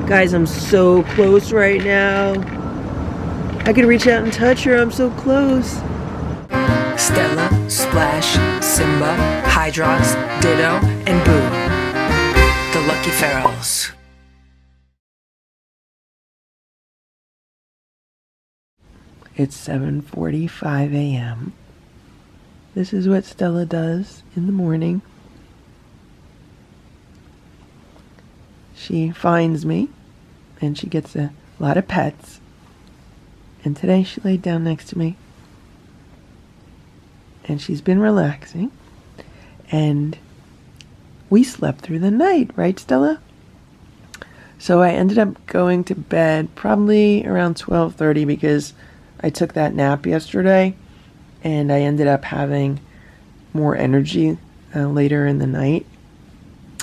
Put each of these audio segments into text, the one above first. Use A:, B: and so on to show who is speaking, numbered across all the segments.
A: Guys, I'm so close right now. I could reach out and touch her. I'm so close.
B: Stella, Splash, Simba, Hydrox, Ditto, and Boo. The Lucky Ferals.
A: It's 7:45 a.m. This is what Stella does in the morning. She finds me, and she gets a lot of pets. And today she laid down next to me. And she's been relaxing. And we slept through the night, right, Stella? So I ended up going to bed probably around 12:30 because I took that nap yesterday, and I ended up having more energy later in the night.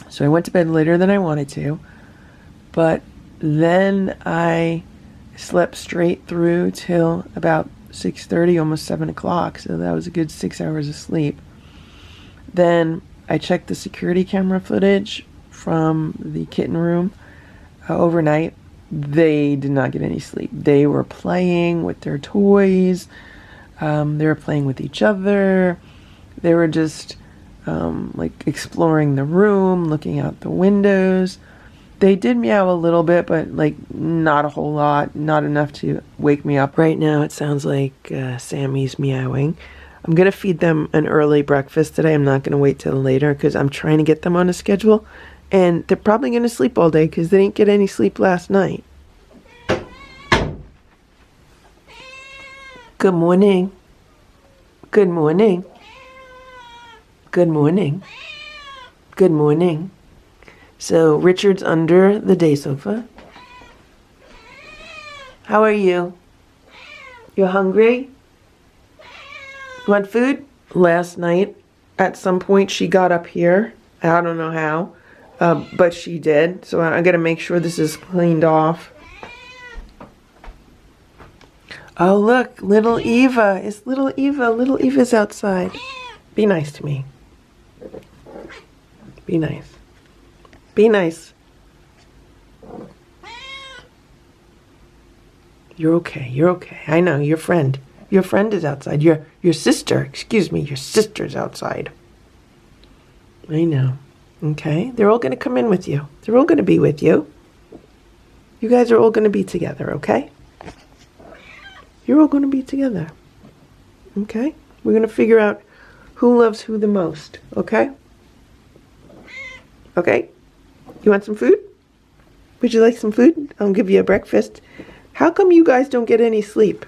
A: So I went to bed later than I wanted to, but then I slept straight through till about 6:30, almost 7 o'clock, so that was a good 6 hours of sleep. Then I checked the security camera footage from the kitten room overnight. They did not get any sleep. They were playing with their toys. They were playing with each other. They were just like exploring the room, looking out the windows. They did meow a little bit, but like not a whole lot, not enough to wake me up. Right now it sounds like Sammy's meowing. I'm going to feed them an early breakfast today. I'm not going to wait till later because I'm trying to get them on a schedule. And they're probably going to sleep all day because they didn't get any sleep last night. Good morning. Good morning. Good morning. Good morning. So Richard's under the day sofa. How are you? You hungry? You want food? Last night, at some point, she got up here. I don't know how. But she did, so I gotta make sure this is cleaned off. Oh look, little Eva. It's little Eva. Little Eva's outside. Be nice to me. Be nice. Be nice. You're okay. You're okay. I know, your friend. Your friend is outside. Your sister, excuse me, your sister's outside. I know. Okay, they're all going to come in with you. They're all going to be with you. You guys are all going to be together, okay? You're all going to be together. Okay? We're going to figure out who loves who the most, okay? Okay? You want some food? Would you like some food? I'll give you a breakfast. How come you guys don't get any sleep?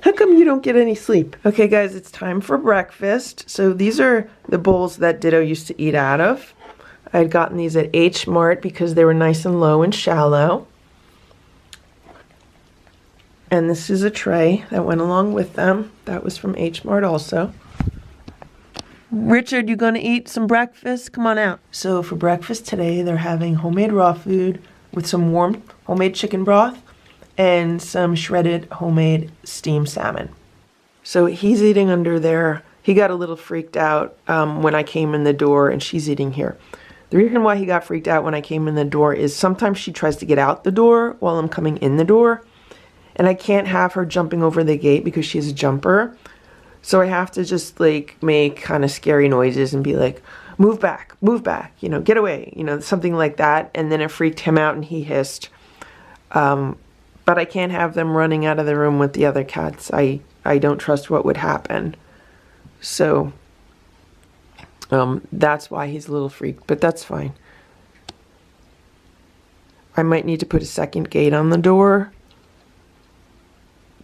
A: How come you don't get any sleep? Okay, guys, it's time for breakfast. So these are the bowls that Ditto used to eat out of. I had gotten these at H Mart because they were nice and low and shallow. And this is a tray that went along with them. That was from H Mart also. Richard, you gonna eat some breakfast? Come on out. So for breakfast today, they're having homemade raw food with some warm homemade chicken broth and some shredded homemade steamed salmon. So he's eating under there. He got a little freaked out when I came in the door, and she's eating here. The reason why he got freaked out when I came in the door is sometimes she tries to get out the door while I'm coming in the door. And I can't have her jumping over the gate because she's a jumper. So I have to just like make kind of scary noises and be like, move back, you know, get away, you know, something like that. And then it freaked him out and he hissed. But I can't have them running out of the room with the other cats. I don't trust what would happen. So that's why he's a little freaked, but that's fine. I might need to put a second gate on the door,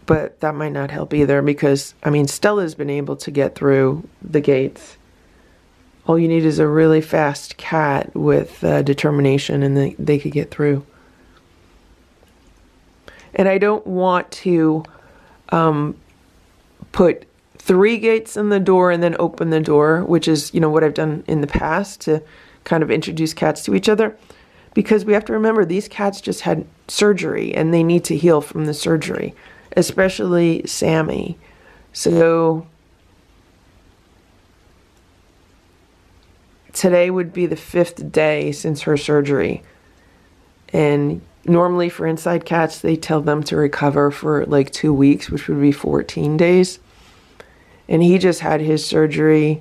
A: but that might not help either because, I mean, Stella's been able to get through the gates. All you need is a really fast cat with determination and they could get through. And I don't want to put 3 gates in the door and then open the door, which is, you know, what I've done in the past to kind of introduce cats to each other. Because we have to remember, these cats just had surgery and they need to heal from the surgery, especially Sammy. So today would be the 5th day since her surgery. And Normally for inside cats, they tell them to recover for like 2 weeks, which would be 14 days. And he just had his surgery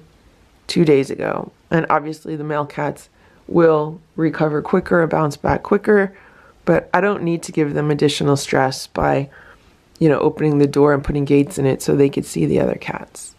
A: 2 days ago. And obviously the male cats will recover quicker and bounce back quicker, but I don't need to give them additional stress by, you know, opening the door and putting gates in it so they could see the other cats.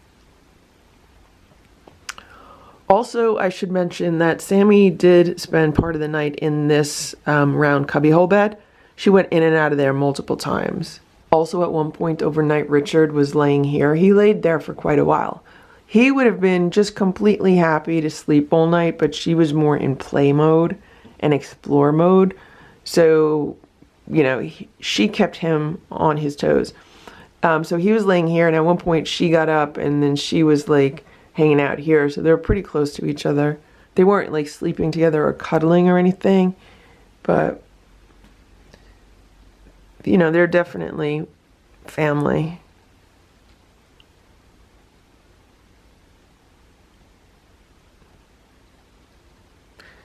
A: Also, I should mention that Sammy did spend part of the night in this round cubbyhole bed. She went in and out of there multiple times. Also, at one point overnight, Richard was laying here. He laid there for quite a while. He would have been just completely happy to sleep all night, but she was more in play mode and explore mode. So, you know, she kept him on his toes. So he was laying here, and at one point she got up, and then she was like hanging out here. So they were pretty close to each other. They weren't like sleeping together or cuddling or anything, but, you know, they're definitely family.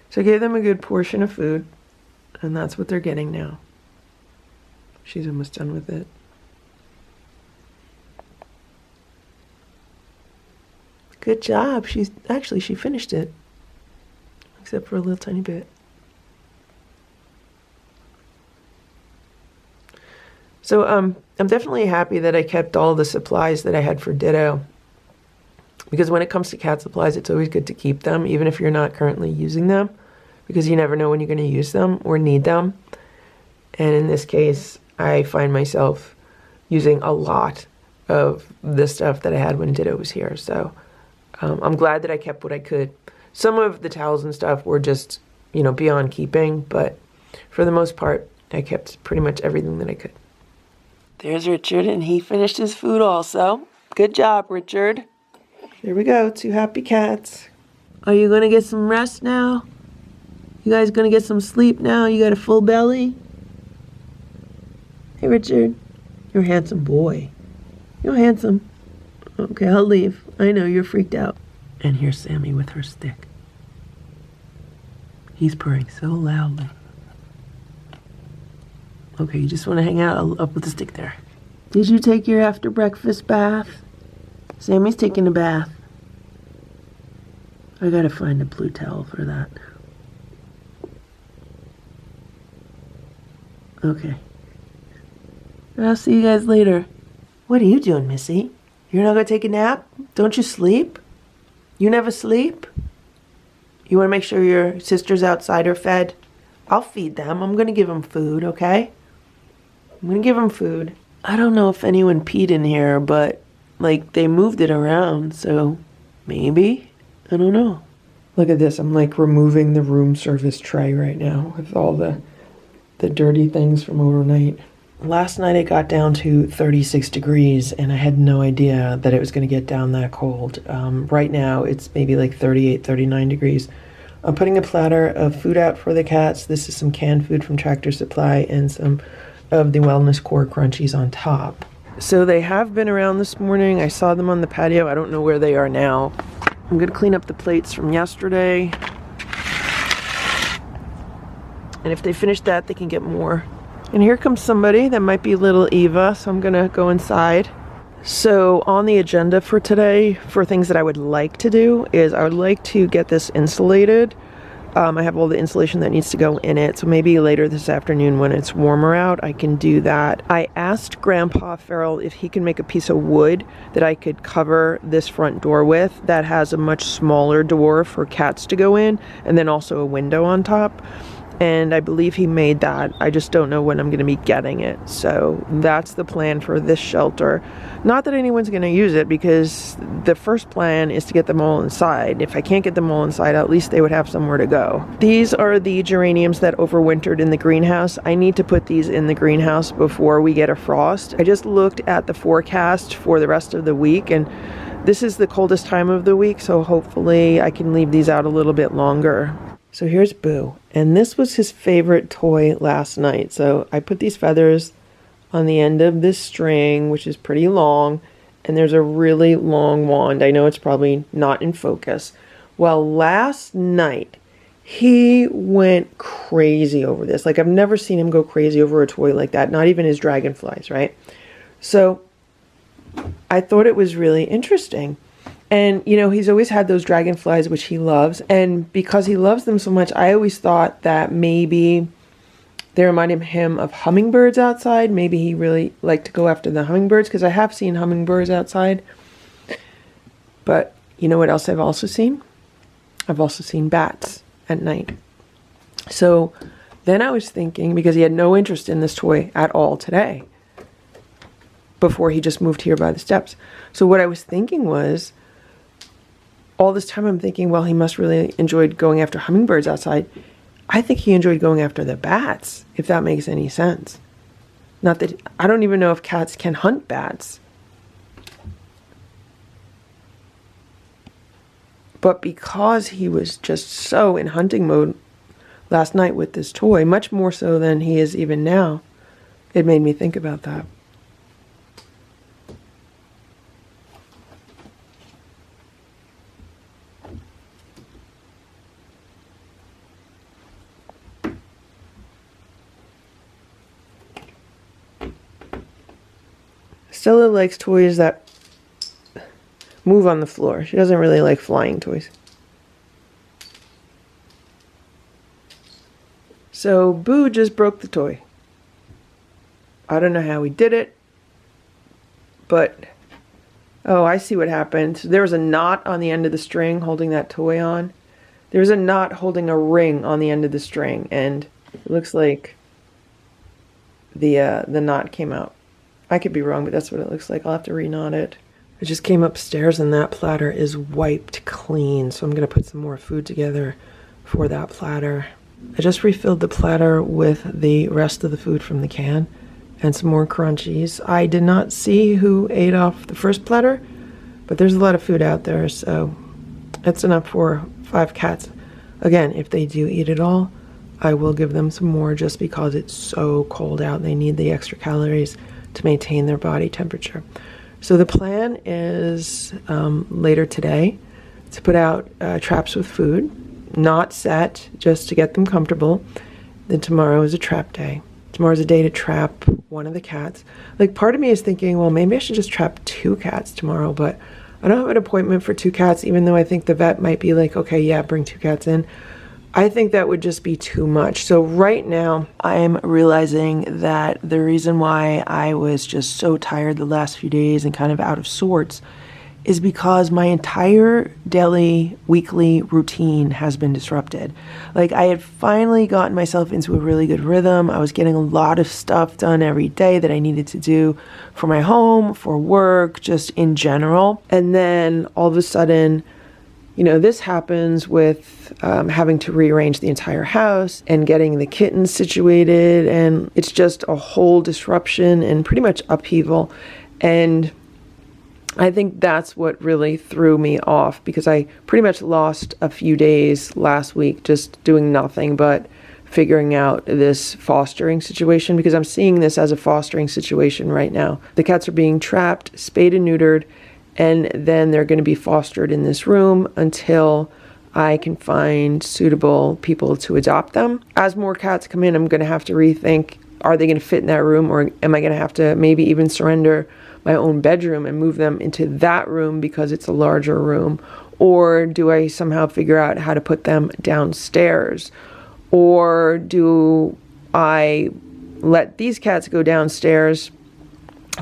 A: So I gave them a good portion of food, and that's what they're getting now. She's almost done with it. Good job. She finished it, except for a little tiny bit. So I'm definitely happy that I kept all the supplies that I had for Ditto, because when it comes to cat supplies, it's always good to keep them, even if you're not currently using them, because you never know when you're going to use them or need them. And in this case, I find myself using a lot of the stuff that I had when Ditto was here. So I'm glad that I kept what I could. Some of the towels and stuff were just, you know, beyond keeping, but for the most part, I kept pretty much everything that I could. There's Richard, and he finished his food also. Good job, Richard. There we go, 2 happy cats. Are you gonna get some rest now? You guys gonna get some sleep now? You got a full belly? Hey, Richard. You're a handsome boy. You're handsome. Okay, I'll leave. I know you're freaked out. And here's Sammy with her stick. He's purring so loudly. Okay, you just want to hang out? I'll put the stick there. Did you take your after breakfast bath? Sammy's taking a bath. I gotta find a blue towel for that. Okay. I'll see you guys later. What are you doing, Missy? You're not gonna take a nap? Don't you sleep? You never sleep? You wanna make sure your sisters outside are fed? I'll feed them. I'm gonna give them food, okay? I'm gonna give them food. I don't know if anyone peed in here, but like they moved it around, so maybe? I don't know. Look at this. I'm like removing the room service tray right now with all the dirty things from overnight. Last night it got down to 36 degrees, and I had no idea that it was going to get down that cold. Right now it's maybe like 38, 39 degrees. I'm putting a platter of food out for the cats. This is some canned food from Tractor Supply and some of the Wellness Core Crunchies on top. So they have been around this morning. I saw them on the patio. I don't know where they are now. I'm going to clean up the plates from yesterday. And if they finish that, they can get more. And here comes somebody. That might be little Eva, so I'm going to go inside. So on the agenda for today, for things that I would like to do, is I would like to get this insulated. I have all the insulation that needs to go in it, so maybe later this afternoon when it's warmer out, I can do that. I asked Grandpa Farrell if he can make a piece of wood that I could cover this front door with that has a much smaller door for cats to go in, and then also a window on top. And I believe he made that. I just don't know when I'm going to be getting it. So that's the plan for this shelter. Not that anyone's going to use it, because the first plan is to get them all inside. If I can't get them all inside, at least they would have somewhere to go. These are the geraniums that overwintered in the greenhouse. I need to put these in the greenhouse before we get a frost. I just looked at the forecast for the rest of the week, and this is the coldest time of the week, so hopefully I can leave these out a little bit longer. So here's Boo, and this was his favorite toy last night. So I put these feathers on the end of this string, which is pretty long, and there's a really long wand. I know it's probably not in focus. Well, last night He went crazy over this. Like, I've never seen him go crazy over a toy like that, not even his dragonflies, right? So I thought it was really interesting. And, you know, he's always had those dragonflies, which he loves. And because he loves them so much, I always thought that maybe they reminded him of hummingbirds outside. Maybe he really liked to go after the hummingbirds, because I have seen hummingbirds outside. But you know what else I've also seen? I've also seen bats at night. So then I was thinking, because he had no interest in this toy at all today, before he just moved here by the steps. So what I was thinking was, all this time I'm thinking, well, he must really enjoyed going after hummingbirds outside. I think he enjoyed going after the bats, if that makes any sense. Not that, I don't even know if cats can hunt bats. But because he was just so in hunting mode last night with this toy, much more so than he is even now, it made me think about that. Stella likes toys that move on the floor. She doesn't really like flying toys. So Boo just broke the toy. I don't know how he did it, but oh, I see what happened. So there was a knot on the end of the string holding that toy on. There was a knot holding a ring on the end of the string, and it looks like the knot came out. I could be wrong, but that's what it looks like. I'll have to re-knot it. I just came upstairs and that platter is wiped clean, so I'm going to put some more food together for that platter. I just refilled the platter with the rest of the food from the can and some more crunchies. I did not see who ate off the first platter, but there's a lot of food out there, so it's enough for 5 cats. Again, if they do eat it all, I will give them some more just because it's so cold out. They need the extra calories to maintain their body temperature. So the plan is later today to put out traps with food, not set, just to get them comfortable. Then tomorrow is a trap day. Tomorrow's a day to trap one of the cats. Like, part of me is thinking, well, maybe I should just trap 2 cats tomorrow, but I don't have an appointment for 2 cats, even though I think the vet might be like, okay, yeah, bring 2 cats in. I think that would just be too much. So right now, I'm realizing that the reason why I was just so tired the last few days and kind of out of sorts is because my entire daily, weekly routine has been disrupted. Like, I had finally gotten myself into a really good rhythm. I was getting a lot of stuff done every day that I needed to do for my home, for work, just in general. And then all of a sudden, you know, this happens with having to rearrange the entire house and getting the kittens situated, and it's just a whole disruption and pretty much upheaval. And I think that's what really threw me off, because I pretty much lost a few days last week just doing nothing but figuring out this fostering situation, because I'm seeing this as a fostering situation right now. The cats are being trapped, spayed and neutered, and then they're going to be fostered in this room until I can find suitable people to adopt them. As more cats come in, I'm going to have to rethink, are they going to fit in that room, or am I going to have to maybe even surrender my own bedroom and move them into that room because it's a larger room? Or do I somehow figure out how to put them downstairs? Or do I let these cats go downstairs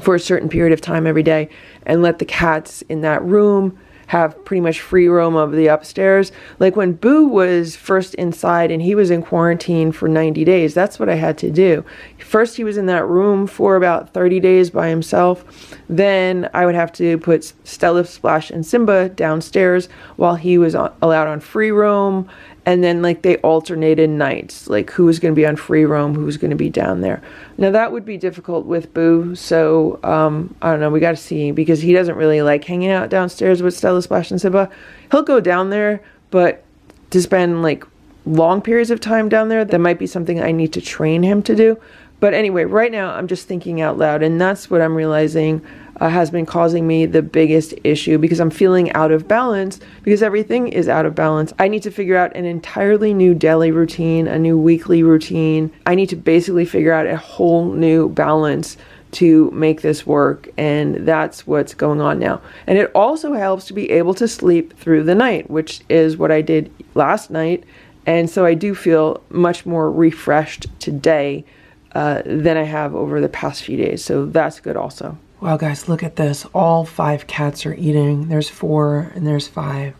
A: for a certain period of time every day and let the cats in that room have pretty much free roam of the upstairs? Like, when Boo was first inside and he was in quarantine for 90 days, that's what I had to do. First, he was in that room for about 30 days by himself. Then I would have to put Stella, Splash, and Simba downstairs while he was allowed on free roam. And then, like, they alternated nights, like who was going to be on free roam, who was going to be down there. Now, that would be difficult with Boo, so I don't know, we got to see, because he doesn't really like hanging out downstairs with Stella, Splash, and Simba. He'll go down there, but to spend, like, long periods of time down there, that might be something I need to train him to do. But anyway, right now, I'm just thinking out loud, and that's what I'm realizing. has been causing me the biggest issue because I'm feeling out of balance because everything is out of balance. I need to figure out an entirely new daily routine, a new weekly routine. I need to basically figure out a whole new balance to make this work, and that's what's going on now. And it also helps to be able to sleep through the night, which is what I did last night, and so I do feel much more refreshed today than I have over the past few days, so that's good also. Wow guys, look at this. All 5 cats are eating. There's 4 and there's 5.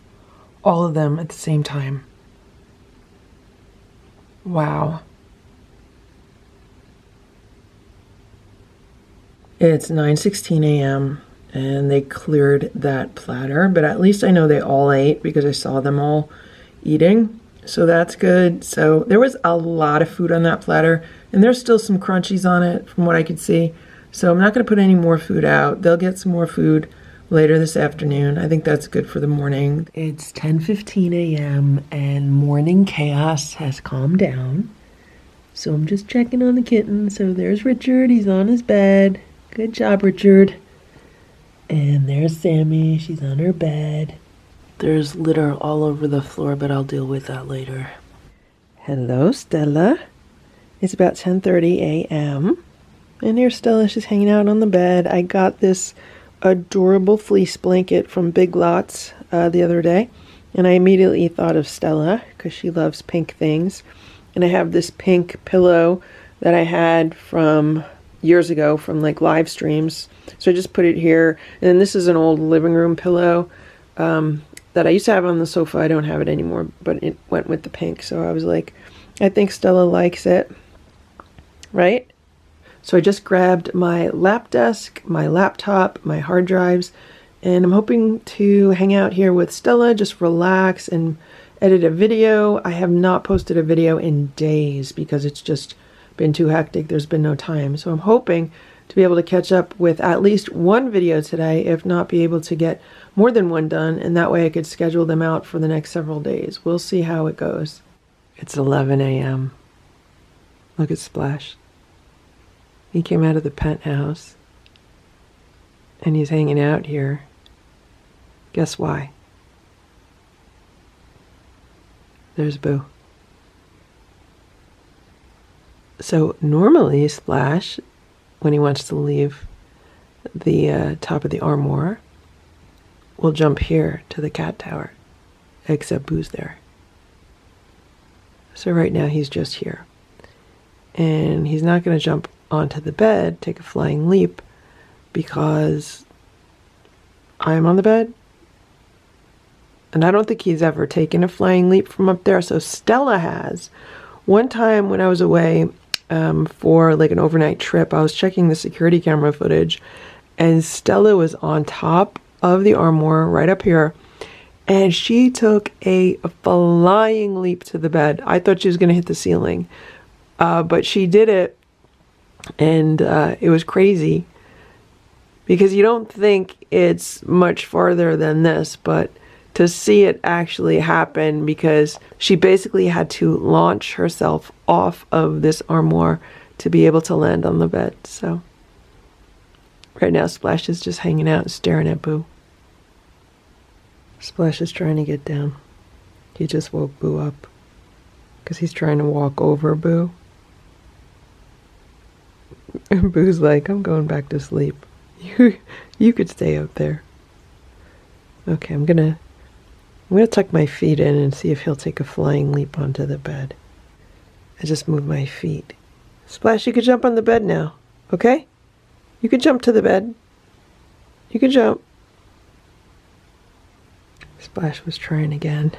A: All of them at the same time. Wow. It's 9:16 a.m. and they cleared that platter, but at least I know they all ate because I saw them all eating, so that's good. So there was a lot of food on that platter, and there's still some crunchies on it from what I could see, so I'm not going to put any more food out. They'll get some more food later this afternoon. I think that's good for the morning. It's 10:15 a.m. and morning chaos has calmed down, so I'm just checking on the kitten. So there's Richard, he's on his bed. Good job, Richard. And there's Sammy. She's on her bed. There's litter all over the floor, but I'll deal with that later. Hello, Stella. It's about 10:30 a.m. And here's Stella. She's hanging out on the bed. I got this adorable fleece blanket from Big Lots the other day. And I immediately thought of Stella because she loves pink things. And I have this pink pillow that I had from years ago from like live streams, so I just put it here. And then this is an old living room pillow that I used to have on the sofa. I don't have it anymore, but it went with the pink, so I was like, I think Stella likes it, right? So I just grabbed my lap desk, my laptop, my hard drives, and I'm hoping to hang out here with Stella, just relax and edit a video. I have not posted a video in days because it's just been too hectic. There's been no time. So I'm hoping to be able to catch up with at least one video today, if not be able to get more than one done, and that way I could schedule them out for the next several days. We'll see how it goes. It's 11 a.m. Look at Splash. He came out of the penthouse and he's hanging out here. Guess why? There's Boo. So normally Splash, when he wants to leave the top of the armoire, will jump here to the cat tower, except Boo's there. So right now he's just here. And he's not going to jump onto the bed, take a flying leap, because I'm on the bed. And I don't think he's ever taken a flying leap from up there. So Stella has. One time when I was away for like an overnight trip, I was checking the security camera footage, and Stella was on top of the armoire right up here, and she took a flying leap to the bed. I thought she was going to hit the ceiling, but she did it, and it was crazy because you don't think it's much farther than this, but to see it actually happen, because she basically had to launch herself off of this armoire to be able to land on the bed. So right now Splash is just hanging out and staring at Boo. Splash is trying to get down. He just woke Boo up because he's trying to walk over Boo. And Boo's like, I'm going back to sleep. You could stay up there. Okay, I'm gonna tuck my feet in and see if he'll take a flying leap onto the bed. I just move my feet. Splash, you could jump on the bed now, okay? You could jump to the bed. You could jump. Splash was trying again.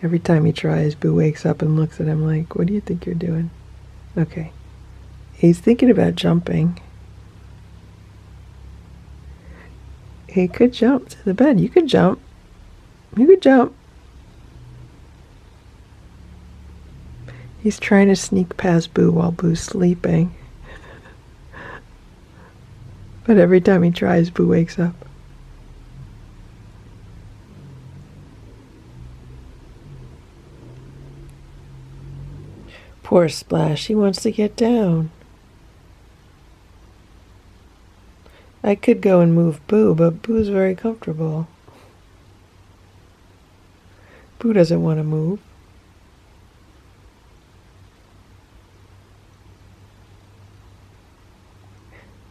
A: Every time he tries, Boo wakes up and looks at him like, what do you think you're doing? Okay. He's thinking about jumping. He could jump to the bed. You could jump. You could jump. He's trying to sneak past Boo while Boo's sleeping. But every time he tries, Boo wakes up. Poor Splash, he wants to get down. I could go and move Boo, but Boo's very comfortable. Boo doesn't want to move.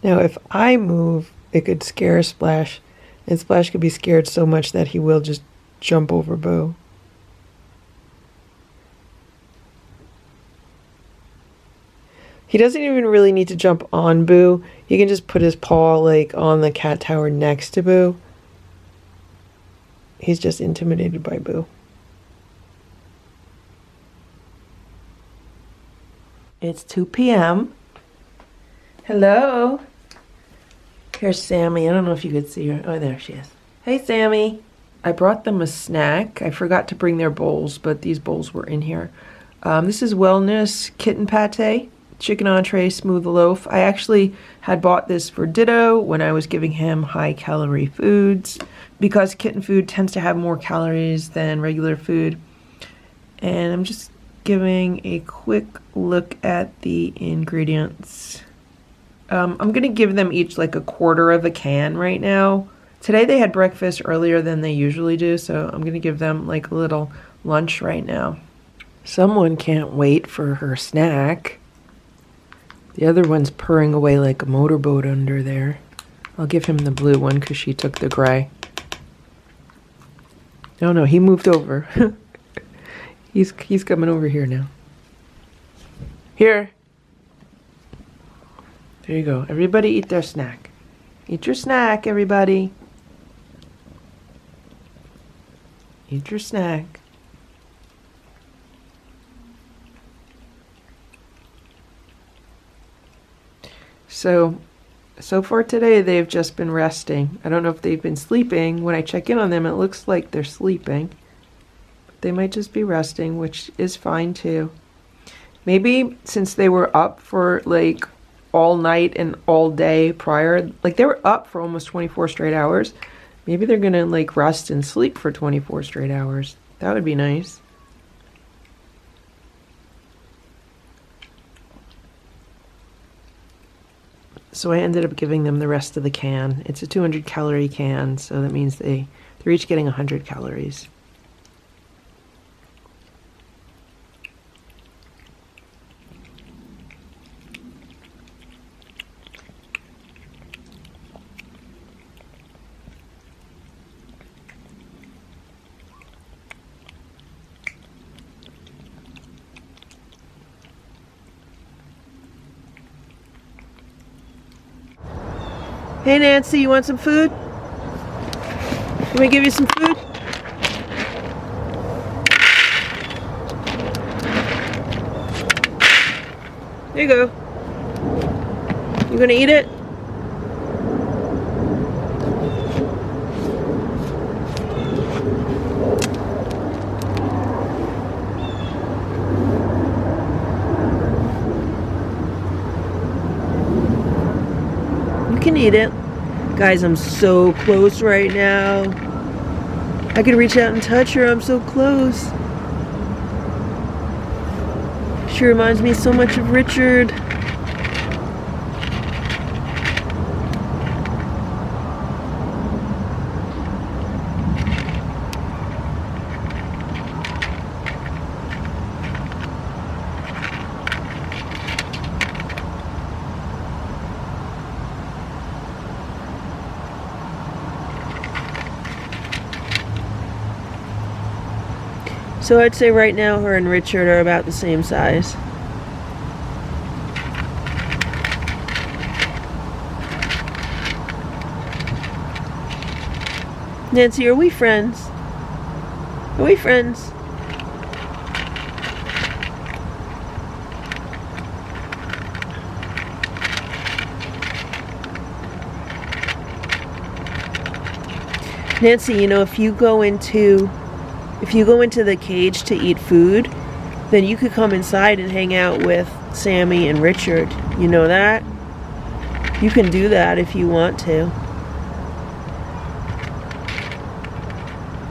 A: Now, if I move, it could scare Splash, and Splash could be scared so much that he will just jump over Boo. He doesn't even really need to jump on Boo. He can just put his paw like on the cat tower next to Boo. He's just intimidated by Boo. It's 2 p.m. Hello. Here's Sammy. I don't know if you could see her. Oh, there she is. Hey, Sammy. I brought them a snack. I forgot to bring their bowls, but these bowls were in here. This is Wellness Kitten Pate. Chicken entree, smooth loaf. I actually had bought this for Ditto when I was giving him high-calorie foods because kitten food tends to have more calories than regular food. And I'm just giving a quick look at the ingredients. I'm going to give them each like a quarter of a can right now. Today they had breakfast earlier than they usually do, so I'm going to give them like a little lunch right now. Someone can't wait for her snack. The other one's purring away like a motorboat under there. I'll give him the blue one because she took the gray. No, he moved over. He's coming over here now. Here. There you go. Everybody eat their snack. Eat your snack, everybody. Eat your snack. So far today, they've just been resting. I don't know if they've been sleeping. When I check in on them, it looks like they're sleeping. But they might just be resting, which is fine too. Maybe since they were up for like all night and all day prior, like they were up for almost 24 straight hours, maybe they're gonna like rest and sleep for 24 straight hours. That would be nice. So I ended up giving them the rest of the can. It's a 200 calorie can, so that means they're each getting 100 calories. Hey Nancy, you want some food? Can we give you some food? There you go. You gonna eat it? Can eat it. Guys, I'm so close right now. I can reach out and touch her. I'm so close. She reminds me so much of Richard. So I'd say right now her and Richard are about the same size. Nancy, are we friends? Are we friends? Nancy, you know, if you go into the cage to eat food, then you could come inside and hang out with Sammy and Richard. You know that? You can do that if you want to.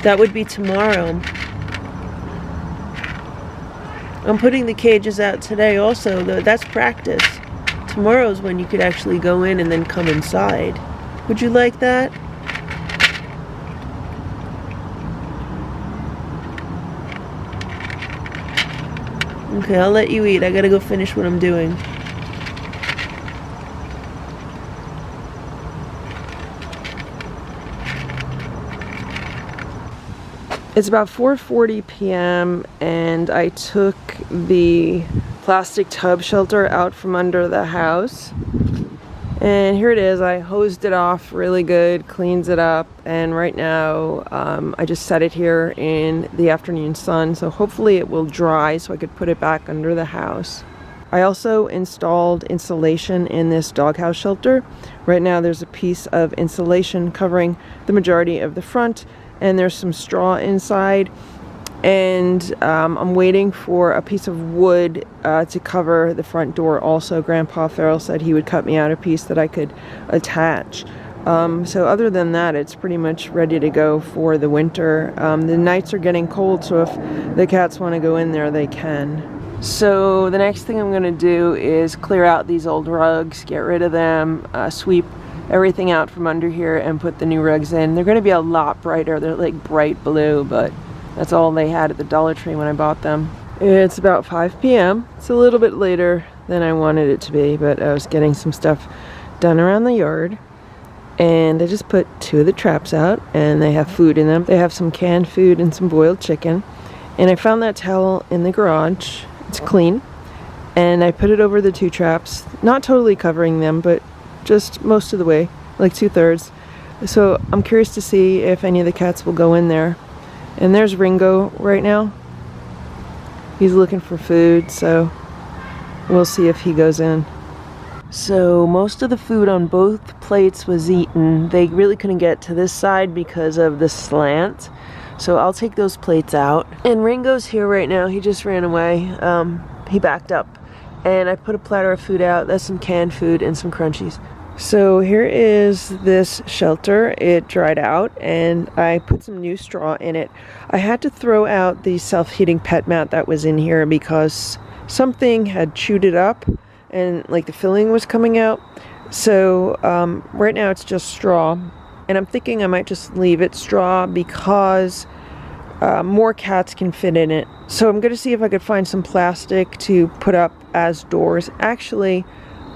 A: That would be tomorrow. I'm putting the cages out today also, though that's practice. Tomorrow's when you could actually go in and then come inside. Would you like that? Okay, I'll let you eat. I gotta go finish what I'm doing. It's about 4:40 p.m. and I took the plastic tub shelter out from under the house. And here it is. I hosed it off really good, cleans it up, and right now I just set it here in the afternoon sun, so hopefully it will dry so I could put it back under the house. I also installed insulation in this doghouse shelter. Right now there's a piece of insulation covering the majority of the front, and there's some straw inside, and I'm waiting for a piece of wood to cover the front door also. Grandpa Farrell said he would cut me out a piece that I could attach. So other than that, it's pretty much ready to go for the winter. The nights are getting cold, so if the cats want to go in there, they can. So the next thing I'm going to do is clear out these old rugs, get rid of them, sweep everything out from under here and put the new rugs in. They're going to be a lot brighter. They're like bright blue, but that's all they had at the Dollar Tree when I bought them. It's about 5 p.m. It's a little bit later than I wanted it to be, but I was getting some stuff done around the yard. And I just put 2 of the traps out, and they have food in them. They have some canned food and some boiled chicken. And I found that towel in the garage. It's clean. And I put it over the 2 traps, not totally covering them, but just most of the way, like 2/3. So I'm curious to see if any of the cats will go in there. And there's Ringo right now. He's looking for food, so we'll see if he goes in. So most of the food on both plates was eaten. They really couldn't get to this side because of the slant. So I'll take those plates out. And Ringo's here right now. He just ran away. He backed up. And I put a platter of food out. That's some canned food and some crunchies. So here is this shelter. It dried out and I put some new straw in it. I had to throw out the self-heating pet mat that was in here because something had chewed it up and like the filling was coming out. So right now it's just straw, and I'm thinking I might just leave it straw because more cats can fit in it. So I'm gonna see if I could find some plastic to put up as doors. Actually,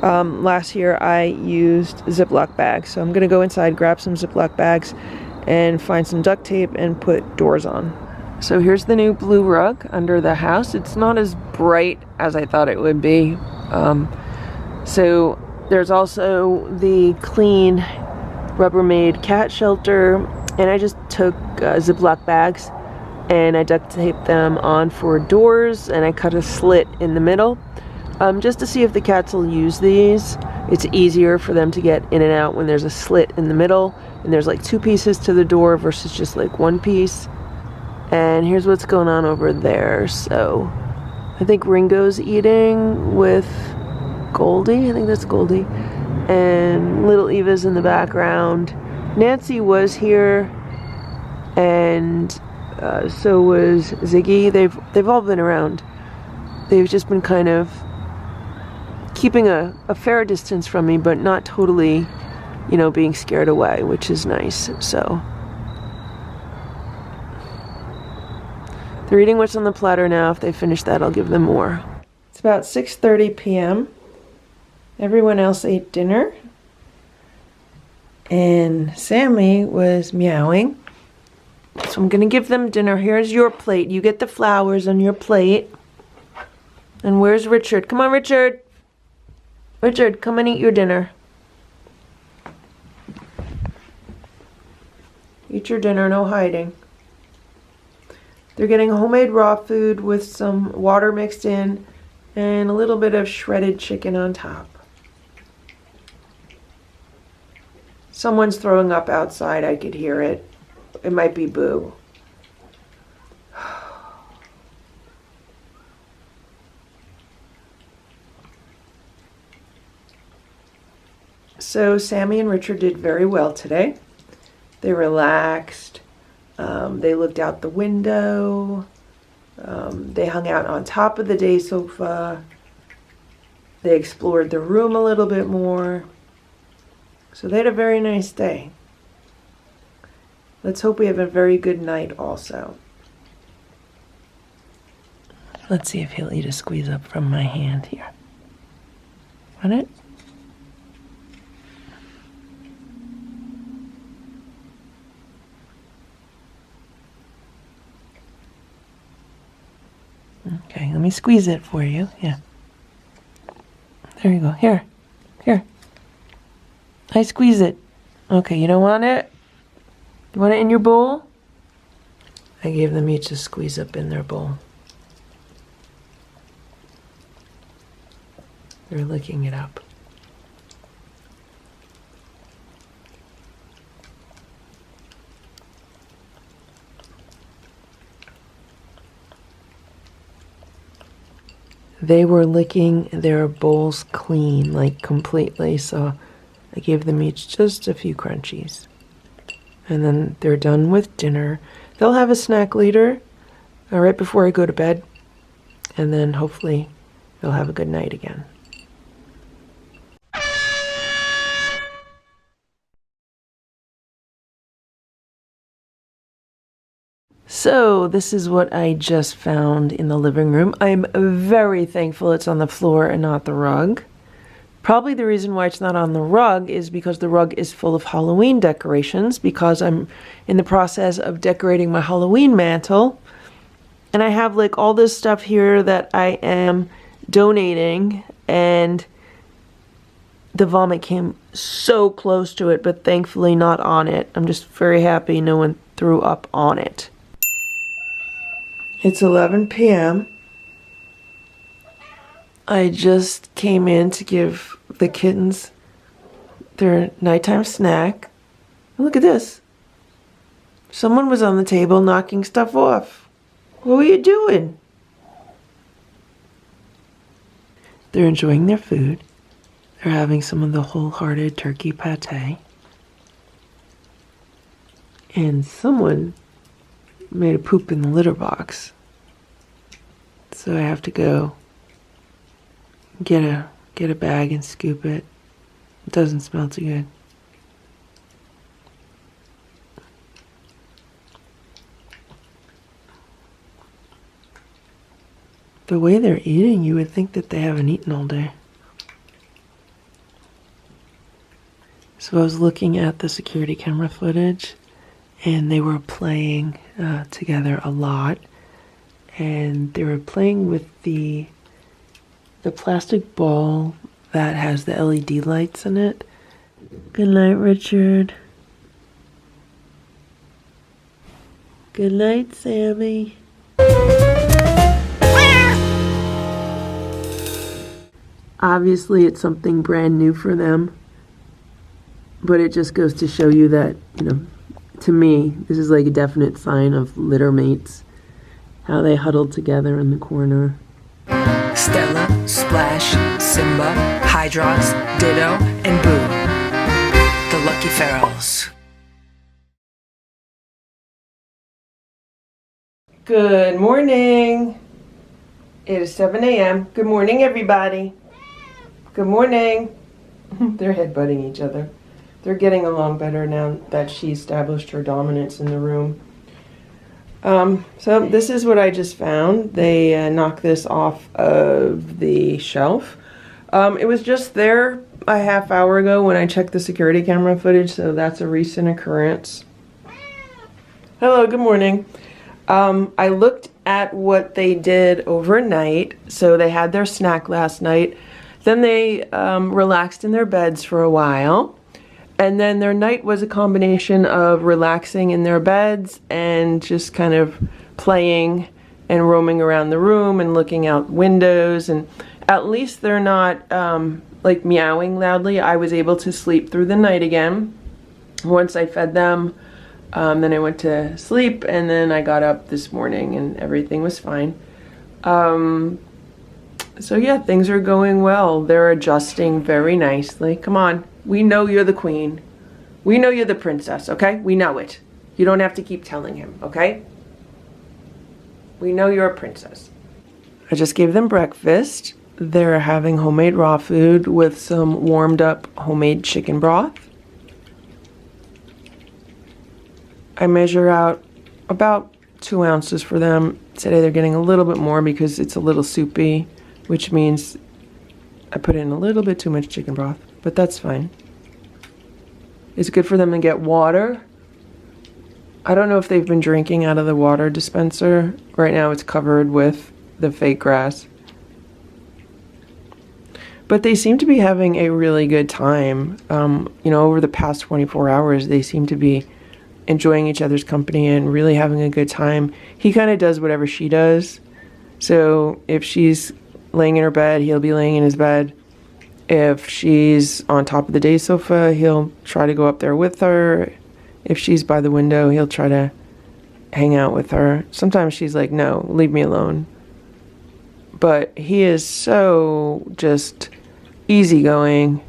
A: last year I used Ziploc bags, so I'm gonna go inside, grab some Ziploc bags and find some duct tape and put doors on. So here's the new blue rug under the house. It's not as bright as I thought it would be. So there's also the clean Rubbermaid cat shelter, and I just took Ziploc bags and I duct taped them on for doors, and I cut a slit in the middle. Just to see if the cats will use these. It's easier for them to get in and out when there's a slit in the middle and there's like 2 pieces to the door versus just like 1 piece. And here's what's going on over there. So I think Ringo's eating with Goldie. I think that's Goldie. And little Eva's in the background. Nancy was here, and so was Ziggy. They've all been around. They've just been kind of keeping a fair distance from me, but not totally, you know, being scared away, which is nice. So they're eating what's on the platter now. If they finish that, I'll give them more. It's about 6:30 p.m. Everyone else ate dinner, and Sammy was meowing. So I'm gonna give them dinner. Here's your plate. You get the flowers on your plate. And where's Richard? Come on, Richard. Richard, come and eat your dinner. Eat your dinner, no hiding. They're getting homemade raw food with some water mixed in and a little bit of shredded chicken on top. Someone's throwing up outside. I could hear it. It might be Boo. So Sammy and Richard did very well today. They relaxed. They looked out the window. They hung out on top of the day sofa. They explored the room a little bit more. So they had a very nice day. Let's hope we have a very good night also. Let's see if he'll eat a squeeze up from my hand here. Want it? Okay, let me squeeze it for you. Yeah. There you go. Here. Here. I squeeze it. Okay, you don't want it? You want it in your bowl? I gave them each a squeeze up in their bowl. They're licking it up. They were licking their bowls clean, like completely, so I gave them each just a few crunchies. And then they're done with dinner. They'll have a snack later, right before I go to bed, and then hopefully they'll have a good night again. So this is what I just found in the living room. I'm very thankful it's on the floor and not the rug. Probably the reason why it's not on the rug is because the rug is full of Halloween decorations, because I'm in the process of decorating my Halloween mantle. And I have like all this stuff here that I am donating, and the vomit came so close to it, but thankfully not on it. I'm just very happy no one threw up on it. It's 11 p.m. I just came in to give the kittens their nighttime snack. Look at this. Someone was on the table knocking stuff off. What were you doing? They're enjoying their food. They're having some of the wholehearted turkey pate. And someone made a poop in the litter box. So I have to go get a bag and scoop it. It doesn't smell too good. The way they're eating, you would think that they haven't eaten all day. So I was looking at the security camera footage, and they were playing together a lot, and they were playing with the plastic ball that has the LED lights in it. Good night, Richard. Good night, Sammy. Obviously, it's something brand new for them, but it just goes to show you that, to me, this is like a definite sign of litter mates. How they huddled together in the corner.
B: Stella, Splash, Simba, Hydrox, Ditto, and Boo. The Lucky Ferals.
A: Good morning. It is 7 a.m. Good morning, everybody. Good morning. They're headbutting each other. They're getting along better now that she established her dominance in the room. So this is what I just found. They knocked this off of the shelf. It was just there a half hour ago when I checked the security camera footage, so that's a recent occurrence. Hello, good morning. I looked at what they did overnight. So they had their snack last night. Then they relaxed in their beds for a while. And then their night was a combination of relaxing in their beds and just kind of playing and roaming around the room and looking out windows. And at least they're not like meowing loudly. I was able to sleep through the night again. Once I fed them, then I went to sleep, and then I got up this morning and everything was fine. So yeah, things are going well. They're adjusting very nicely. Come on. We know you're the queen. We know you're the princess, okay? We know it. You don't have to keep telling him, okay? We know you're a princess. I just gave them breakfast. They're having homemade raw food with some warmed up homemade chicken broth. I measure out about 2 ounces for them. Today they're getting a little bit more because it's a little soupy, which means I put in a little bit too much chicken broth, but that's fine. It's good for them to get water. I don't know if they've been drinking out of the water dispenser. Right now it's covered with the fake grass. But they seem to be having a really good time. Over the past 24 hours, they seem to be enjoying each other's company and really having a good time. He kind of does whatever she does. So if she's laying in her bed, he'll be laying in his bed. If she's on top of the day sofa, he'll try to go up there with her. If she's by the window, he'll try to hang out with her. Sometimes she's like, no, leave me alone. But he is so just easygoing,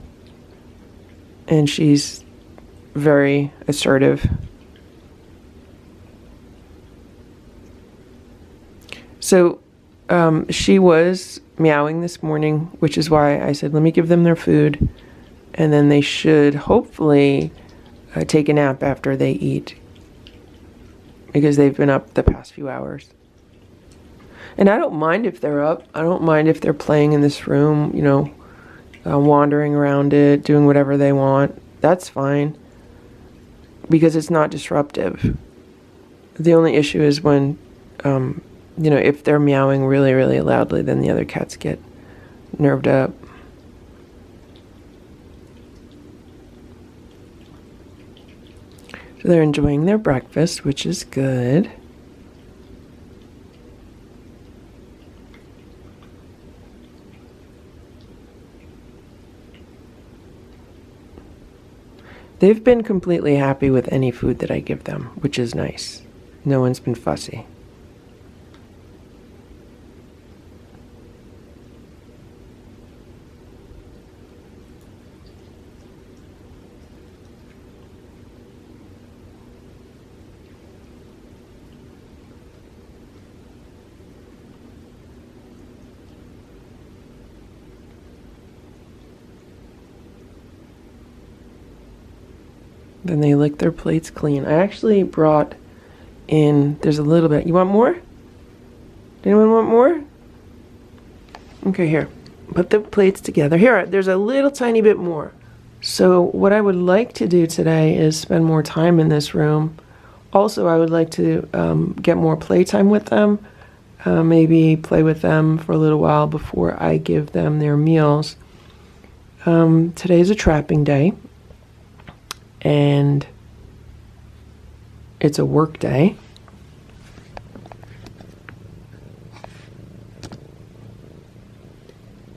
A: and she's very assertive. So she was meowing this morning, which is why I said, let me give them their food, and then they should hopefully take a nap after they eat, because they've been up the past few hours. And I don't mind if they're up. I don't mind if they're playing in this room, wandering around it, doing whatever they want. That's fine, because it's not disruptive. The only issue is when, if they're meowing really, really loudly, then the other cats get nerved up. So they're enjoying their breakfast, which is good. They've been completely happy with any food that I give them, which is nice. No one's been fussy. Then they lick their plates clean. I actually brought in, there's a little bit. You want more? Anyone want more? Okay, here. Put the plates together. Here, there's a little tiny bit more. So what I would like to do today is spend more time in this room. Also, I would like to get more playtime with them. Maybe play with them for a little while before I give them their meals. Today's a trapping day. And it's a work day.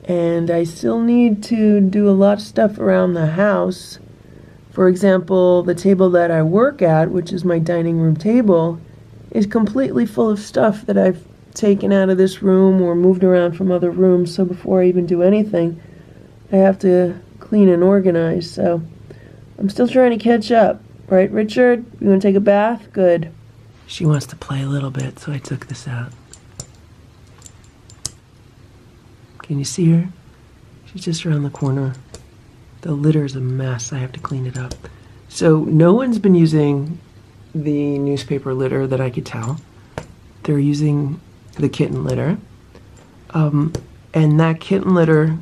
A: And I still need to do a lot of stuff around the house. For example, the table that I work at, which is my dining room table, is completely full of stuff that I've taken out of this room or moved around from other rooms. So before I even do anything, I have to clean and organize. So I'm still trying to catch up. Right, Richard? You want to take a bath? Good. She wants to play a little bit, so I took this out. Can you see her? She's just around the corner. The litter's a mess. I have to clean it up. So no one's been using the newspaper litter that I could tell. They're using the kitten litter. And that kitten litter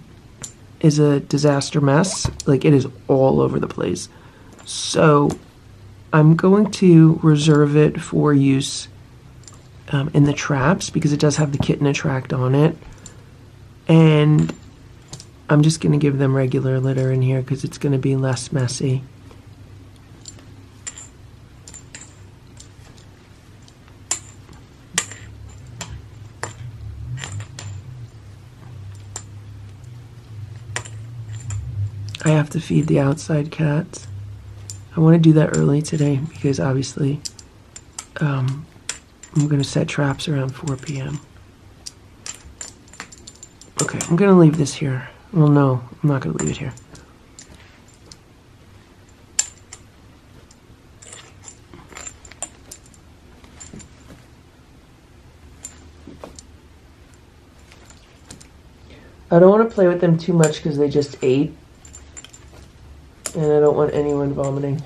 A: is a disaster mess. Like, it is all over the place. So I'm going to reserve it for use in the traps, because it does have the kitten attract on it. And I'm just going to give them regular litter in here because it's going to be less messy. I have to feed the outside cats. I want to do that early today because obviously I'm going to set traps around 4 p.m. Okay, I'm going to leave this here. Well, no, I'm not going to leave it here. I don't want to play with them too much because they just ate. And I don't want anyone vomiting.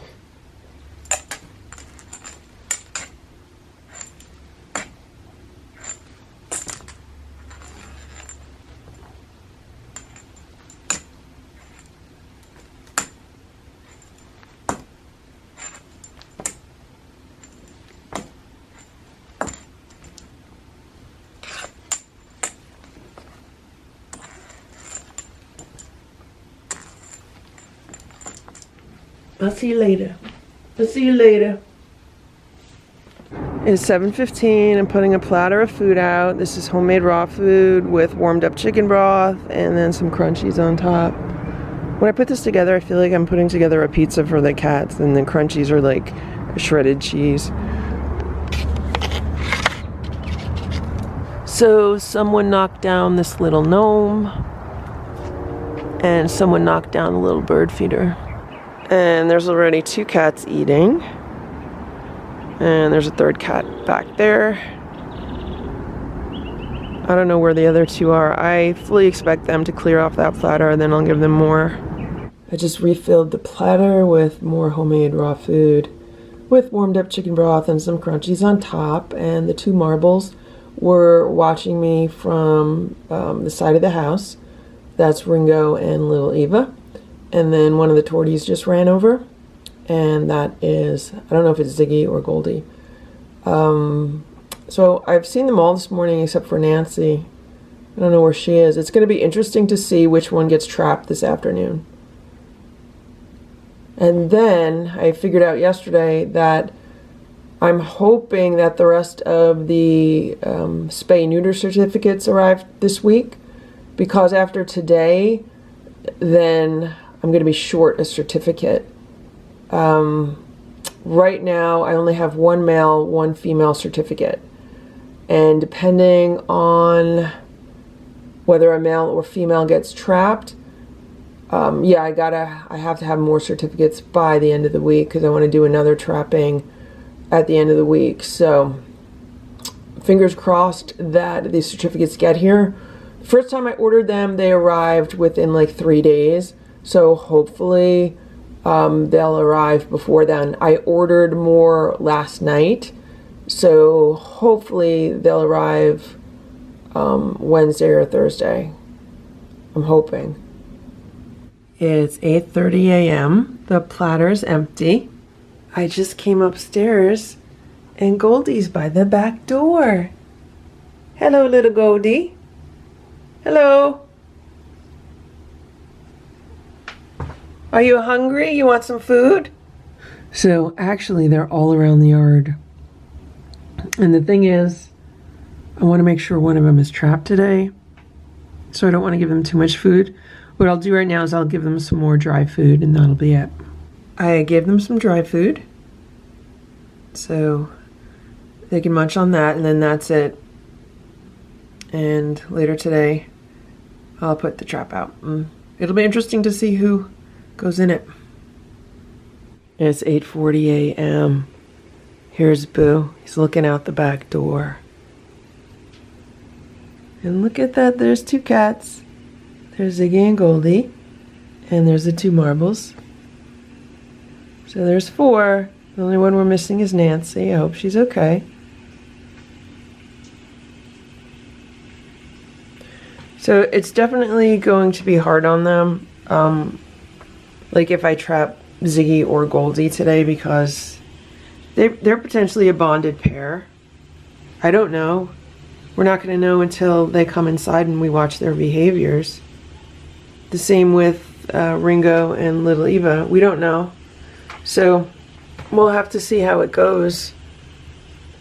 A: I'll see you later. I'll see you later. It's 7:15. I'm putting a platter of food out. This is homemade raw food with warmed up chicken broth and then some crunchies on top. When I put this together, I feel like I'm putting together a pizza for the cats, and the crunchies are like shredded cheese. So someone knocked down this little gnome, and someone knocked down a little bird feeder. And there's already 2 cats eating. And there's a 3rd cat back there. I don't know where the other 2 are. I fully expect them to clear off that platter, and then I'll give them more. I just refilled the platter with more homemade raw food with warmed up chicken broth and some crunchies on top. And the 2 marbles were watching me from the side of the house. That's Ringo and little Eva. And then one of the torties just ran over. And that is, I don't know if it's Ziggy or Goldie. So I've seen them all this morning except for Nancy. I don't know where she is. It's going to be interesting to see which one gets trapped this afternoon. And then I figured out yesterday that I'm hoping that the rest of the spay-neuter certificates arrive this week, because after today, then I'm going to be short a certificate. Right now, I only have 1 male, 1 female certificate. And depending on whether a male or female gets trapped, I have to have more certificates by the end of the week, because I want to do another trapping at the end of the week. So fingers crossed that these certificates get here. The first time I ordered them, they arrived within like 3 days. So hopefully they'll arrive before then. I ordered more last night, so hopefully they'll arrive Wednesday or Thursday. I'm hoping. It's 8:30 a.m. The platter's empty. I just came upstairs and Goldie's by the back door. Hello, little Goldie. Hello. Are you hungry? You want some food? So actually they're all around the yard. And the thing is, I want to make sure one of them is trapped today. So I don't want to give them too much food. What I'll do right now is I'll give them some more dry food, and that'll be it. I gave them some dry food, so they can munch on that, and then that's it. And later today, I'll put the trap out. It'll be interesting to see who goes in it. It's 8:40 a.m. Here's Boo. He's looking out the back door. And look at that, there's 2 cats. There's Ziggy and Goldie. And there's the 2 marbles. So there's 4. The only one we're missing is Nancy. I hope she's okay. So it's definitely going to be hard on them. Like if I trap Ziggy or Goldie today, because they're potentially a bonded pair. I don't know. We're not going to know until they come inside and we watch their behaviors. The same with Ringo and little Eva. We don't know. So we'll have to see how it goes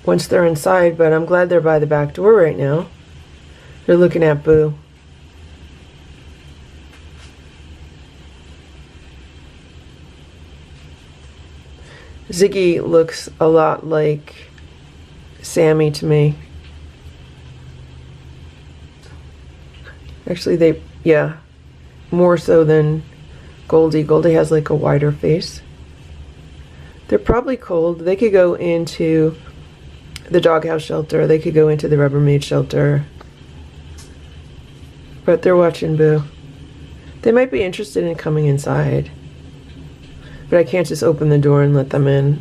A: once they're inside, but I'm glad they're by the back door right now. They're looking at Boo. Ziggy looks a lot like Sammy to me. Actually, more so than Goldie. Goldie has like a wider face. They're probably cold. They could go into the doghouse shelter. They could go into the Rubbermaid shelter. But they're watching Boo. They might be interested in coming inside. But I can't just open the door and let them in.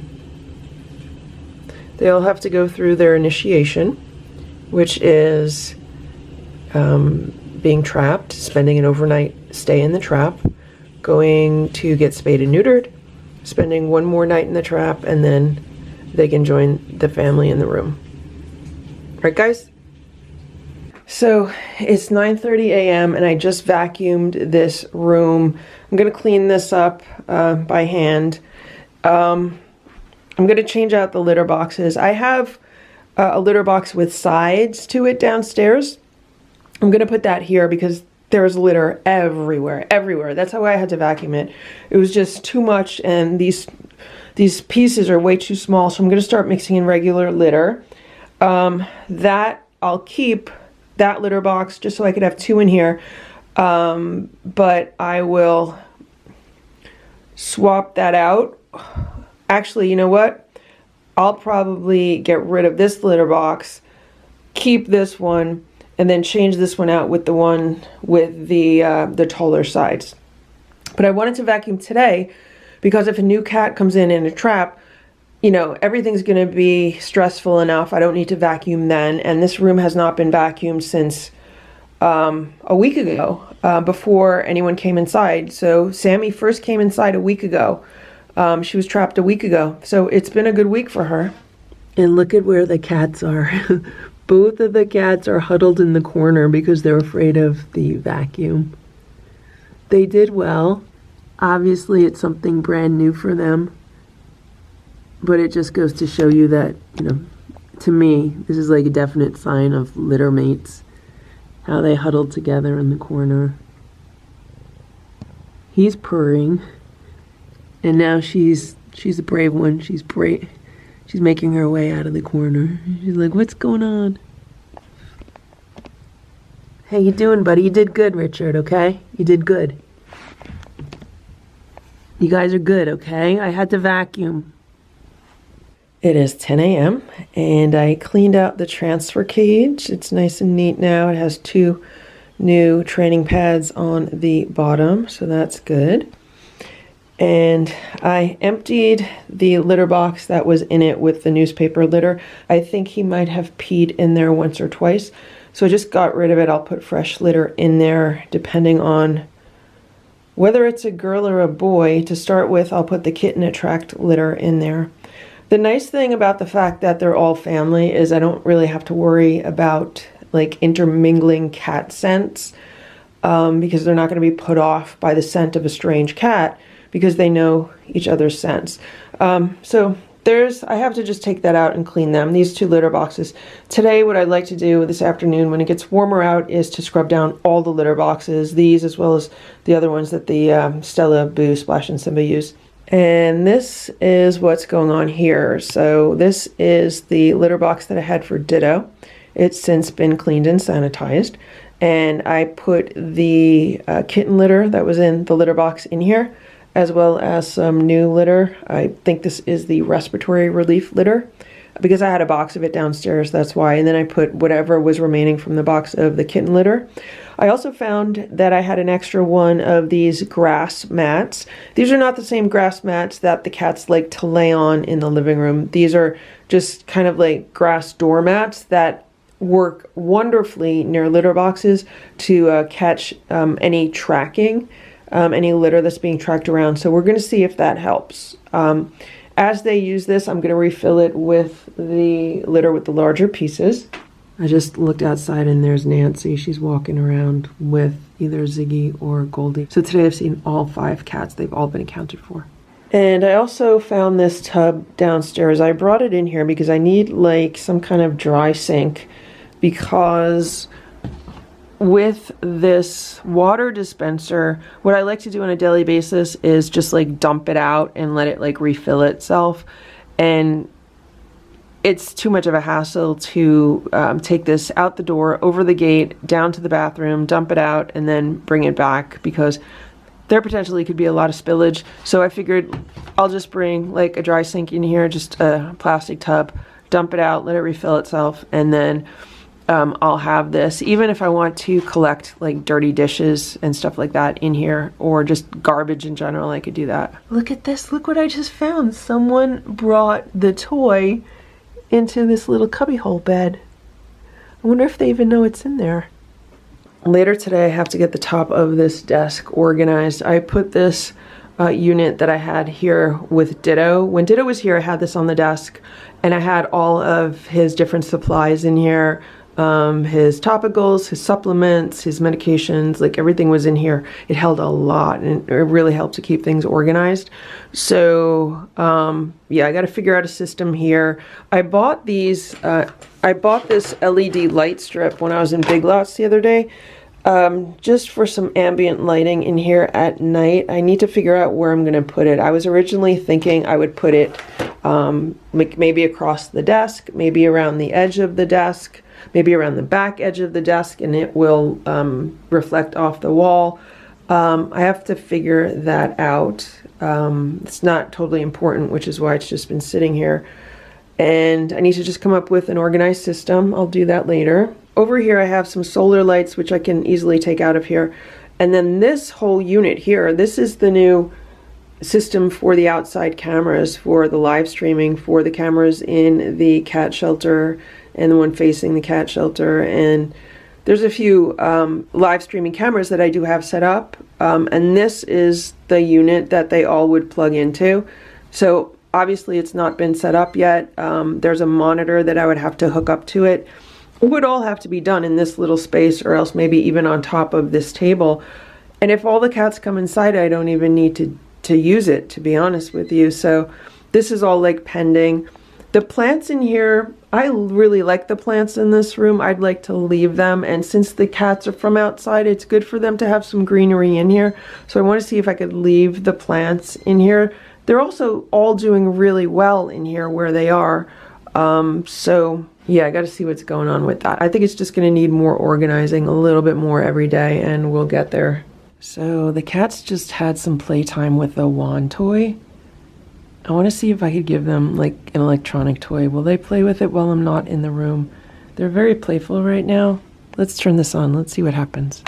A: They'll have to go through their initiation, which is being trapped, spending an overnight stay in the trap, going to get spayed and neutered, spending one more night in the trap, and then they can join the family in the room. Right, guys? So it's 9:30 a.m. and I just vacuumed this room. I'm gonna clean this up by hand. I'm gonna change out the litter boxes. I have a litter box with sides to it downstairs. I'm gonna put that here because there's litter everywhere. That's how I had to vacuum it. It was just too much, and these pieces are way too small, so I'm gonna start mixing in regular litter. That I'll keep that litter box just so I could have two in here, but I will swap that out. Actually, you know what? I'll probably get rid of this litter box, keep this one, and then change this one out with the one with the taller sides. But I wanted to vacuum today because if a new cat comes in a trap, you know, everything's going to be stressful enough. I don't need to vacuum then. And this room has not been vacuumed since a week ago, before anyone came inside. So Sammy first came inside a week ago. She was trapped a week ago. So it's been a good week for her. And look at where the cats are. Both of the cats are huddled in the corner because they're afraid of the vacuum. They did well. Obviously, it's something brand new for them. But it just goes to show you that, you know, to me, this is like a definite sign of litter mates. How they huddled together in the corner. He's purring. And now she's a brave one. She's making her way out of the corner. She's like, what's going on? How you doing, buddy? You did good, Richard, okay? You did good. You guys are good, okay? I had to vacuum. It is 10 a.m. and I cleaned out the transfer cage. It's nice and neat now. It has 2 new training pads on the bottom, so that's good. And I emptied the litter box that was in it with the newspaper litter. I think he might have peed in there once or twice, so I just got rid of it. I'll put fresh litter in there depending on whether it's a girl or a boy. To start with, I'll put the kitten attract litter in there. The nice thing about the fact that they're all family is I don't really have to worry about like intermingling cat scents, because they're not going to be put off by the scent of a strange cat because they know each other's scents. So I have to just take that out and clean them, these 2 litter boxes. Today, what I'd like to do this afternoon when it gets warmer out is to scrub down all the litter boxes, these as well as the other ones that the Stella, Boo, Splash and Simba use. And this is what's going on here. So this is the litter box that I had for Ditto. It's since been cleaned and sanitized. And I put the kitten litter that was in the litter box in here, as well as some new litter. I think this is the respiratory relief litter because I had a box of it downstairs, that's why. And then I put whatever was remaining from the box of the kitten litter. I also found that I had an extra one of these grass mats. These are not the same grass mats that the cats like to lay on in the living room. These are just kind of like grass doormats that work wonderfully near litter boxes to catch any tracking, any litter that's being tracked around. So we're going to see if that helps. As they use this, I'm going to refill it with the litter with the larger pieces. I just looked outside and there's Nancy. She's walking around with either Ziggy or Goldie. So today I've seen all 5 cats. They've all been accounted for. And I also found this tub downstairs. I brought it in here because I need like some kind of dry sink, because with this water dispenser, what I like to do on a daily basis is just like dump it out and let it like refill itself. And it's too much of a hassle to take this out the door, over the gate, down to the bathroom, dump it out, and then bring it back, because there potentially could be a lot of spillage. So I figured I'll just bring like a dry sink in here, just a plastic tub, dump it out, let it refill itself, and then I'll have this, even if I want to collect like dirty dishes and stuff like that in here, or just garbage in general, I could do that. Look at this, look what I just found. Someone brought the toy into this little cubbyhole bed. I wonder if they even know it's in there. Later today I have to get the top of this desk organized. I put this unit that I had here with Ditto. When Ditto was here, I had this on the desk and I had all of his different supplies in here. his topicals, his supplements, his medications, like everything was in here. It held a lot, and it really helped to keep things organized. So yeah, I got to figure out a system here. I bought these, I bought this LED light strip when I was in Big Lots the other day, just for some ambient lighting in here at night. I need to figure out where I'm going to put it. I was originally thinking I would put it like maybe across the desk, maybe around the edge of the desk, maybe around the back edge of the desk, and it will reflect off the wall. I have to figure that out. It's not totally important, which is why it's just been sitting here. And I need to just come up with an organized system. I'll do that later. Over here I have some solar lights, which I can easily take out of here. And then this whole unit here, this is the new system for the outside cameras, for the live streaming, for the cameras in the cat shelter and the one facing the cat shelter. And there's a few live streaming cameras that I do have set up. And this is the unit that they all would plug into. So obviously it's not been set up yet. There's a monitor that I would have to hook up to it. It would all have to be done in this little space, or else maybe even on top of this table. And if all the cats come inside, I don't even need to use it, to be honest with you. So this is all like pending. The plants in here, I really like the plants in this room. I'd like to leave them, and since the cats are from outside, it's good for them to have some greenery in here. So I want to see if I could leave the plants in here. They're also all doing really well in here where they are. So yeah, I got to see what's going on with that. I think it's just going to need more organizing, a little bit more every day, and we'll get there. So the cats just had some playtime with the wand toy. I want to see if I could give them like an electronic toy. Will they play with it while I'm not in the room? They're very playful right now. Let's turn this on. Let's see what happens.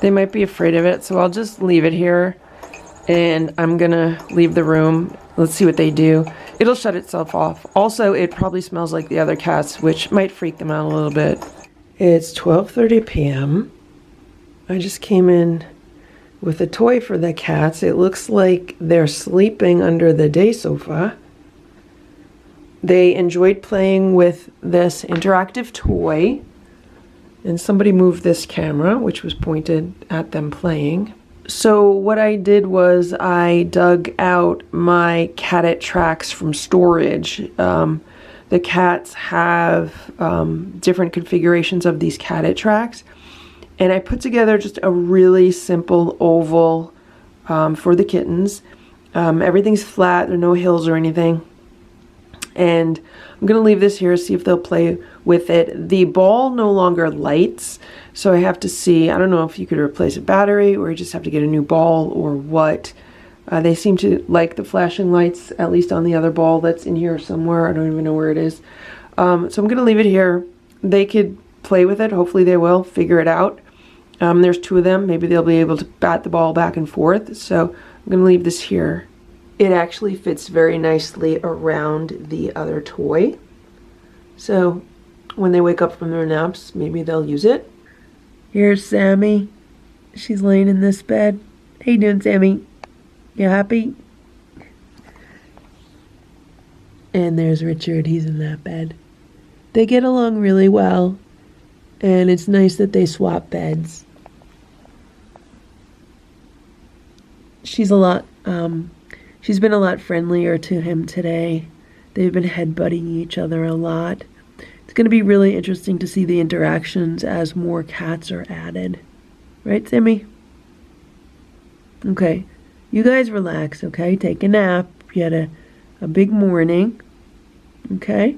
A: They might be afraid of it, so I'll just leave it here, and I'm gonna leave the room. Let's see what they do. It'll shut itself off. Also, it probably smells like the other cats, which might freak them out a little bit. It's 12:30 p.m. I just came in with a toy for the cats. It looks like they're sleeping under the day sofa. They enjoyed playing with this interactive toy. And somebody moved this camera, which was pointed at them playing. So what I did was I dug out my cat tracks from storage. The cats have different configurations of these cat tracks. And I put together just a really simple oval for the kittens. Everything's flat, there are no hills or anything. And I'm going to leave this here, see if they'll play with it. The ball no longer lights, so I have to see. I don't know if you could replace a battery or you just have to get a new ball or what. They seem to like the flashing lights, at least on the other ball that's in here somewhere. I don't even know where it is. So I'm going to leave it here. They could play with it. Hopefully they will figure it out. There's two of them. Maybe they'll be able to bat the ball back and forth. So I'm going to leave this here. It actually fits very nicely around the other toy. So when they wake up from their naps, maybe they'll use it. Here's Sammy. She's laying in this bed. How you doing, Sammy? You happy? And there's Richard. He's in that bed. They get along really well. And it's nice that they swap beds. She's been a lot friendlier to him today. They've been headbutting each other a lot. It's going to be really interesting to see the interactions as more cats are added. Right, Sammy? Okay. You guys relax, okay? Take a nap. You had a big morning, okay?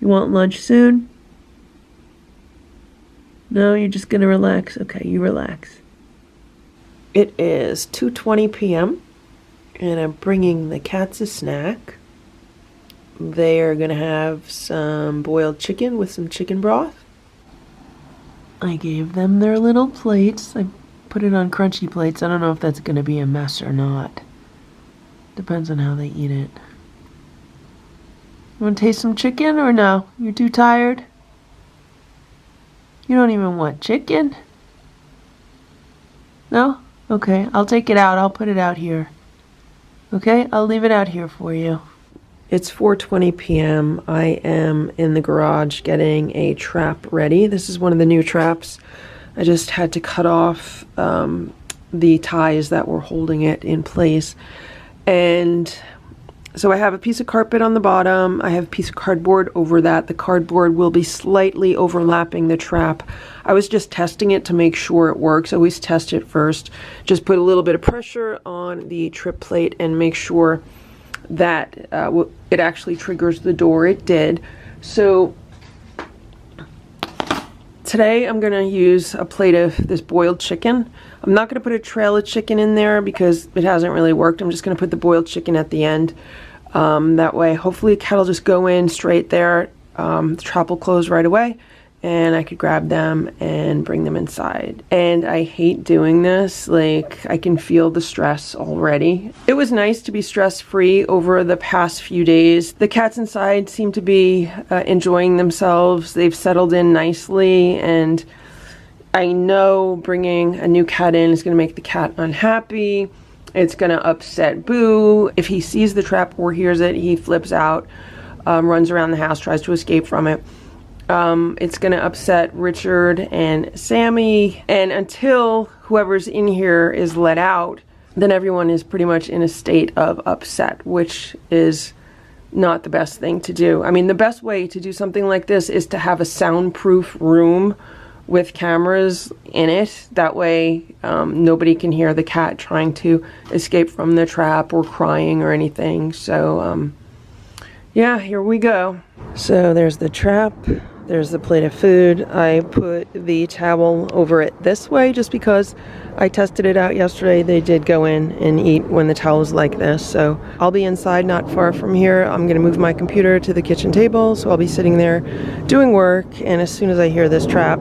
A: You want lunch soon? No, you're just gonna relax? Okay, you relax. It is 2:20 p.m. and I'm bringing the cats a snack. They are gonna have some boiled chicken with some chicken broth. I gave them their little plates. I put it on crunchy plates. I don't know if that's gonna be a mess or not. Depends on how they eat it. You want to taste some chicken or no? You're too tired? You don't even want chicken? No? Okay, I'll take it out. I'll put it out here. Okay, I'll leave it out here for you. It's 4:20 p.m. I am in the garage getting a trap ready. This is one of the new traps. I just had to cut off the ties that were holding it in place. And so I have a piece of carpet on the bottom. I have a piece of cardboard over that. The cardboard will be slightly overlapping the trap. I was just testing it to make sure it works. I always test it first. Just put a little bit of pressure on the trip plate and make sure that it actually triggers the door. It did. So today I'm going to use a plate of this boiled chicken. I'm not going to put a trail of chicken in there because it hasn't really worked. I'm just going to put the boiled chicken at the end. That way, hopefully, a cat will just go in straight there. The trap will close right away, and I could grab them and bring them inside. And I hate doing this. Like, I can feel the stress already. It was nice to be stress-free over the past few days. The cats inside seem to be enjoying themselves. They've settled in nicely, and I know bringing a new cat in is going to make the cat unhappy. It's going to upset Boo. If he sees the trap or hears it, he flips out, runs around the house, tries to escape from it. It's going to upset Richard and Sammy. And until whoever's in here is let out, then everyone is pretty much in a state of upset, which is not the best thing to do. I mean, the best way to do something like this is to have a soundproof room with cameras in it. That way nobody can hear the cat trying to escape from the trap or crying or anything. So yeah, here we go. So there's the trap, there's the plate of food. I put the towel over it this way just because I tested it out yesterday. They did go in and eat when the towel was like this. So I'll be inside not far from here. I'm gonna move my computer to the kitchen table, so I'll be sitting there doing work, and as soon as I hear this trap,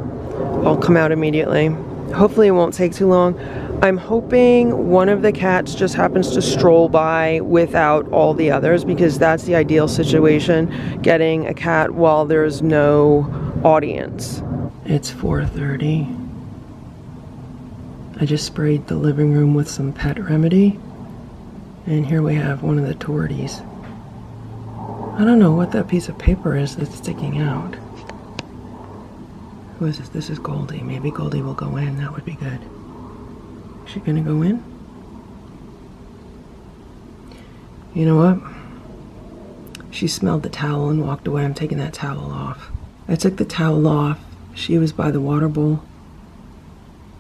A: I'll come out immediately. Hopefully it won't take too long. I'm hoping one of the cats just happens to stroll by without all the others, because that's the ideal situation, getting a cat while there's no audience. It's 4:30. I just sprayed the living room with some pet remedy, and here we have one of the torties. I don't know what that piece of paper is that's sticking out. Who is this? This is Goldie. Maybe Goldie will go in. That would be good. Is she gonna go in? You know what? She smelled the towel and walked away. I'm taking that towel off. I took the towel off. She was by the water bowl.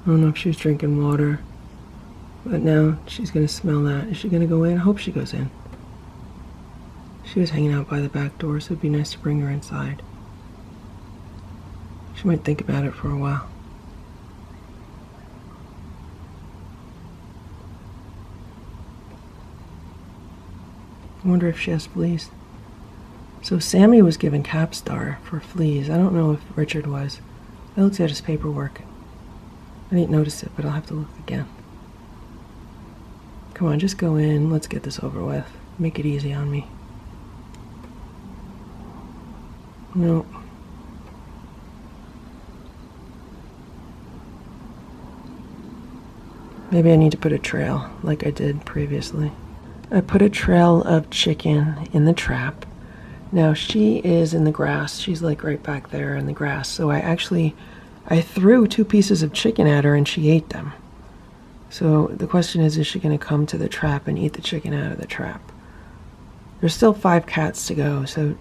A: I don't know if she was drinking water, but now she's gonna smell that. Is she gonna go in? I hope she goes in. She was hanging out by the back door, so it'd be nice to bring her inside. She might think about it for a while. I wonder if she has fleas. So Sammy was given Capstar for fleas. I don't know if Richard was. I looked at his paperwork. I didn't notice it, but I'll have to look again. Come on, just go in. Let's get this over with. Make it easy on me. No. Maybe I need to put a trail like I did previously. I put a trail of chicken in the trap. Now she is in the grass. She's like right back there in the grass. So I threw 2 pieces of chicken at her and she ate them. So the question is she going to come to the trap and eat the chicken out of the trap? There's still 5 cats to go, so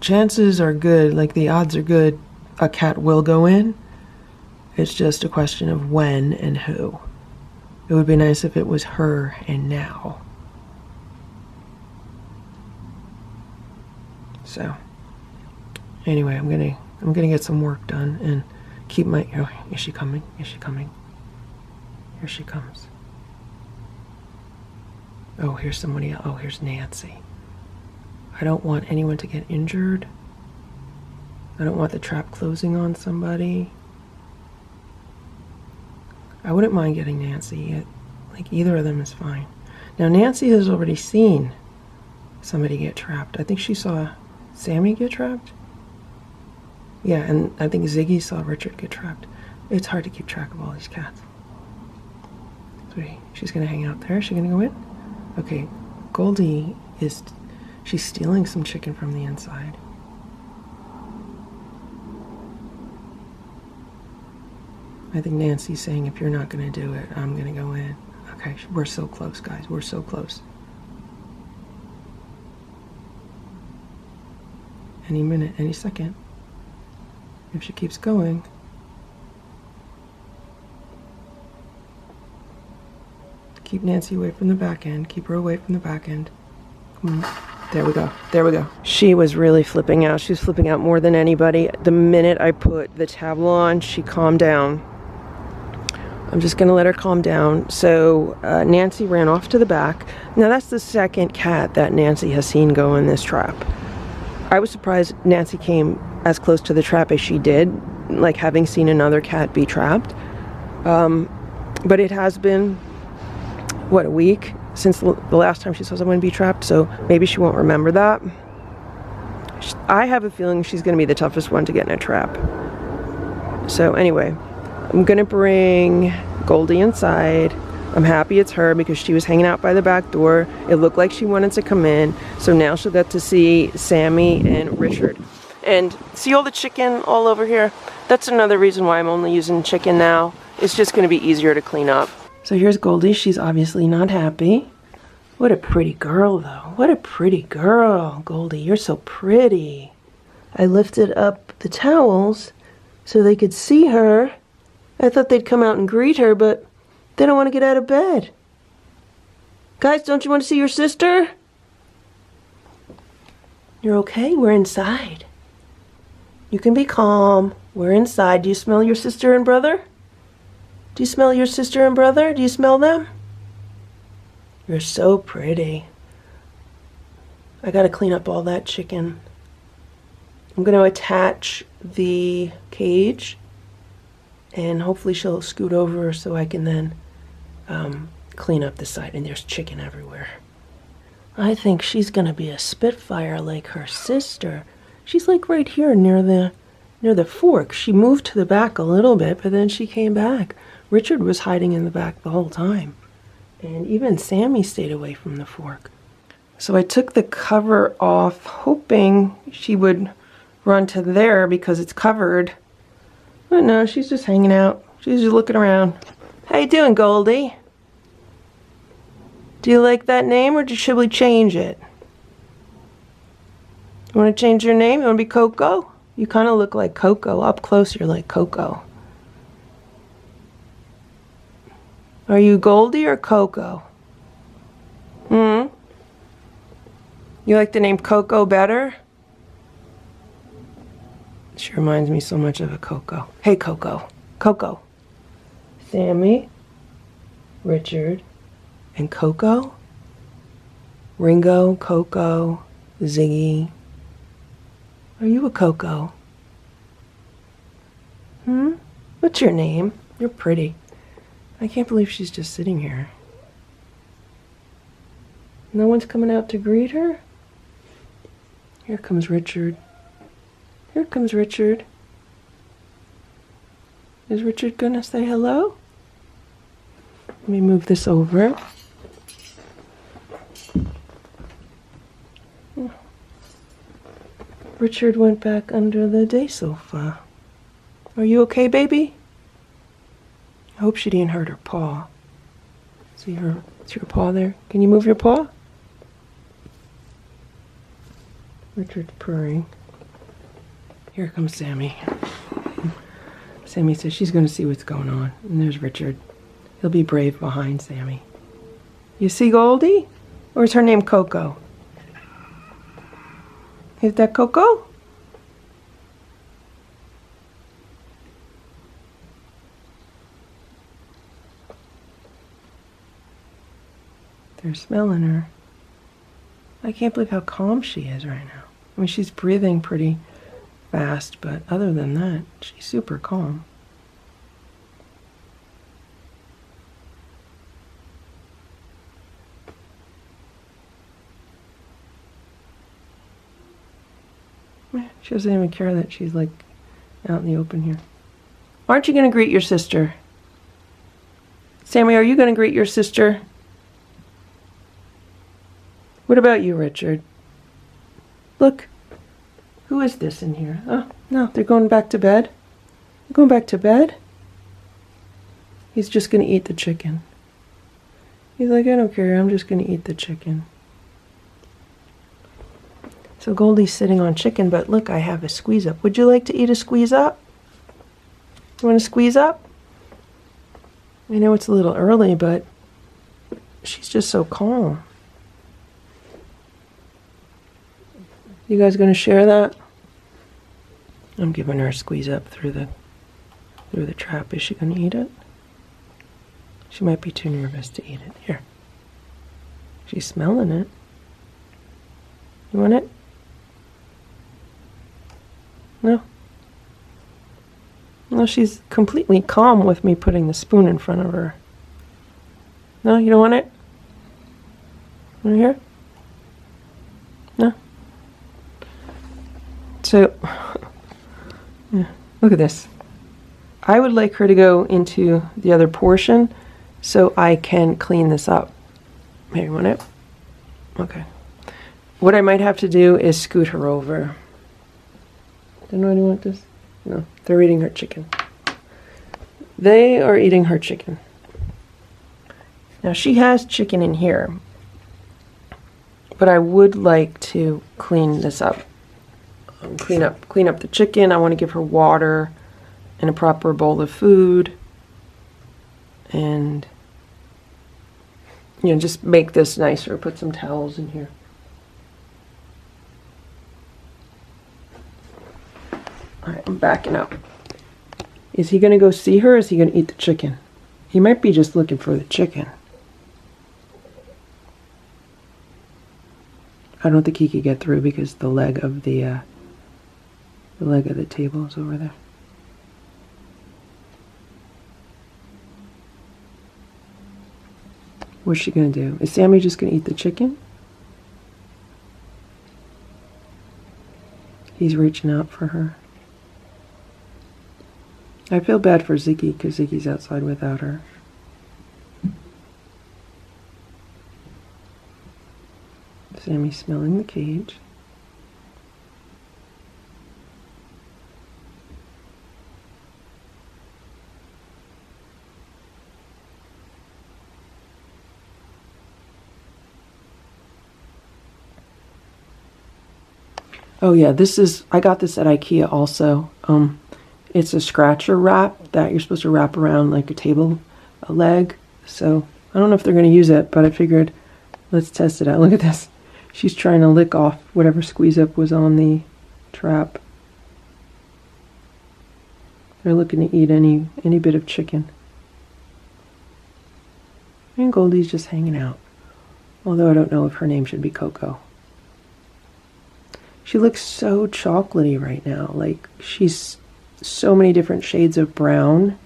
A: chances are good, like the odds are good, a cat will go in. It's just a question of when and who. It would be nice if it was her and now. So, anyway, I'm gonna get some work done and keep my. Oh, is she coming? Is she coming? Here she comes. Oh, here's somebody else. Oh, here's Nancy. I don't want anyone to get injured. I don't want the trap closing on somebody. I wouldn't mind getting Nancy. Like, either of them is fine. Now, Nancy has already seen somebody get trapped. I think she saw Sammy get trapped. Yeah, and I think Ziggy saw Richard get trapped. It's hard to keep track of all these cats. Sweetie, she's gonna hang out there. Is she gonna go in? Okay, Goldie is... She's stealing some chicken from the inside. I think Nancy's saying, if you're not gonna do it, I'm gonna go in. Okay, we're so close, guys. We're so close. Any minute, any second. If she keeps going. Keep Nancy away from the back end. Keep her away from the back end. Come on. There we go. There we go. She was really flipping out. She was flipping out more than anybody. The minute I put the towel on, she calmed down. I'm just going to let her calm down. So Nancy ran off to the back. Now that's the second cat that Nancy has seen go in this trap. I was surprised Nancy came as close to the trap as she did, like having seen another cat be trapped. But it has been, what, a week since the last time she saw someone be trapped, so maybe she won't remember that. I have a feeling she's going to be the toughest one to get in a trap. So anyway, I'm going to bring Goldie inside. I'm happy it's her because she was hanging out by the back door. It looked like she wanted to come in, so now she'll get to see Sammy and Richard. And see all the chicken all over here? That's another reason why I'm only using chicken now. It's just going to be easier to clean up. So here's Goldie. She's obviously not happy. What a pretty girl, though. What a pretty girl. Goldie, you're so pretty. I lifted up the towels so they could see her. I thought they'd come out and greet her, but they don't want to get out of bed. Guys, don't you want to see your sister? You're okay? We're inside. You can be calm. We're inside. Do you smell your sister and brother? Do you smell your sister and brother? Do you smell them? You're so pretty. I gotta clean up all that chicken. I'm gonna attach the cage and hopefully she'll scoot over so I can then clean up the side. And there's chicken everywhere. I think she's gonna be a spitfire like her sister. She's like right here near the fork. She moved to the back a little bit, but then she came back. Richard was hiding in the back the whole time. And even Sammy stayed away from the fork. So I took the cover off, hoping she would run to there because it's covered. But no, she's just hanging out. She's just looking around. How you doing, Goldie? Do you like that name, or should we change it? You want to change your name? You want to be Coco? You kind of look like Coco. Up close, you're like Coco. Are you Goldie or Coco? You like the name Coco better? She reminds me so much of a Coco. Hey, Coco. Coco. Sammy, Richard, and Coco. Ringo, Coco, Ziggy. Are you a Coco? What's your name? You're pretty. I can't believe she's just sitting here. No one's coming out to greet her? Here comes Richard. Here comes Richard. Is Richard gonna say hello? Let me move this over. Richard went back under the day sofa. Are you okay, baby? I hope she didn't hurt her paw. See her paw there? Can you move your paw? Richard's purring. Here comes Sammy. Sammy says she's going to see what's going on. And there's Richard. He'll be brave behind Sammy. You see Goldie? Or is her name Coco? Is that Coco? They're smelling her. I can't believe how calm she is right now. I mean, she's breathing pretty fast, but other than that, she's super calm. She doesn't even care that she's like out in the open here. Aren't you going to greet your sister? Sammy, are you going to greet your sister? What about you, Richard? Look, who is this in here? Oh, no, they're going back to bed. They're going back to bed? He's just going to eat the chicken. He's like, I don't care, I'm just going to eat the chicken. So Goldie's sitting on chicken, but look, I have a squeeze up. Would you like to eat a squeeze up? You want to squeeze up? I know it's a little early, but she's just so calm. You guys gonna share that? I'm giving her a squeeze up through the trap. Is she gonna eat it? She might be too nervous to eat it. Here. She's smelling it. You want it? No. No, she's completely calm with me putting the spoon in front of her. No, you don't want it? Want to hear? No? So, yeah, look at this. I would like her to go into the other portion so I can clean this up. Maybe you want it? Okay. What I might have to do is scoot her over. Does anybody want this? No, they're eating her chicken. They are eating her chicken. Now she has chicken in here, but I would like to clean this up. Clean up the chicken. I want to give her water and a proper bowl of food, and just make this nicer. Put some towels in here. All right, I'm backing up. Is he gonna go see her, or is he gonna eat the chicken? He might be just looking for the chicken. I don't think he could get through because the leg of the table is over there. What's she gonna do? Is Sammy just gonna eat the chicken? He's reaching out for her. I feel bad for Ziggy because Ziggy's outside without her. Sammy's smelling the cage. Oh yeah, I got this at IKEA also. It's a scratcher wrap that you're supposed to wrap around like a leg. So I don't know if they're going to use it, but I figured let's test it out. Look at this. She's trying to lick off whatever squeeze up was on the trap. They're looking to eat any bit of chicken. And Goldie's just hanging out. Although I don't know if her name should be Coco. She looks so chocolatey right now. Like she's so many different shades of brown.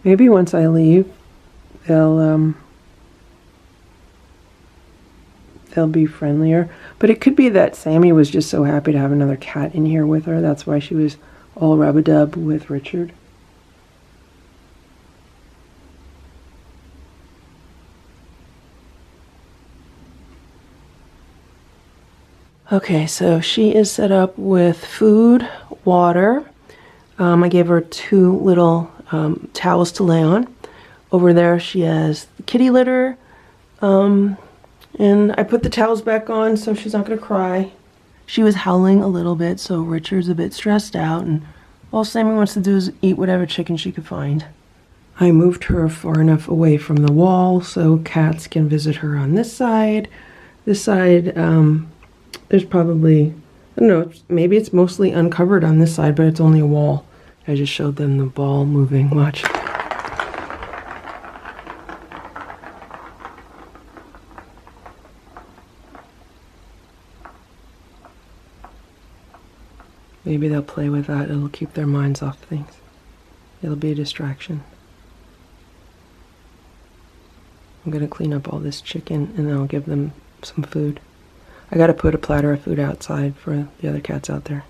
A: Maybe once I leave, they'll be friendlier. But it could be that Sammy was just so happy to have another cat in here with her. That's why she was all rub-a-dub with Richard. Okay, so she is set up with food, water. I gave her 2 little towels to lay on. Over there she has the kitty litter, and I put the towels back on so she's not going to cry. She was howling a little bit, so Richard's a bit stressed out, and all Sammy wants to do is eat whatever chicken she could find. I moved her far enough away from the wall so cats can visit her on this side. This side, there's probably, I don't know, maybe it's mostly uncovered on this side, but it's only a wall. I just showed them the ball moving. Watch. Maybe they'll play with that. It'll keep their minds off things. It'll be a distraction. I'm gonna clean up all this chicken and then I'll give them some food. I gotta put a platter of food outside for the other cats out there.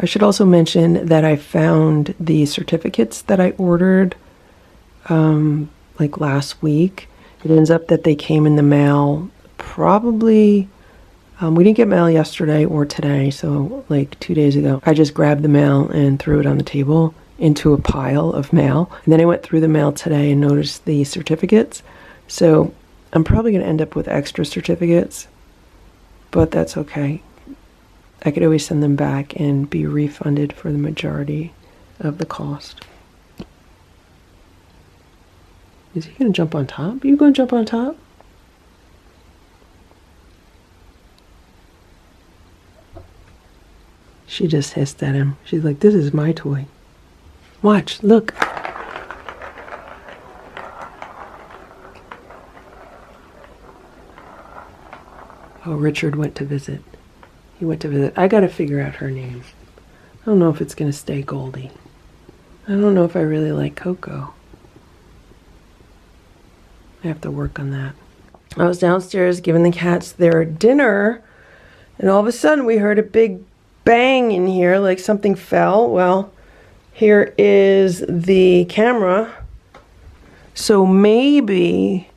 A: I should also mention that I found the certificates that I ordered like last week. It ends up that they came in the mail probably, we didn't get mail yesterday or today, so like 2 days ago. I just grabbed the mail and threw it on the table into a pile of mail. And then I went through the mail today and noticed the certificates. So I'm probably going to end up with extra certificates, but that's okay. I could always send them back and be refunded for the majority of the cost. Is he going to jump on top? Are you going to jump on top? She just hissed at him. She's like, this is my toy. Watch, look. Oh, Richard went to visit. He went to visit. I gotta figure out her name. I don't know if it's gonna stay Goldie. I don't know if I really like Coco. I have to work on that. I was downstairs giving the cats their dinner, and all of a sudden we heard a big bang in here, like something fell. Well, here is the camera. So maybe,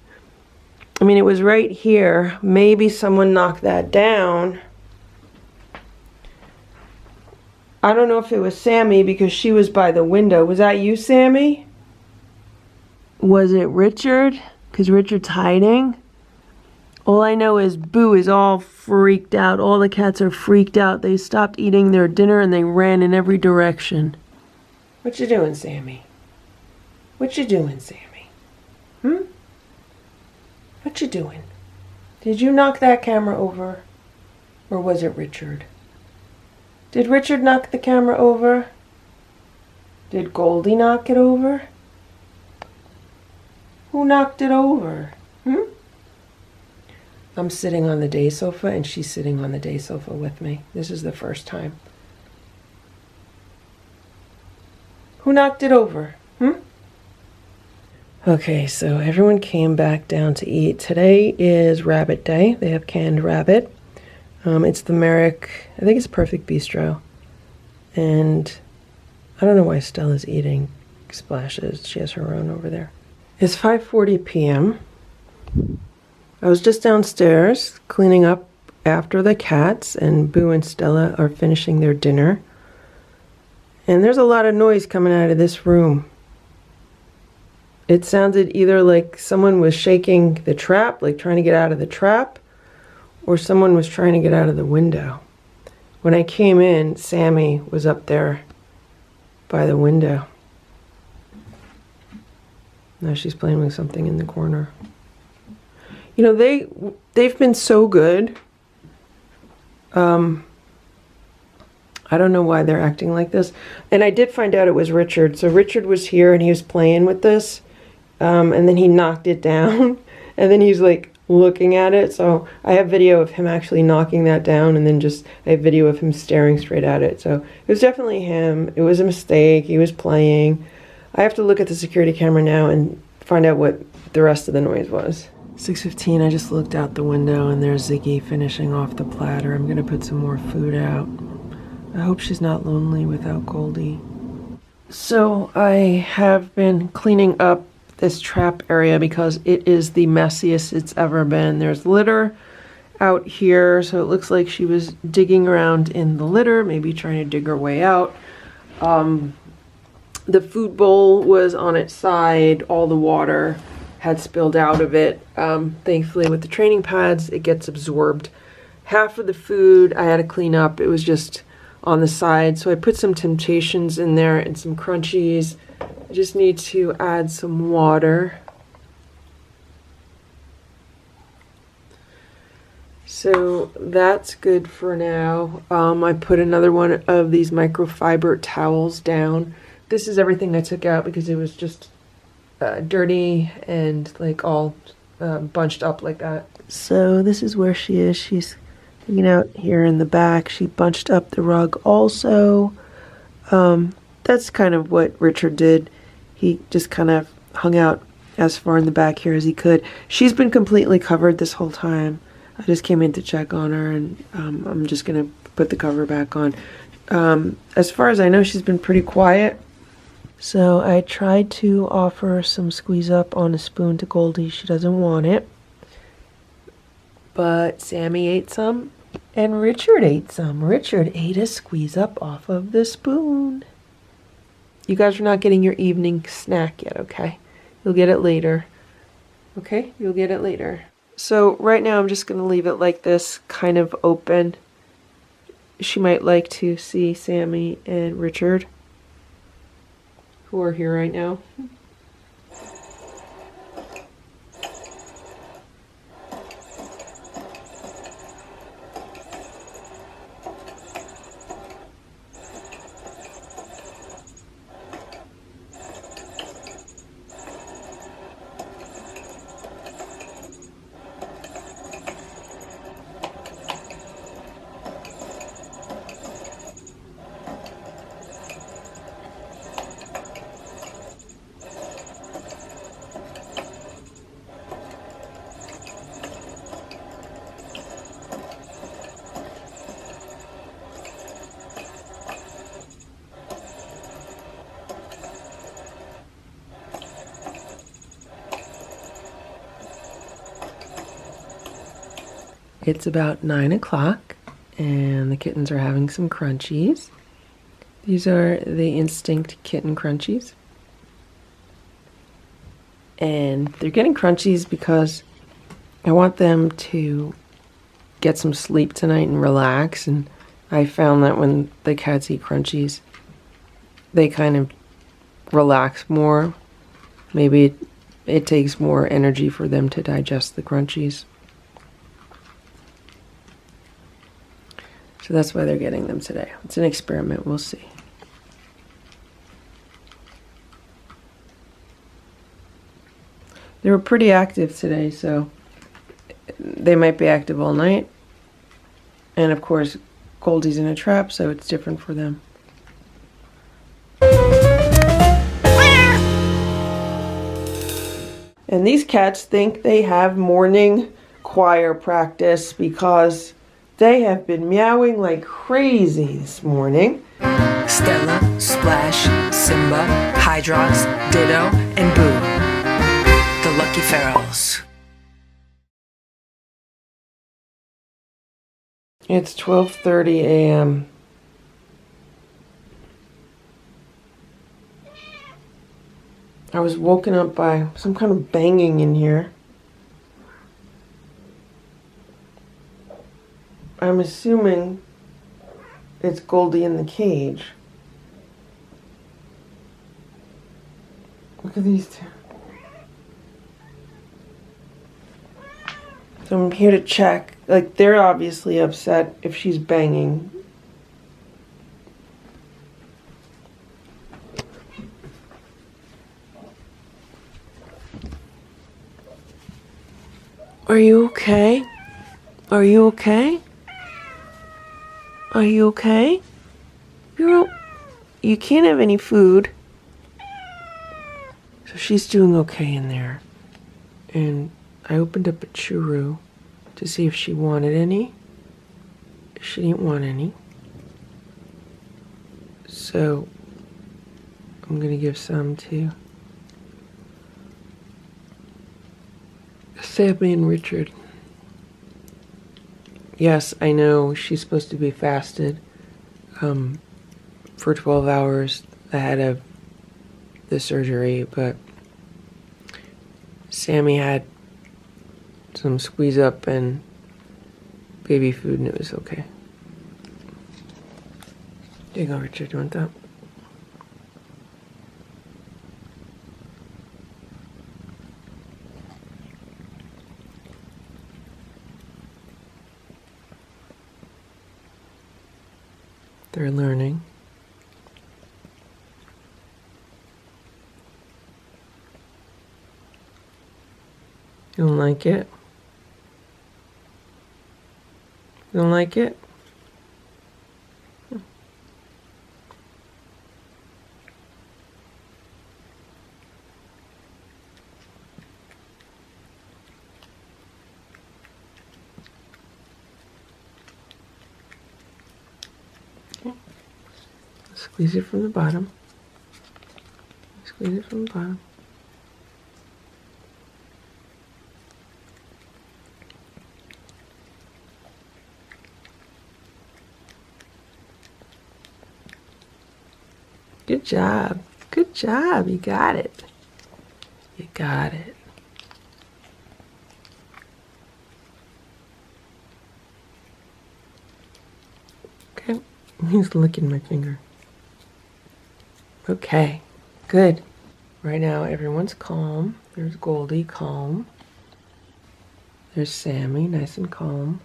A: I mean, it was right here. Maybe someone knocked that down. I don't know if it was Sammy because she was by the window. Was that you, Sammy? Was it Richard? Because Richard's hiding. All I know is Boo is all freaked out. All the cats are freaked out. They stopped eating their dinner and they ran in every direction. What you doing, Sammy? What you doing, Sammy? What you doing? Did you knock that camera over? Or was it Richard? Did Richard knock the camera over? Did Goldie knock it over? Who knocked it over? I'm sitting on the day sofa and she's sitting on the day sofa with me. This is the first time. Who knocked it over? Okay, so everyone came back down to eat. Today is Rabbit Day. They have canned rabbit. It's the Merrick, I think it's Perfect Bistro. And I don't know why Stella's eating Splashes. She has her own over there. It's 5:40 p.m. I was just downstairs cleaning up after the cats, and Boo and Stella are finishing their dinner. And there's a lot of noise coming out of this room. It sounded either like someone was shaking the trap, like trying to get out of the trap, or someone was trying to get out of the window. When I came in, Sammy was up there by the window. Now she's playing with something in the corner. You know, they've been so good. I don't know why they're acting like this. And I did find out it was Richard. So Richard was here and he was playing with this. And then he knocked it down. And then he's like looking at it. So I have video of him actually knocking that down. And then I have video of him staring straight at it. So it was definitely him. It was a mistake. He was playing. I have to look at the security camera now and find out what the rest of the noise was. 6:15, I just looked out the window and there's Ziggy finishing off the platter. I'm gonna put some more food out. I hope she's not lonely without Goldie. So I have been cleaning up this trap area because it is the messiest it's ever been. There's litter out here, so it looks like she was digging around in the litter, maybe trying to dig her way out. The food bowl was on its side. All the water had spilled out of it. Thankfully, with the training pads, it gets absorbed. Half of the food I had to clean up. It was just on the side, so I put some Temptations in there and some Crunchies. I just need to add some water. So that's good for now. I put another one of these microfiber towels down. This is everything I took out because it was just dirty and like all bunched up like that. So this is where she is. She's hanging out here in the back. She bunched up the rug also. That's kind of what Richard did. He just kind of hung out as far in the back here as he could. She's been completely covered this whole time. I just came in to check on her, and I'm just going to put the cover back on. As far as I know, she's been pretty quiet. So I tried to offer some squeeze up on a spoon to Goldie. She doesn't want it. But Sammy ate some, and Richard ate some. Richard ate a squeeze up off of the spoon. You guys are not getting your evening snack yet, okay? You'll get it later. Okay? You'll get it later. So right now I'm just going to leave it like this, kind of open. She might like to see Sammy and Richard, who are here right now. It's about 9 o'clock and the kittens are having some crunchies. These are the Instinct Kitten Crunchies. And they're getting crunchies because I want them to get some sleep tonight and relax. And I found that when the cats eat crunchies, they kind of relax more. Maybe it takes more energy for them to digest the crunchies. So that's why they're getting them today. It's an experiment, we'll see. They were pretty active today, so they might be active all night. And of course, Goldie's in a trap, so it's different for them. And these cats think they have morning choir practice because they have been meowing like crazy this morning.
B: Stella, Splash, Simba, Hydrox, Ditto, and Boo. The Lucky Ferals.
A: It's 12:30 a.m. I was woken up by some kind of banging in here. I'm assuming it's Goldie in the cage. Look at these two. So I'm here to check. Like, they're obviously upset if she's banging. Are you okay? Are you okay? Are you okay? You can't have any food. So she's doing okay in there. And I opened up a churro to see if she wanted any. She didn't want any. So I'm gonna give some to Sammy and Richard. Yes, I know she's supposed to be fasted for 12 hours ahead of the surgery, but Sammy had some squeeze up and baby food and it was okay. There you go, Richard. You want that? They're learning. You don't like it? You don't like it? Okay. Squeeze it from the bottom. Squeeze it from the bottom. Good job. Good job. You got it. You got it. Okay. He's licking my finger. Okay. Good. Right now, everyone's calm. There's Goldie, calm. There's Sammy, nice and calm.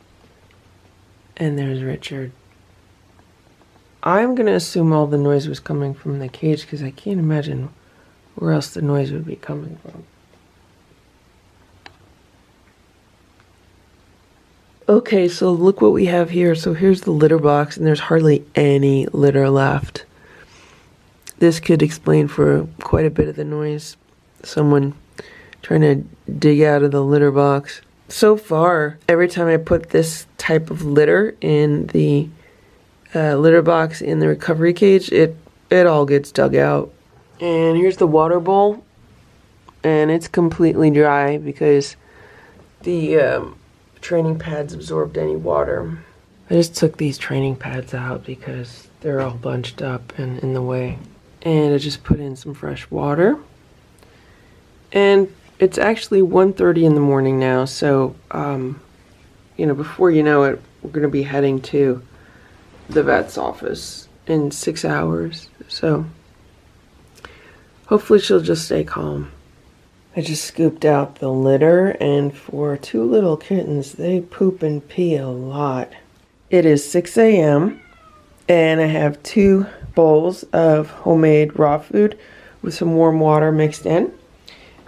A: And there's Richard. I'm going to assume all the noise was coming from the cage because I can't imagine where else the noise would be coming from. Okay, so look what we have here. So here's the litter box and there's hardly any litter left. This could explain for quite a bit of the noise. Someone trying to dig out of the litter box. So far, every time I put this type of litter in the litter box in the recovery cage, it all gets dug out. And here's the water bowl, and it's completely dry because the training pads absorbed any water. I just took these training pads out because they're all bunched up and in the way. And I just put in some fresh water. And it's actually 1:30 in the morning now, so before you know it, we're going to be heading to the vet's office in 6 hours, so hopefully she'll just stay calm. I just scooped out the litter, and for two little kittens, they poop and pee a lot. It is 6 a.m. and I have 2 bowls of homemade raw food with some warm water mixed in.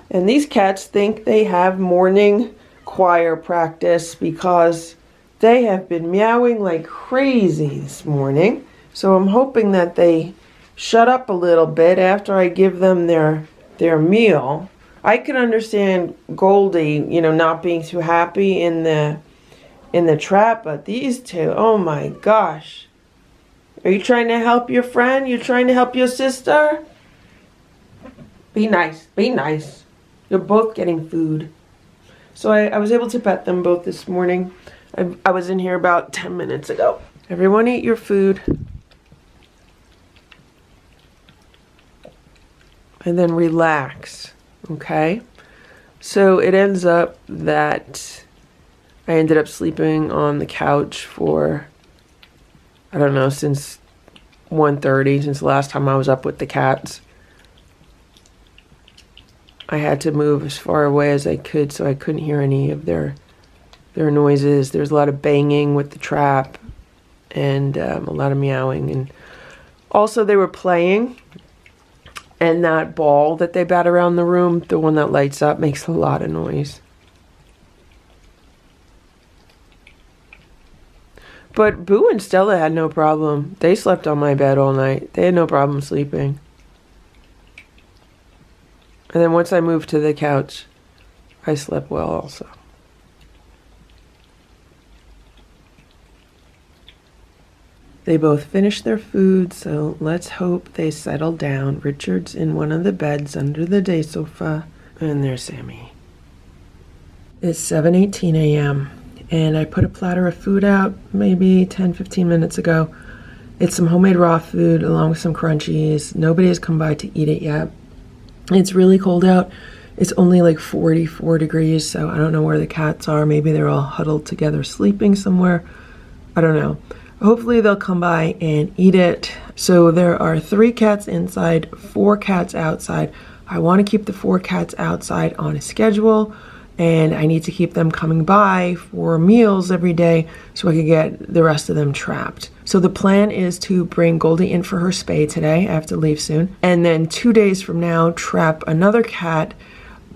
A: And these cats think they have morning choir practice because they have been meowing like crazy this morning. So I'm hoping that they shut up a little bit after I give them their meal. I can understand Goldie, not being too happy in the trap, but these two, oh my gosh. Are you trying to help your friend? You trying to help your sister? Be nice, be nice. You're both getting food. So I was able to pet them both this morning. I was in here about 10 minutes ago. Everyone eat your food. And then relax, okay? So it ends up that I ended up sleeping on the couch for, I don't know, since 1:30, since the last time I was up with the cats. I had to move as far away as I could so I couldn't hear any of their noises. There's a lot of banging with the trap and a lot of meowing. And also they were playing, and that ball that they bat around the room, the one that lights up, makes a lot of noise. But Boo and Stella had no problem. They slept on my bed all night. They had no problem sleeping. And then once I moved to the couch, I slept well also. They both finished their food, so let's hope they settle down. Richard's in one of the beds under the day sofa, and there's Sammy. It's 7:18 a.m. and I put a platter of food out maybe 10-15 minutes ago. It's some homemade raw food along with some crunchies. Nobody has come by to eat it yet. It's really cold out. It's only like 44 degrees, so I don't know where the cats are. Maybe they're all huddled together sleeping somewhere. I don't know. Hopefully they'll come by and eat it. So there are 3 cats inside, 4 cats outside. I want to keep the 4 cats outside on a schedule, and I need to keep them coming by for meals every day so I can get the rest of them trapped. So the plan is to bring Goldie in for her spay today. I have to leave soon. And then 2 days from now, trap another cat,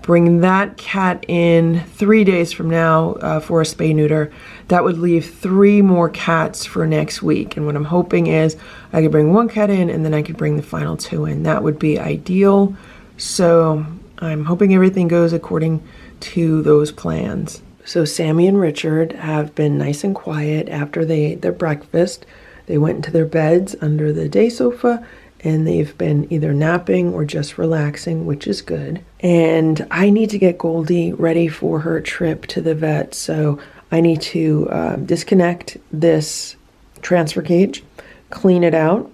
A: bring that cat in 3 days from now for a spay neuter. That would leave 3 more cats for next week. And what I'm hoping is I could bring 1 cat in and then I could bring the final 2 in. That would be ideal. So I'm hoping everything goes according to those plans. So Sammy and Richard have been nice and quiet after they ate their breakfast. They went into their beds under the day sofa and they've been either napping or just relaxing, which is good. And I need to get Goldie ready for her trip to the vet. So I need to disconnect this transfer cage, clean it out,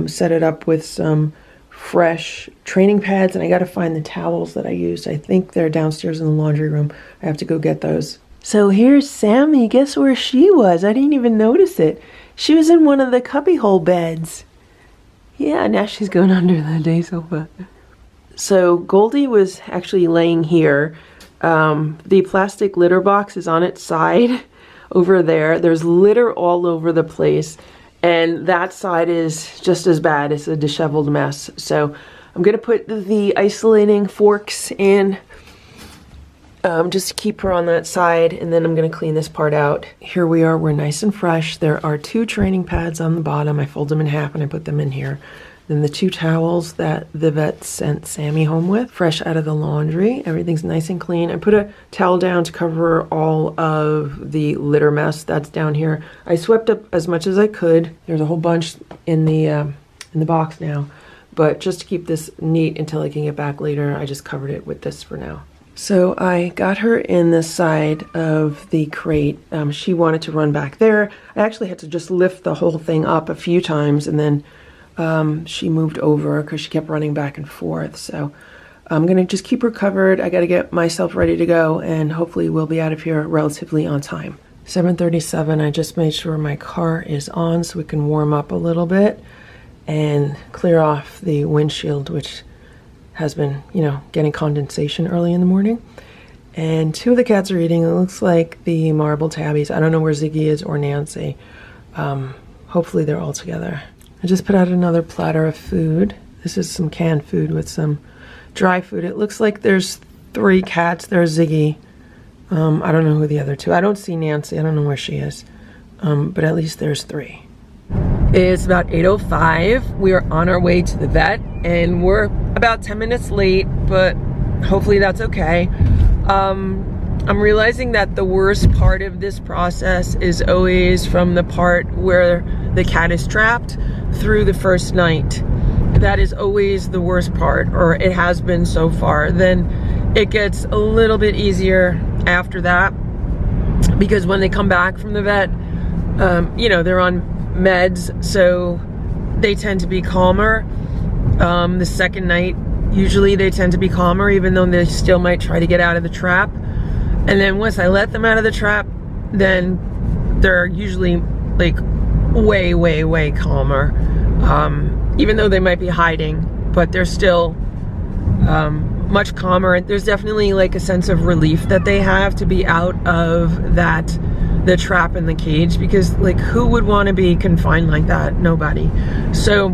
A: set it up with some fresh training pads, and I got to find the towels that I used. I think they're downstairs in the laundry room. I have to go get those. So here's Sammy. Guess where she was? I didn't even notice it. She was in one of the cubbyhole beds. Yeah, now she's going under the day sofa. So Goldie was actually laying here. The plastic litter box is on its side over there. There's litter all over the place. And that side is just as bad. It's a disheveled mess. So I'm going to put the isolating forks in just to keep her on that side. And then I'm going to clean this part out. Here we are. We're nice and fresh. There are 2 training pads on the bottom. I fold them in half and I put them in here. Then the 2 towels that the vet sent Sammy home with, fresh out of the laundry. Everything's nice and clean. I put a towel down to cover all of the litter mess that's down here. I swept up as much as I could. There's a whole bunch in the box now, but just to keep this neat until I can get back later, I just covered it with this for now. So I got her in the side of the crate. She wanted to run back there. I actually had to just lift the whole thing up a few times, and then she moved over because she kept running back and forth. So I'm going to just keep her covered. I got to get myself ready to go, and hopefully we'll be out of here relatively on time. 7:37, I just made sure my car is on so we can warm up a little bit and clear off the windshield, which has been, getting condensation early in the morning. And 2 of the cats are eating. It looks like the marble tabbies. I don't know where Ziggy is or Nancy. Hopefully they're all together. I just put out another platter of food. This is some canned food with some dry food. It looks like there's 3 cats. There's Ziggy. I don't know who the other 2. I don't see Nancy. I don't know where she is. But at least there's 3. It's about 8:05. We are on our way to the vet, and we're about 10 minutes late, but hopefully that's okay. I'm realizing that the worst part of this process is always from the part where the cat is trapped through the first night. That is always the worst part, or it has been so far. Then it gets a little bit easier after that, because when they come back from the vet, they're on meds, so they tend to be calmer. The second night, usually they tend to be calmer, even though they still might try to get out of the trap. And then once I let them out of the trap, then they're usually like way, way, way calmer. Even though they might be hiding, but they're still much calmer. There's definitely like a sense of relief that they have to be out of the trap in the cage, because like who would want to be confined like that? Nobody. So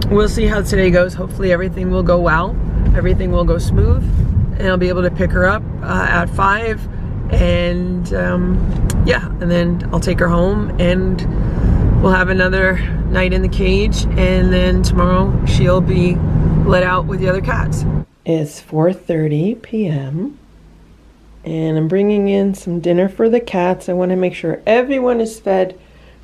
A: we'll see how today goes. Hopefully everything will go well. Everything will go smooth, and I'll be able to pick her up at 5, and and then I'll take her home and we'll have another night in the cage, and then tomorrow she'll be let out with the other cats. It's 4:30 p.m. and I'm bringing in some dinner for the cats. I want to make sure everyone is fed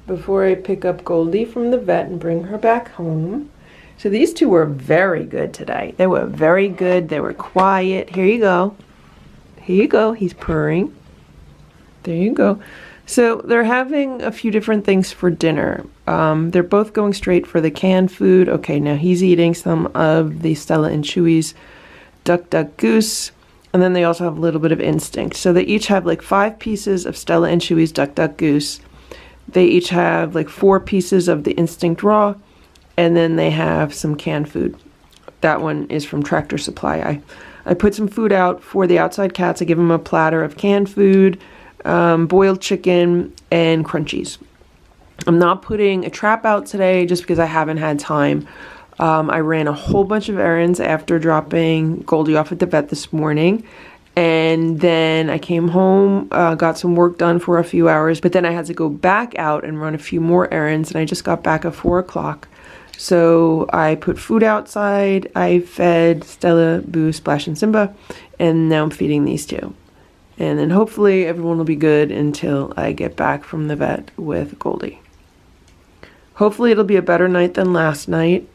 A: before I pick up Goldie from the vet and bring her back home. So these 2 were very good today. They were very good. They were quiet. Here you go. Here you go. He's purring. There you go. So they're having a few different things for dinner. They're both going straight for the canned food. Okay, now he's eating some of the Stella and Chewy's Duck Duck Goose. And then they also have a little bit of Instinct. So they each have like 5 pieces of Stella and Chewy's Duck Duck Goose. They each have like 4 pieces of the Instinct Raw. And then they have some canned food. That one is from Tractor Supply. I put some food out for the outside cats. I give them a platter of canned food, boiled chicken, and crunchies. I'm not putting a trap out today just because I haven't had time. I ran a whole bunch of errands after dropping Goldie off at the vet this morning. And then I came home, got some work done for a few hours, but then I had to go back out and run a few more errands, and I just got back at 4 o'clock. So I put food outside, I fed Stella, Boo, Splash, and Simba, and now I'm feeding these two. And then hopefully everyone will be good until I get back from the vet with Goldie. Hopefully it'll be a better night than last night.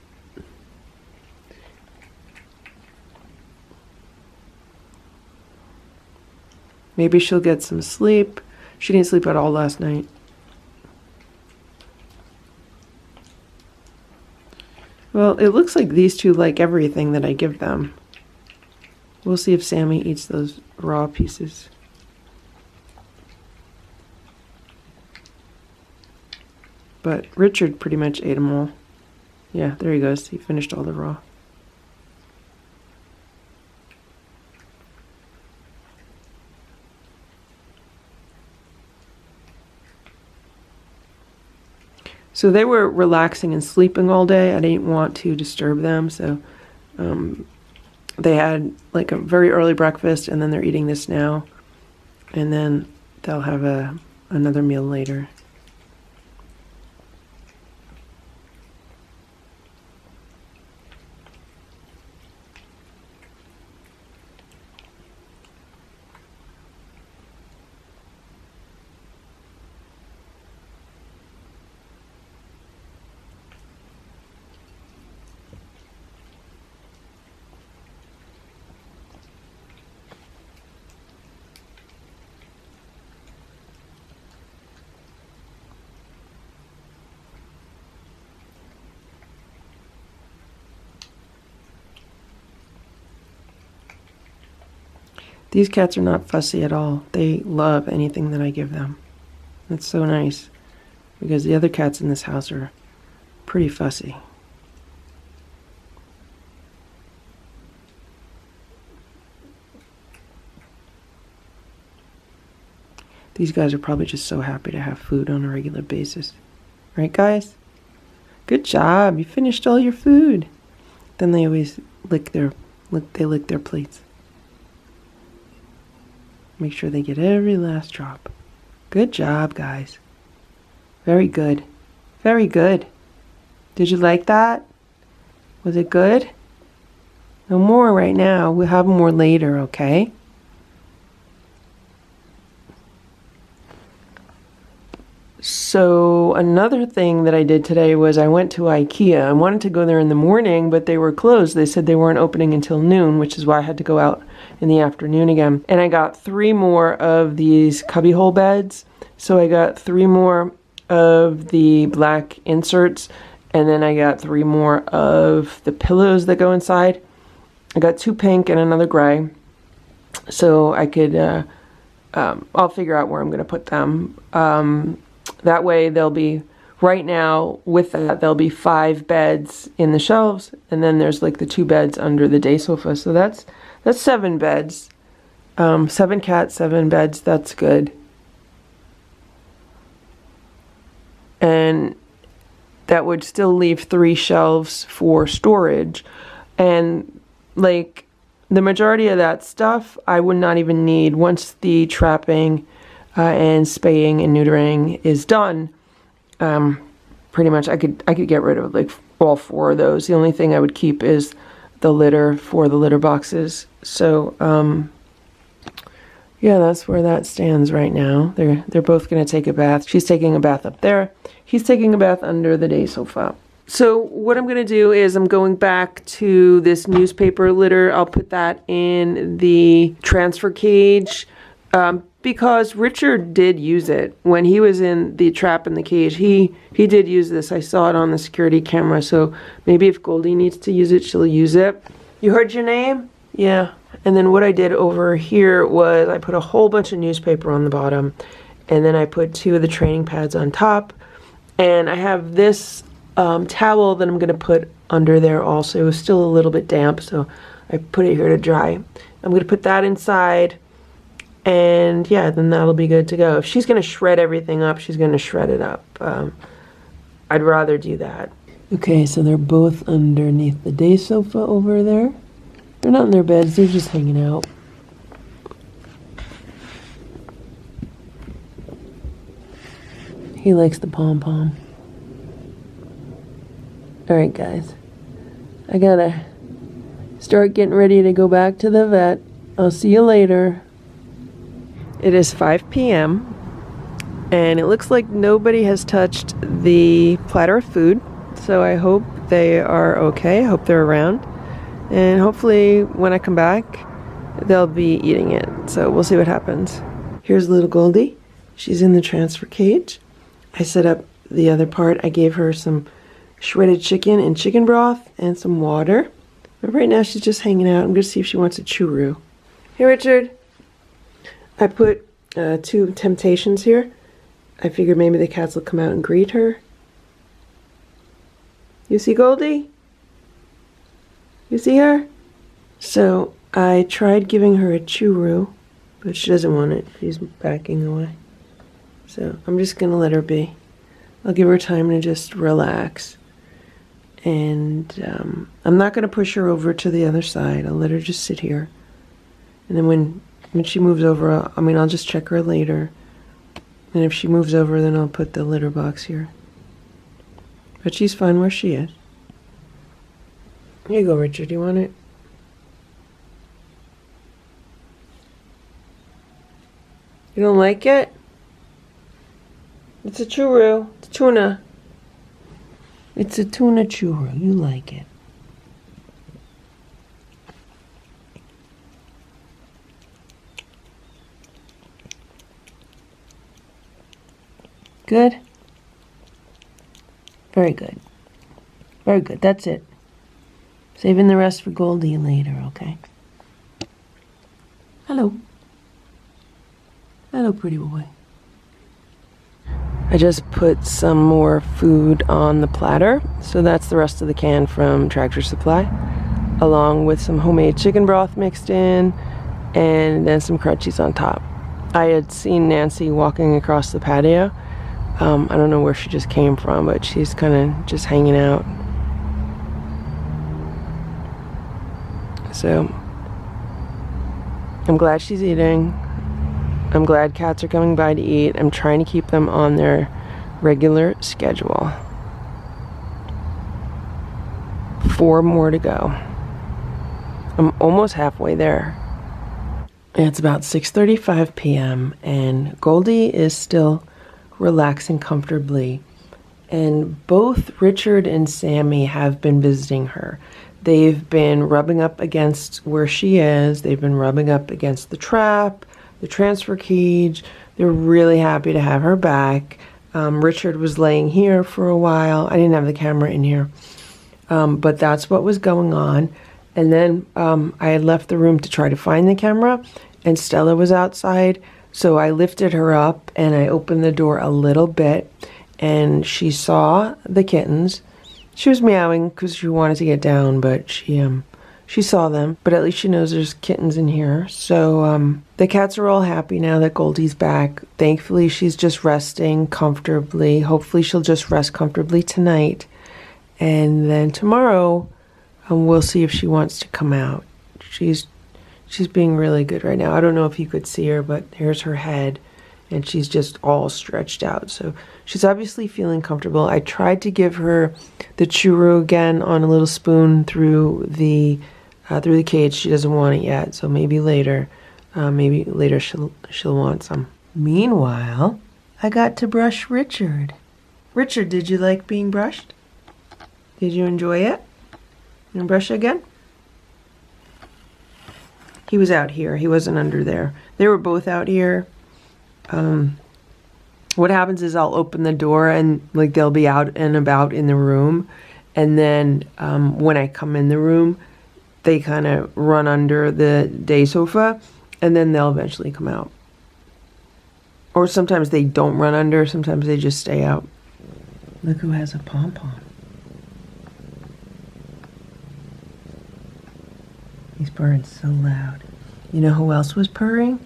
A: Maybe she'll get some sleep. She didn't sleep at all last night. Well, it looks like these two like everything that I give them. We'll see if Sammy eats those raw pieces. But Richard pretty much ate them all. Yeah, there he goes. He finished all the raw. So they were relaxing and sleeping all day. I didn't want to disturb them, so they had like a very early breakfast, and then they're eating this now, and then they'll have another meal later. These cats are not fussy at all. They love anything that I give them. That's so nice, because the other cats in this house are pretty fussy. These guys are probably just so happy to have food on a regular basis. Right, guys? Good job. You finished all your food. Then they always lick their plates. Make sure they get every last drop. Good job, guys. Very good. Very good. Did you like that? Was it good? No more right now. We'll have more later, okay? So another thing that I did today was I went to IKEA. I wanted to go there in the morning, but they were closed. They said they weren't opening until noon, which is why I had to go out in the afternoon again. And I got 3 more of these cubbyhole beds. So I got 3 more of the black inserts, and then I got 3 more of the pillows that go inside. I got 2 pink and another gray. So I could, I'll figure out where I'm going to put them. That way they'll be, right now with that, there'll be 5 beds in the shelves, and then there's like the 2 beds under the day sofa. So that's 7 beds. 7 cats, 7 beds, that's good. And that would still leave 3 shelves for storage. And like the majority of that stuff I would not even need once the trapping and spaying and neutering is done. Pretty much I could get rid of like all 4 of those. The only thing I would keep is the litter for the litter boxes. So yeah, that's where that stands right now. They're both gonna take a bath. She's taking a bath up there. He's taking a bath under the day sofa. So what I'm going to do is I'm going back to this newspaper litter. I'll put that in the transfer cage because Richard did use it. When he was in the trap in the cage, he did use this. I saw it on the security camera. So maybe if Goldie needs to use it, she'll use it. You heard your name? Yeah. And then what I did over here was I put a whole bunch of newspaper on the bottom. And then I put 2 of the training pads on top. And I have this towel that I'm going to put under there also. It was still a little bit damp, so I put it here to dry. I'm going to put that inside, and yeah, then that'll be good to go. If she's going to shred everything up, she's going to shred it up. I'd rather do that. Okay, so they're both underneath the day sofa over there. They're not in their beds, they're just hanging out. He likes the pom-pom. Alright guys, I gotta start getting ready to go back to the vet. I'll see you later. It is 5 p.m. and it looks like nobody has touched the platter of food, so I hope they are okay. I hope they're around, and hopefully when I come back they'll be eating it, so we'll see what happens. Here's little Goldie. She's in the transfer cage. I set up the other part. I gave her some shredded chicken and chicken broth and some water. But right now she's just hanging out. I'm going to see if she wants a churro. Hey Richard. I put 2 Temptations here. I figured maybe the cats will come out and greet her. You see Goldie? You see her? So I tried giving her a churro, but she doesn't want it. She's backing away. So I'm just going to let her be. I'll give her time to just relax. And I'm not going to push her over to the other side. I'll let her just sit here. And then when she moves over, I'll just check her later. And if she moves over, then I'll put the litter box here. But she's fine where she is. Here you go, Richard. You want it? You don't like it? It's a churro. It's tuna. It's a tuna churro. You like it. Good? Very good. Very good. That's it. Saving the rest for Goldie later, okay? Hello. Hello, pretty boy. I just put some more food on the platter, so that's the rest of the can from Tractor Supply, along with some homemade chicken broth mixed in, and then some crunchies on top. I had seen Nancy walking across the patio. I don't know where she just came from, but she's kind of just hanging out. So, I'm glad she's eating. I'm glad cats are coming by to eat. I'm trying to keep them on their regular schedule. 4 more to go. I'm almost halfway there. It's about 6:35 p.m. and Goldie is still relaxing comfortably. And both Richard and Sammy have been visiting her. They've been rubbing up against where she is. They've been rubbing up against the trap, the transfer cage. They're really happy to have her back. Richard was laying here for a while. I didn't have the camera in here, but that's what was going on. And then I had left the room to try to find the camera, and Stella was outside, so I lifted her up and I opened the door a little bit, and she saw the kittens. She was meowing because she wanted to get down, but she saw them, but at least she knows there's kittens in here. So the cats are all happy now that Goldie's back. Thankfully, she's just resting comfortably. Hopefully, she'll just rest comfortably tonight. And then tomorrow, we'll see if she wants to come out. She's being really good right now. I don't know if you could see her, but here's her head, and she's just all stretched out. So she's obviously feeling comfortable. I tried to give her the churro again on a little spoon through the cage. She doesn't want it yet, so maybe later she'll want some. Meanwhile, I got to brush Richard. Richard, did you like being brushed? Did you enjoy it? And brush again? He was out here. He wasn't under there. They were both out here. What happens is I'll open the door and like they'll be out and about in the room. And then when I come in the room, they kind of run under the day sofa and then they'll eventually come out. Or sometimes they don't run under. Sometimes they just stay out. Look who has a pom-pom. He's purring so loud. You know who else was purring?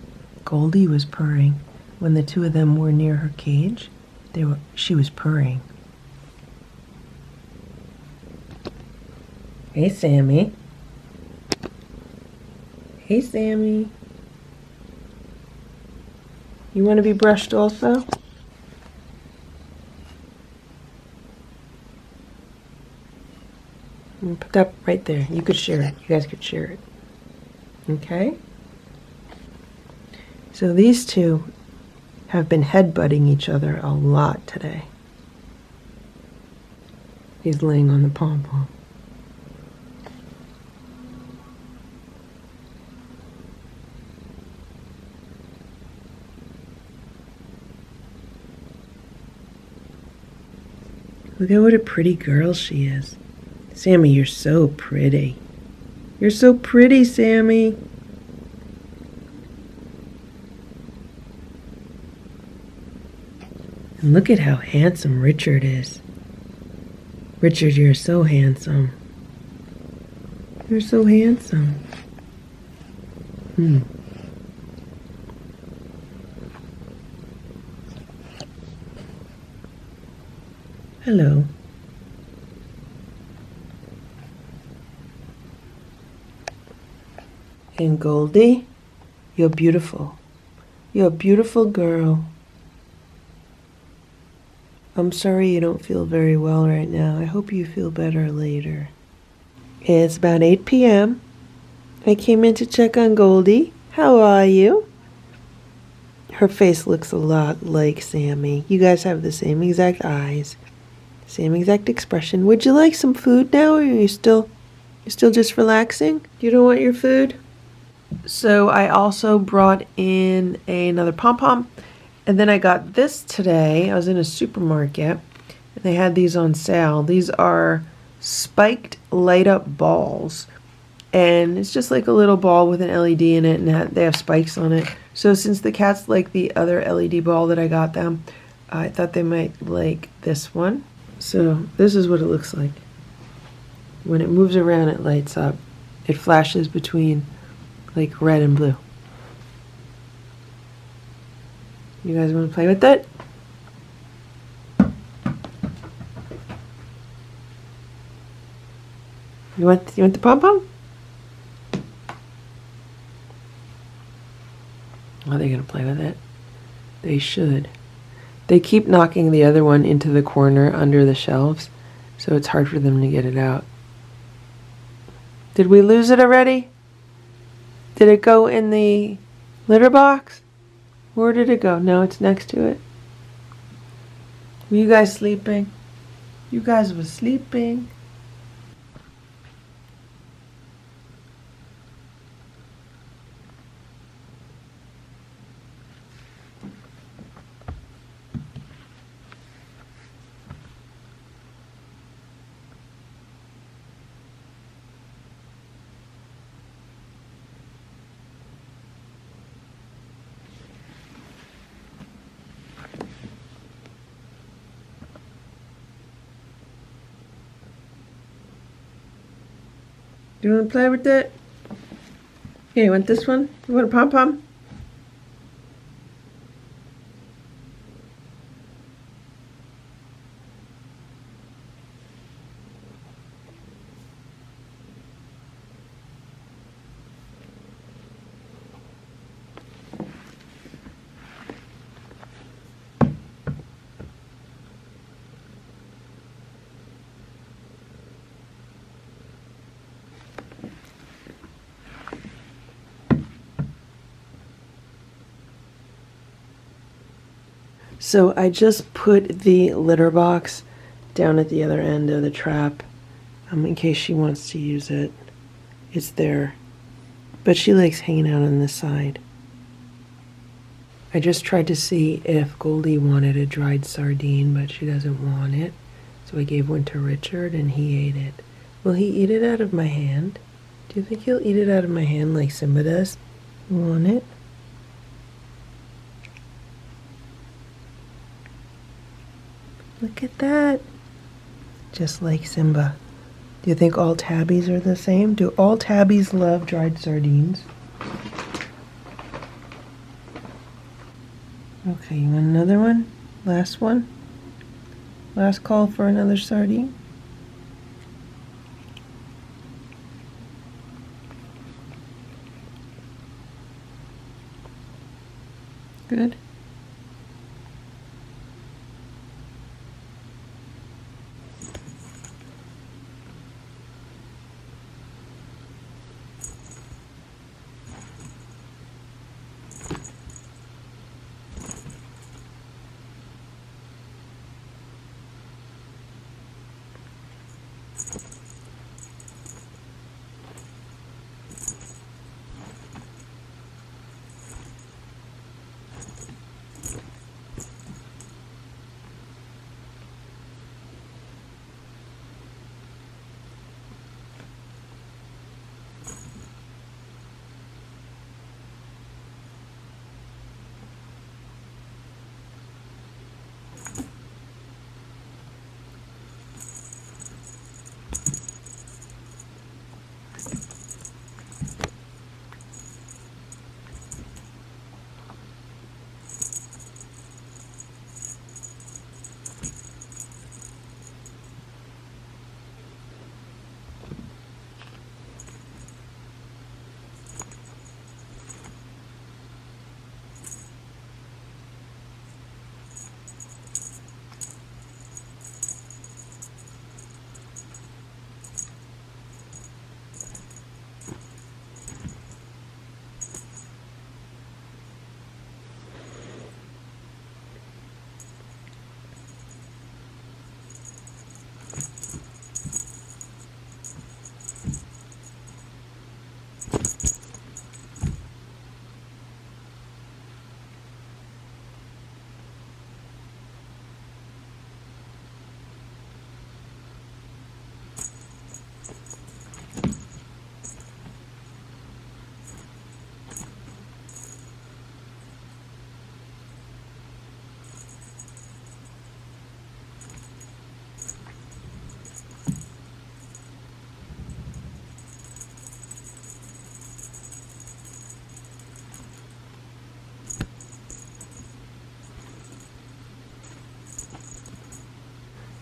A: Goldie was purring. When the two of them were near her cage, she was purring. Hey, Sammy. Hey, Sammy. You want to be brushed also? Put that right there. You could share it. You guys could share it. Okay? So these two have been headbutting each other a lot today. He's laying on the pom-pom. Look at what a pretty girl she is. Sammy, you're so pretty. You're so pretty, Sammy. And look at how handsome Richard is. Richard, you're so handsome. You're so handsome. Hello. And Goldie, you're beautiful. You're a beautiful girl. I'm sorry you don't feel very well right now. I hope you feel better later. It's about 8 p.m. I came in to check on Goldie. How are you? Her face looks a lot like Sammy. You guys have the same exact eyes. Same exact expression. Would you like some food now, or are you still just relaxing? You don't want your food? So I also brought in another pom-pom, and then I got this today. I was in a supermarket, and they had these on sale. These are spiked light-up balls, and it's just like a little ball with an LED in it, and they have spikes on it. So since the cats like the other LED ball that I got them, I thought they might like this one. So this is what it looks like. When it moves around, it lights up. It flashes between like red and blue. You guys want to play with it? You want the pom-pom? Are they gonna play with it? They should. They keep knocking the other one into the corner under the shelves, so it's hard for them to get it out. Did we lose it already? Did it go in the litter box? Where did it go? No, it's next to it. Were you guys sleeping? You guys were sleeping. You want to play with it? Here, you want this one? You want a pom-pom? So I just put the litter box down at the other end of the trap. in case she wants to use it. It's there. But she likes hanging out on this side. I just tried to see if Goldie wanted a dried sardine, but she doesn't want it. So I gave one to Richard and he ate it. Will he eat it out of my hand? Do you think he'll eat it out of my hand like Simba does? You want it? Look at that. Just like Simba. Do you think all tabbies are the same? Do all tabbies love dried sardines? Okay, you want another one? Last one? Last call for another sardine? Good.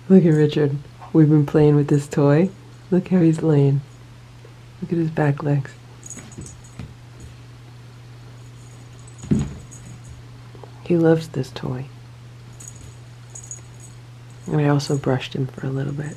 A: Look at Richard. We've been playing with this toy. Look how he's laying. Look at his back legs. He loves this toy. And I also brushed him for a little bit.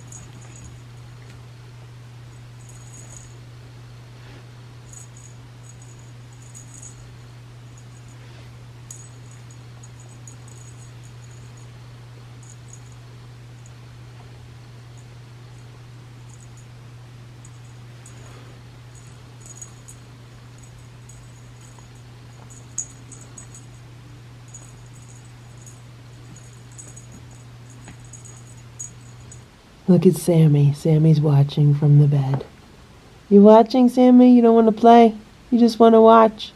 A: Look at Sammy. Sammy's watching from the bed. You watching, Sammy? You don't want to play? You just want to watch?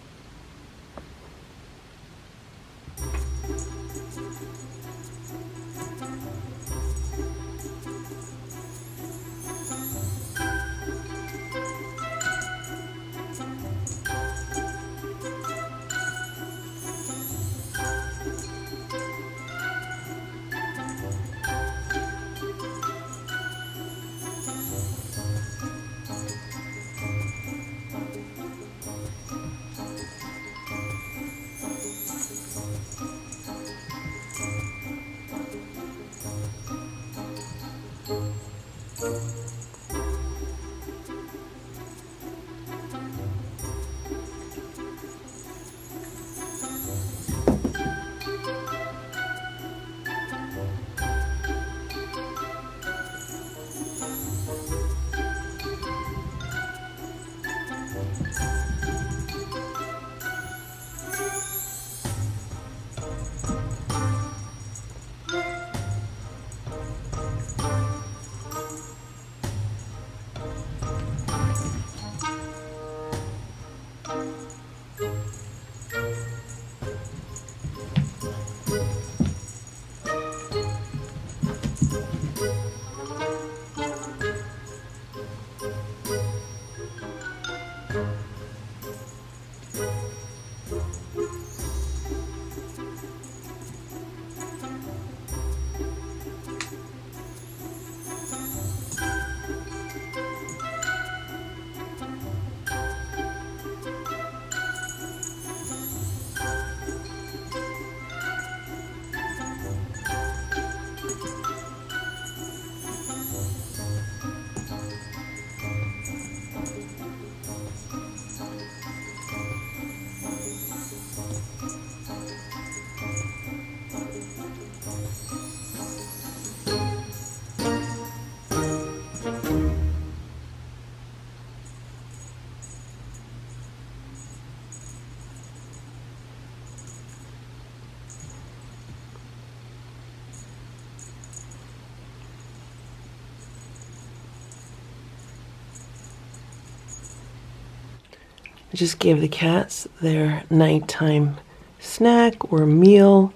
A: I just gave the cats their nighttime snack or meal.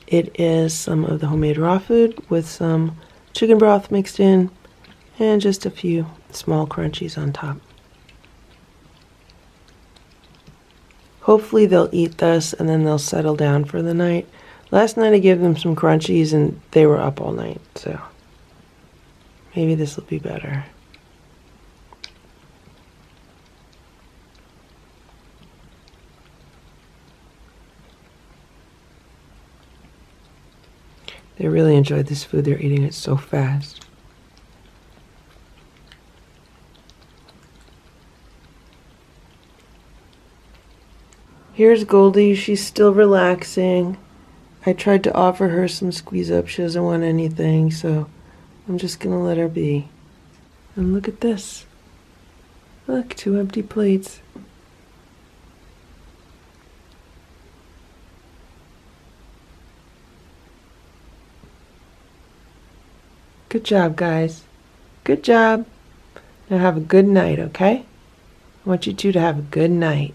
A: It is some of the homemade raw food with some chicken broth mixed in and just a few small crunchies on top. Hopefully they'll eat this and then they'll settle down for the night. Last night I gave them some crunchies and they were up all night, so maybe this will be better. They really enjoyed this food. They're eating it so fast. Here's Goldie. She's still relaxing. I tried to offer her some squeeze up. She doesn't want anything, so I'm just gonna let her be. And look at this. Look, 2 empty plates. Good job, guys. Good job. Now have a good night, okay? I want you two to have a good night.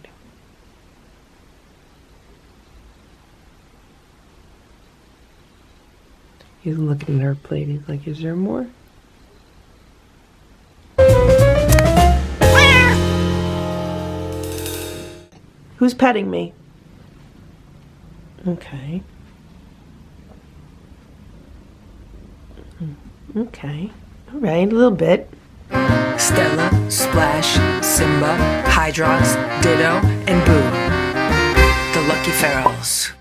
A: He's looking at her plate. He's like, is there more? Who's petting me? Okay. Okay. All right, a little bit.
B: Stella, Splash, Simba, Hydrox, Ditto, and Boo. The Lucky Ferals.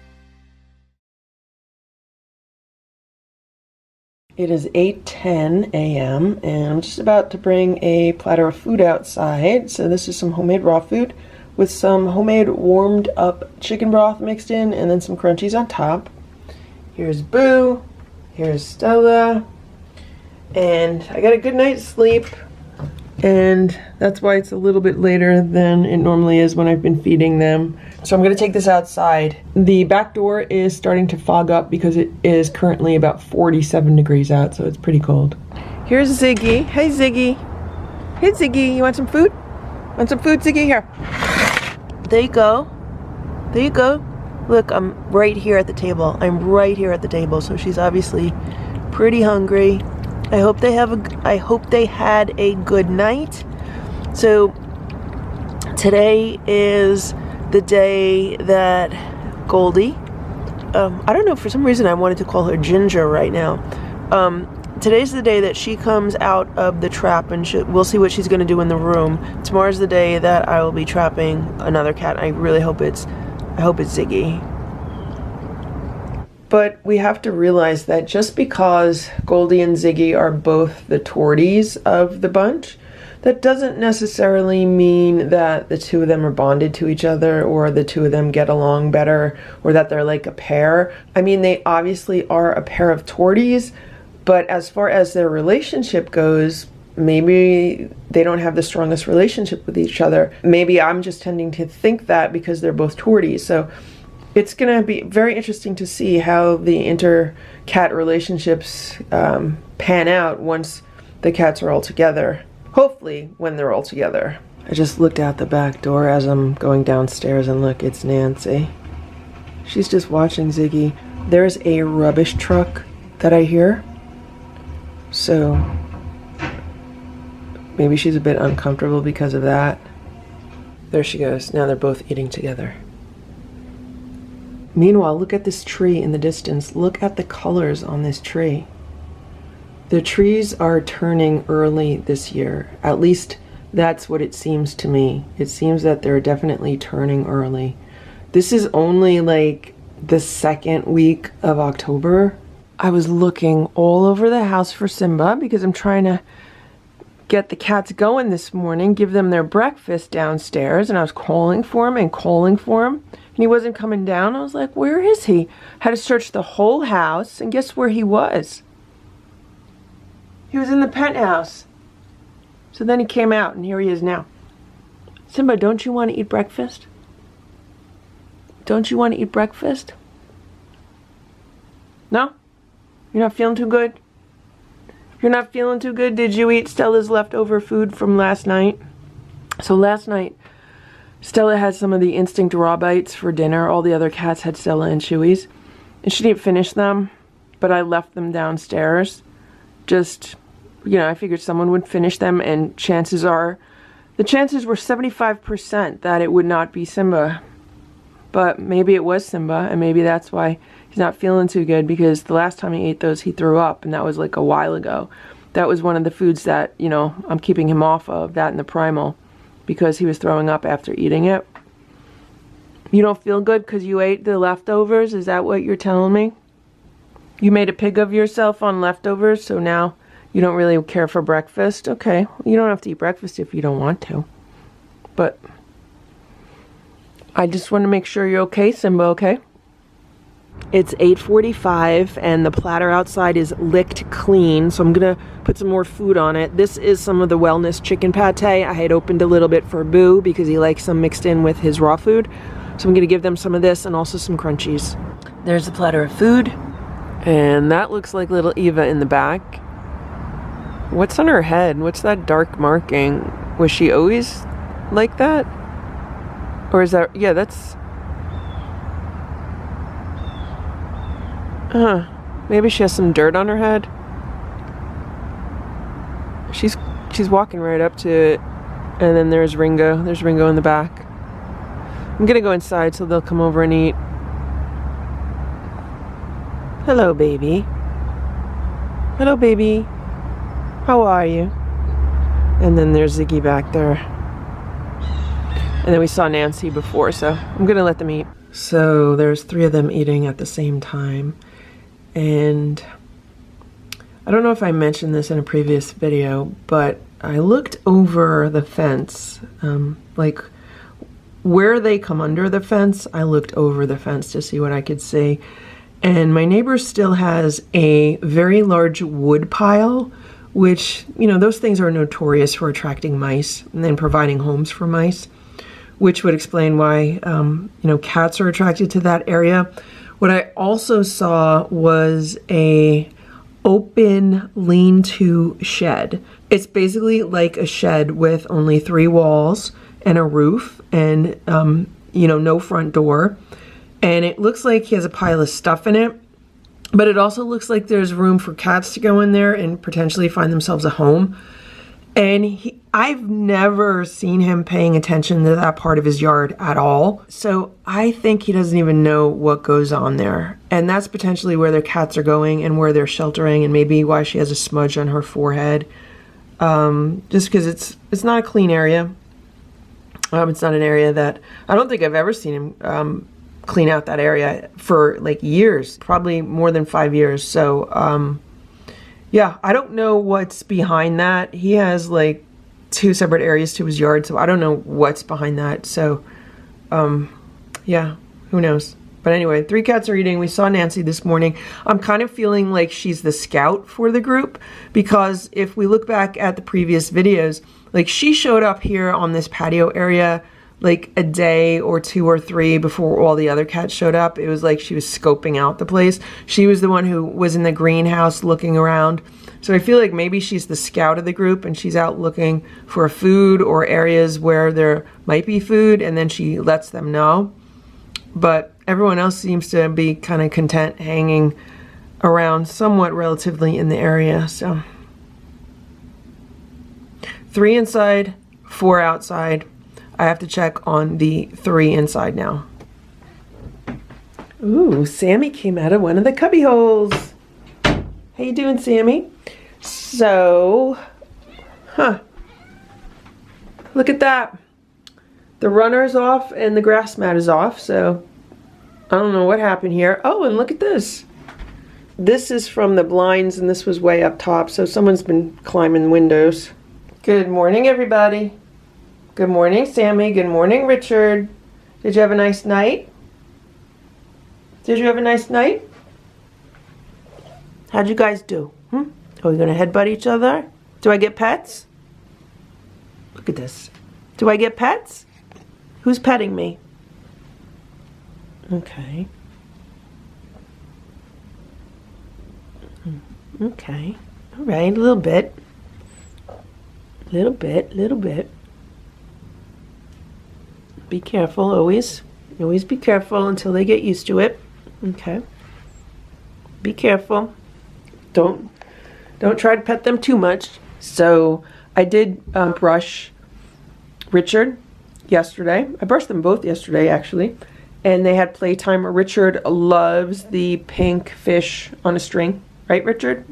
A: It is 8:10 a.m. and I'm just about to bring a platter of food outside. So this is some homemade raw food with some homemade warmed up chicken broth mixed in and then some crunchies on top. Here's Boo. Here's Stella. And I got a good night's sleep, and that's why it's a little bit later than it normally is when I've been feeding them. So I'm going to take this outside. The back door is starting to fog up because it is currently about 47 degrees out, so it's pretty cold. Here's Ziggy. Hey, Ziggy. Hey, Ziggy. You want some food? Want some food, Ziggy? Here. There you go. There you go. Look, I'm right here at the table. I'm right here at the table, so she's obviously pretty hungry. I hope they had a good night. So today is the day that Goldie, I don't know, for some reason I wanted to call her Ginger right now. Today's the day that she comes out of the trap, and we'll see what she's going to do in the room. Tomorrow's the day that I will be trapping another cat. I really hope it's Ziggy. But we have to realize that just because Goldie and Ziggy are both the torties of the bunch, that doesn't necessarily mean that the two of them are bonded to each other or the two of them get along better or that they're like a pair. I mean, they obviously are a pair of torties, but as far as their relationship goes, maybe they don't have the strongest relationship with each other. Maybe I'm just tending to think that because they're both torties. So it's going to be very interesting to see how the inter-cat relationships pan out once the cats are all together. Hopefully when they're all together. I just looked out the back door as I'm going downstairs and look, it's Nancy. She's just watching Ziggy. There's a rubbish truck that I hear. So maybe she's a bit uncomfortable because of that. There she goes. Now they're both eating together. Meanwhile, look at this tree in the distance. Look at the colors on this tree. The trees are turning early this year. At least that's what it seems to me. It seems that they're definitely turning early. This is only like the second week of October. I was looking all over the house for Simba because I'm trying to get the cats going this morning, give them their breakfast downstairs, and I was calling for him and calling for him. And he wasn't coming down. I was like, where is he? Had to search the whole house, and guess where he was? He was in the penthouse. So then he came out, and here he is now. Simba, don't you want to eat breakfast? Don't you want to eat breakfast? No? You're not feeling too good? You're not feeling too good? Did you eat Stella's leftover food from last night? So last night, Stella had some of the instinct raw bites for dinner. All the other cats had Stella and Chewy's. And she didn't finish them, but I left them downstairs. Just, you know, I figured someone would finish them, and chances are, the chances were 75% that it would not be Simba. But maybe it was Simba, and maybe that's why he's not feeling too good, because the last time he ate those, he threw up, and that was like a while ago. That was one of the foods that, you know, I'm keeping him off of, that and the primal, because he was throwing up after eating it. You don't feel good because you ate the leftovers? Is that what you're telling me? You made a pig of yourself on leftovers, so now you don't really care for breakfast? Okay, you don't have to eat breakfast if you don't want to. But I just want to make sure you're okay, Simba, okay? It's 8:45 and the platter outside is licked clean, so I'm gonna put some more food on it. This is some of the wellness chicken pate. I had opened a little bit for Boo because he likes some mixed in with his raw food. So I'm gonna give them some of this and also some crunchies. There's the platter of food. And that looks like little Eva in the back. What's on her head? What's that dark marking? Was she always like that? Or is that, yeah, that's, maybe she has some dirt on her head. She's walking right up to it. And then there's Ringo. There's Ringo in the back. I'm gonna go inside so they'll come over and eat. Hello, baby. Hello, baby. How are you? And then there's Ziggy back there. And then we saw Nancy before, so I'm gonna let them eat. So there's 3 of them eating at the same time. And I don't know if I mentioned this in a previous video, but I looked over the fence, like where they come under the fence. I looked over the fence to see what I could see. And my neighbor still has a very large wood pile, which, you know, those things are notorious for attracting mice and then providing homes for mice, which would explain why, you know, cats are attracted to that area. What I also saw was a open lean-to shed. It's basically like a shed with only 3 walls and a roof and, you know, no front door. And it looks like he has a pile of stuff in it, but it also looks like there's room for cats to go in there and potentially find themselves a home. And I've never seen him paying attention to that part of his yard at all. So I think he doesn't even know what goes on there. And that's potentially where their cats are going and where they're sheltering, and maybe why she has a smudge on her forehead. Just because it's not a clean area. It's not an area that, I don't think I've ever seen him clean out that area for like years, probably more than 5 years. So yeah, I don't know what's behind that. He has like 2 separate areas to his yard, so I don't know what's behind that. So yeah, who knows. But anyway, 3 cats are eating. We saw Nancy this morning. I'm kind of feeling like she's the scout for the group, because if we look back at the previous videos, like she showed up here on this patio area like a day or 2 or 3 before all the other cats showed up. It was like she was scoping out the place. She was the one who was in the greenhouse looking around. So I feel like maybe she's the scout of the group and she's out looking for food or areas where there might be food, and then she lets them know. But everyone else seems to be kind of content hanging around somewhat relatively in the area. So 3 inside, 4 outside. I have to check on the 3 inside now. Ooh, Sammy came out of one of the cubby holes. How you doing, Sammy? So, look at that. The runner is off and the grass mat is off, so I don't know what happened here. Oh, and look at this. This is from the blinds, and this was way up top, so someone's been climbing windows. Good morning, everybody. Good morning, Sammy. Good morning, Richard. Did you have a nice night? Did you have a nice night? How'd you guys do? Are we gonna headbutt each other? Do I get pets? Look at this. Do I get pets? Who's petting me? Okay. Okay. All right, a little bit. Little bit. Be careful, always. Always be careful until they get used to it. Okay. Be careful. Don't try to pet them too much. So I did brush Richard yesterday. I brushed them both yesterday, actually. And they had playtime. Richard loves the pink fish on a string. Right, Richard?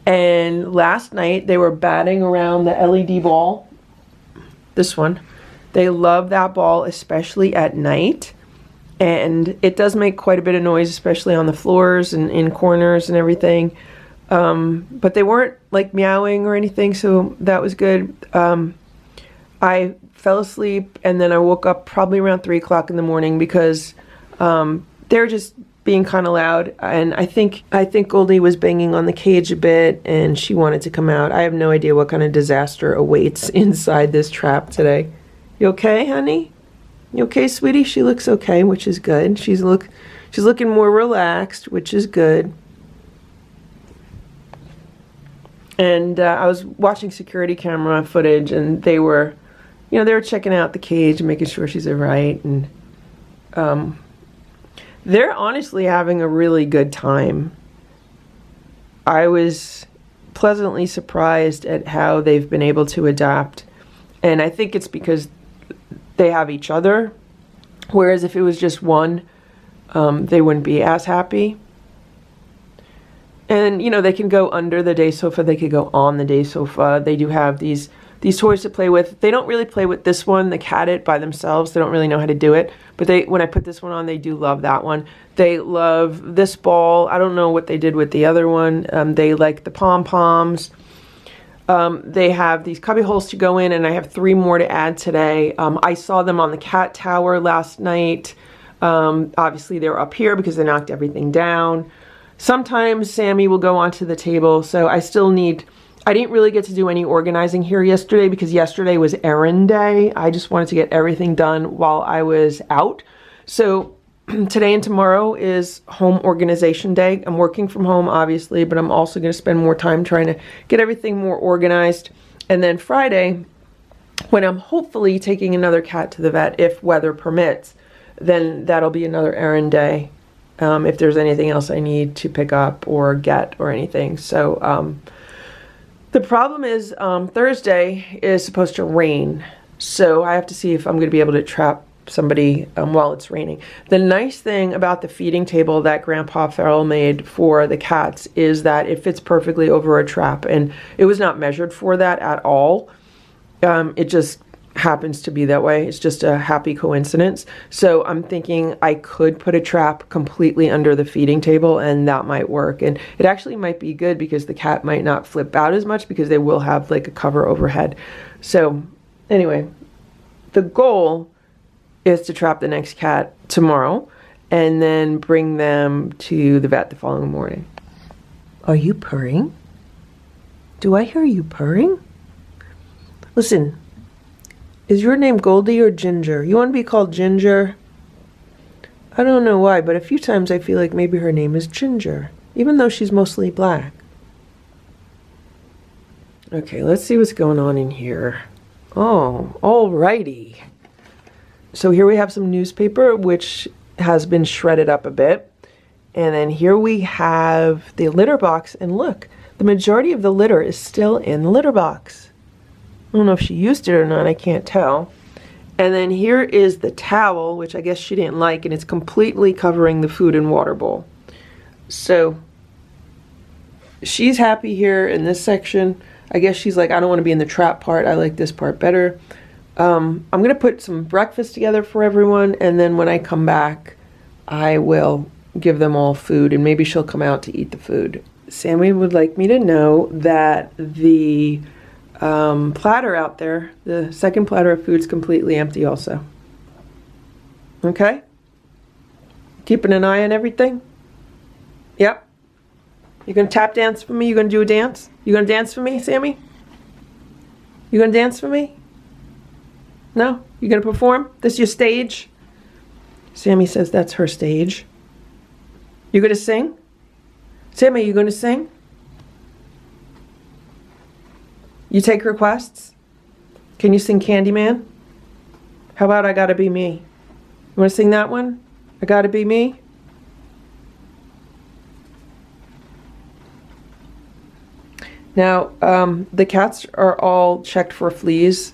A: And last night they were batting around the LED ball. This one. They love that ball, especially at night. And it does make quite a bit of noise, especially on the floors and in corners and everything. But they weren't like meowing or anything, so that was good. I fell asleep and then I woke up probably around 3 o'clock in the morning because they're just being kind of loud, and I think Goldie was banging on the cage a bit and she wanted to come out. I have no idea what kind of disaster awaits inside this trap today. You okay, honey? You okay, sweetie? She looks okay, which is good. She's looking more relaxed, which is good. And I was watching security camera footage, and they were checking out the cage and making sure she's all right, and they're honestly having a really good time. I was pleasantly surprised at how they've been able to adapt, and I think it's because they have each other, whereas if it was just one, they wouldn't be as happy. And they can go under the day sofa, they could go on the day sofa. They do have these toys to play with. They don't really play with this one, the cat it, by themselves. They don't really know how to do it. But when I put this one on, they do love that one. They love this ball. I don't know what they did with the other one. They like the pom-poms. They have these cubby holes to go in, and I have 3 more to add today. I saw them on the cat tower last night. Obviously, they were up here because they knocked everything down. Sometimes Sammy will go onto the table, so I didn't really get to do any organizing here yesterday because yesterday was errand day. I just wanted to get everything done while I was out. So today and tomorrow is home organization day. I'm working from home, obviously, but I'm also going to spend more time trying to get everything more organized. And then Friday, when I'm hopefully taking another cat to the vet, if weather permits, then that'll be another errand day. If there's anything else I need to pick up or get or anything. So the problem is Thursday is supposed to rain. So I have to see if I'm going to be able to trap somebody while it's raining. The nice thing about the feeding table that Grandpa Farrell made for the cats is that it fits perfectly over a trap. And it was not measured for that at all. It just happens to be that way. It's just a happy coincidence. So I'm thinking I could put a trap completely under the feeding table and that might work. And it actually might be good because the cat might not flip out as much because they will have like a cover overhead. So anyway, the goal is to trap the next cat tomorrow and then bring them to the vet the following morning. Are you purring? Do I hear you purring? Listen. Is your name Goldie or Ginger? You want to be called Ginger? I don't know why, but a few times I feel like maybe her name is Ginger, even though she's mostly black. Okay, let's see what's going on in here. Oh, alrighty. So here we have some newspaper, which has been shredded up a bit. And then here we have the litter box, and look, the majority of the litter is still in the litter box. I don't know if she used it or not, I can't tell. And then here is the towel, which I guess she didn't like, and it's completely covering the food and water bowl. So she's happy here in this section. I guess she's like, I don't want to be in the trap part. I like this part better. I'm going to put some breakfast together for everyone, and then when I come back, I will give them all food, and maybe she'll come out to eat the food. Sammy would like me to know that the platter out there, the second platter of food's completely empty also. Okay? Keeping an eye on everything? Yep. You gonna tap dance for me? You gonna do a dance? You gonna dance for me, Sammy? You gonna dance for me? No? You gonna perform? This is your stage? Sammy says that's her stage. You gonna sing? Sammy, you gonna sing? You take requests? Can you sing Candyman? How about I Gotta Be Me? You want to sing that one? I Gotta Be Me? Now, the cats are all checked for fleas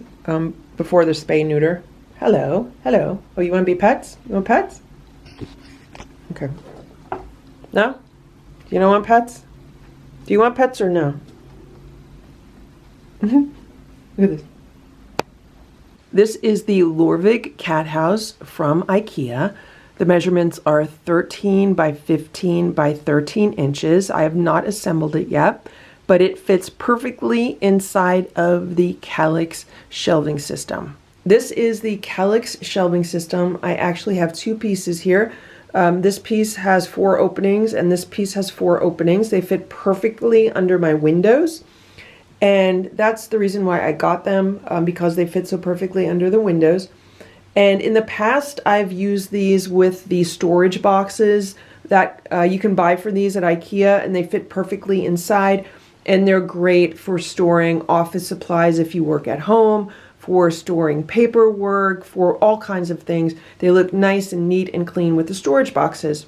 A: before they're spay neuter. Hello, hello. Oh, you want to be pets? You want pets? Okay. No? You don't want pets? Do you want pets or no? Look at this. This is the Lorvig cat house from IKEA. The measurements are 13 by 15 by 13 inches. I have not assembled it yet, but it fits perfectly inside of the Calyx shelving system. This is the Calyx shelving system. I actually have two pieces here. This piece has 4 openings and this piece has 4 openings. They fit perfectly under my windows. And that's the reason why I got them, because they fit so perfectly under the windows. And in the past, I've used these with the storage boxes that you can buy for these at IKEA, and they fit perfectly inside. And they're great for storing office supplies if you work at home, for storing paperwork, for all kinds of things. They look nice and neat and clean with the storage boxes.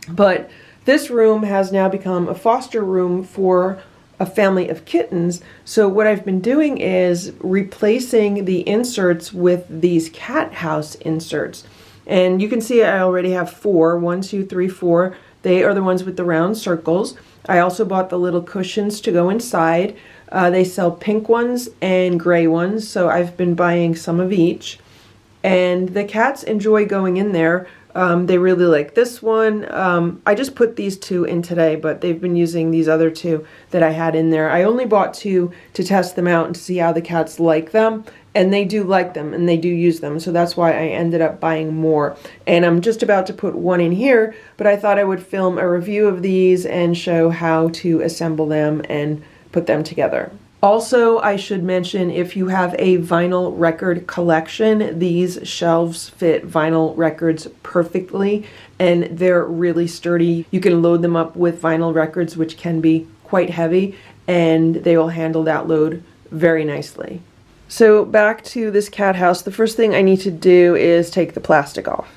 A: But this room has now become a foster room for a family of kittens. So what I've been doing is replacing the inserts with these cat house inserts. And you can see I already have 4. 1, 2, 3, 4. They are the ones with the round circles. I also bought the little cushions to go inside. They sell pink ones and gray ones, so I've been buying some of each. And the cats enjoy going in there. They really like this one. I just put these 2 in today, but they've been using these other 2 that I had in there. I only bought 2 to test them out and to see how the cats like them. And they do like them and they do use them. So that's why I ended up buying more. And I'm just about to put 1 in here, but I thought I would film a review of these and show how to assemble them and put them together. Also, I should mention, if you have a vinyl record collection, these shelves fit vinyl records perfectly and they're really sturdy. You can load them up with vinyl records, which can be quite heavy, and they will handle that load very nicely. So back to this cat house, the first thing I need to do is take the plastic off.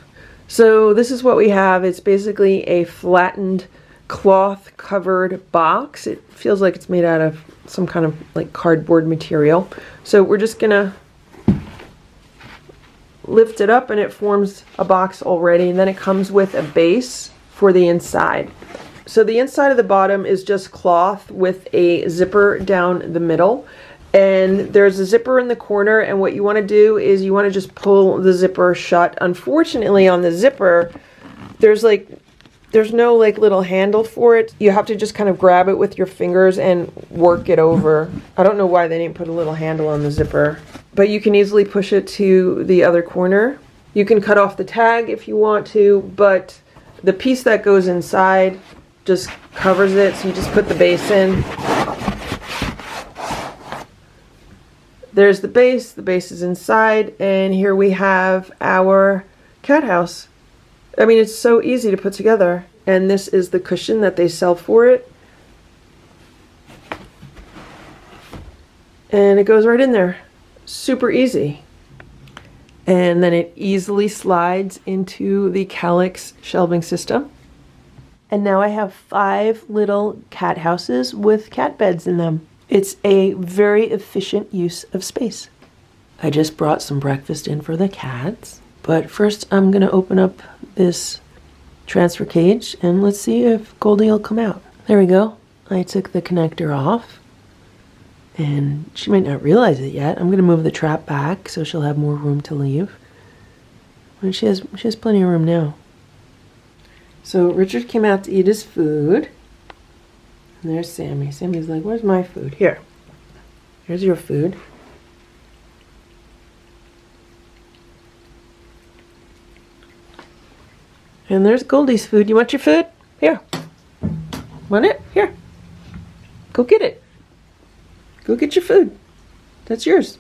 A: So this is what we have. It's basically a flattened cloth covered box. It feels like it's made out of some kind of like cardboard material. So we're just gonna lift it up and it forms a box already, and then it comes with a base for the inside. So the inside of the bottom is just cloth with a zipper down the middle, and there's a zipper in the corner, and what you want to do is you want to just pull the zipper shut. Unfortunately, on the zipper there's no like little handle for it. You have to just kind of grab it with your fingers and work it over. I don't know why they didn't put a little handle on the zipper, but you can easily push it to the other corner. You can cut off the tag if you want to, but the piece that goes inside just covers it, so you just put the base in. There's the base is inside, and here we have our cat house. I mean, it's so easy to put together. And this is the cushion that they sell for it. And it goes right in there. Super easy. And then it easily slides into the Calyx shelving system. And now I have 5 little cat houses with cat beds in them. It's a very efficient use of space. I just brought some breakfast in for the cats. But first I'm going to open up this transfer cage and let's see if Goldie will come out. There we go. I took the connector off and she might not realize it yet. I'm going to move the trap back so she'll have more room to leave. And she has plenty of room now. So Richard came out to eat his food. And there's Sammy. Sammy's like, where's my food? Here. Here's your food. And there's Goldie's food. You want your food? Here. Want it? Here. Go get it. Go get your food. That's yours.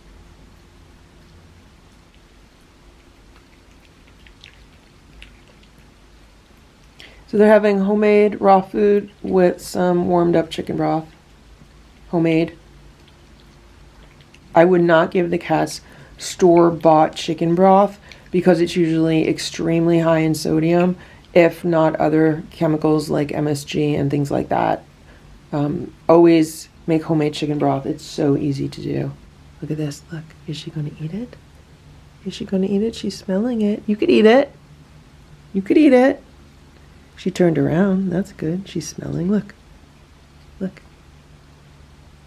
A: So they're having homemade raw food with some warmed up chicken broth. Homemade. I would not give the cats store-bought chicken broth because it's usually extremely high in sodium, if not other chemicals like MSG and things like that. Always make homemade chicken broth. It's so easy to do. Look at this. Look. Is she going to eat it? Is she going to eat it? She's smelling it. You could eat it. You could eat it. She turned around. That's good. She's smelling. Look. Look.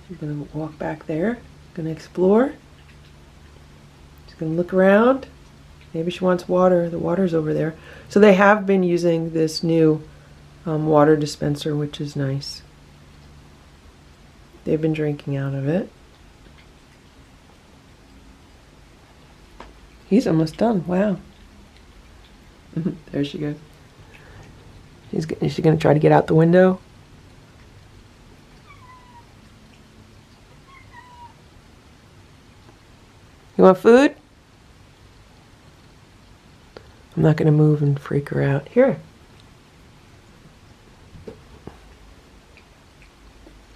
A: She's going to walk back there. Going to explore. She's going to look around. Maybe she wants water. The water's over there. So they have been using this new water dispenser, which is nice. They've been drinking out of it. He's almost done. Wow. There she goes. Is she going to try to get out the window? You want food? I'm not going to move and freak her out. Here.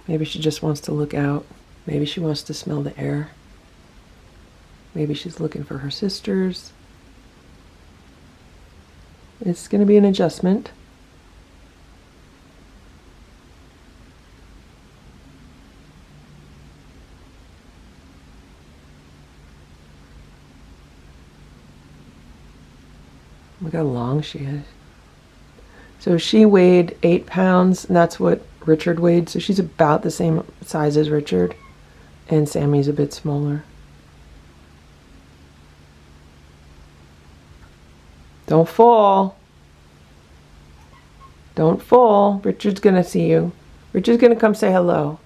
A: Maybe she just wants to look out. Maybe she wants to smell the air. Maybe she's looking for her sisters. It's going to be an adjustment. Look how long she is. So she weighed 8 pounds, and that's what Richard weighed. So she's about the same size as Richard, and Sammy's a bit smaller. Don't fall. Don't fall. Richard's gonna see you. Richard's gonna come say hello.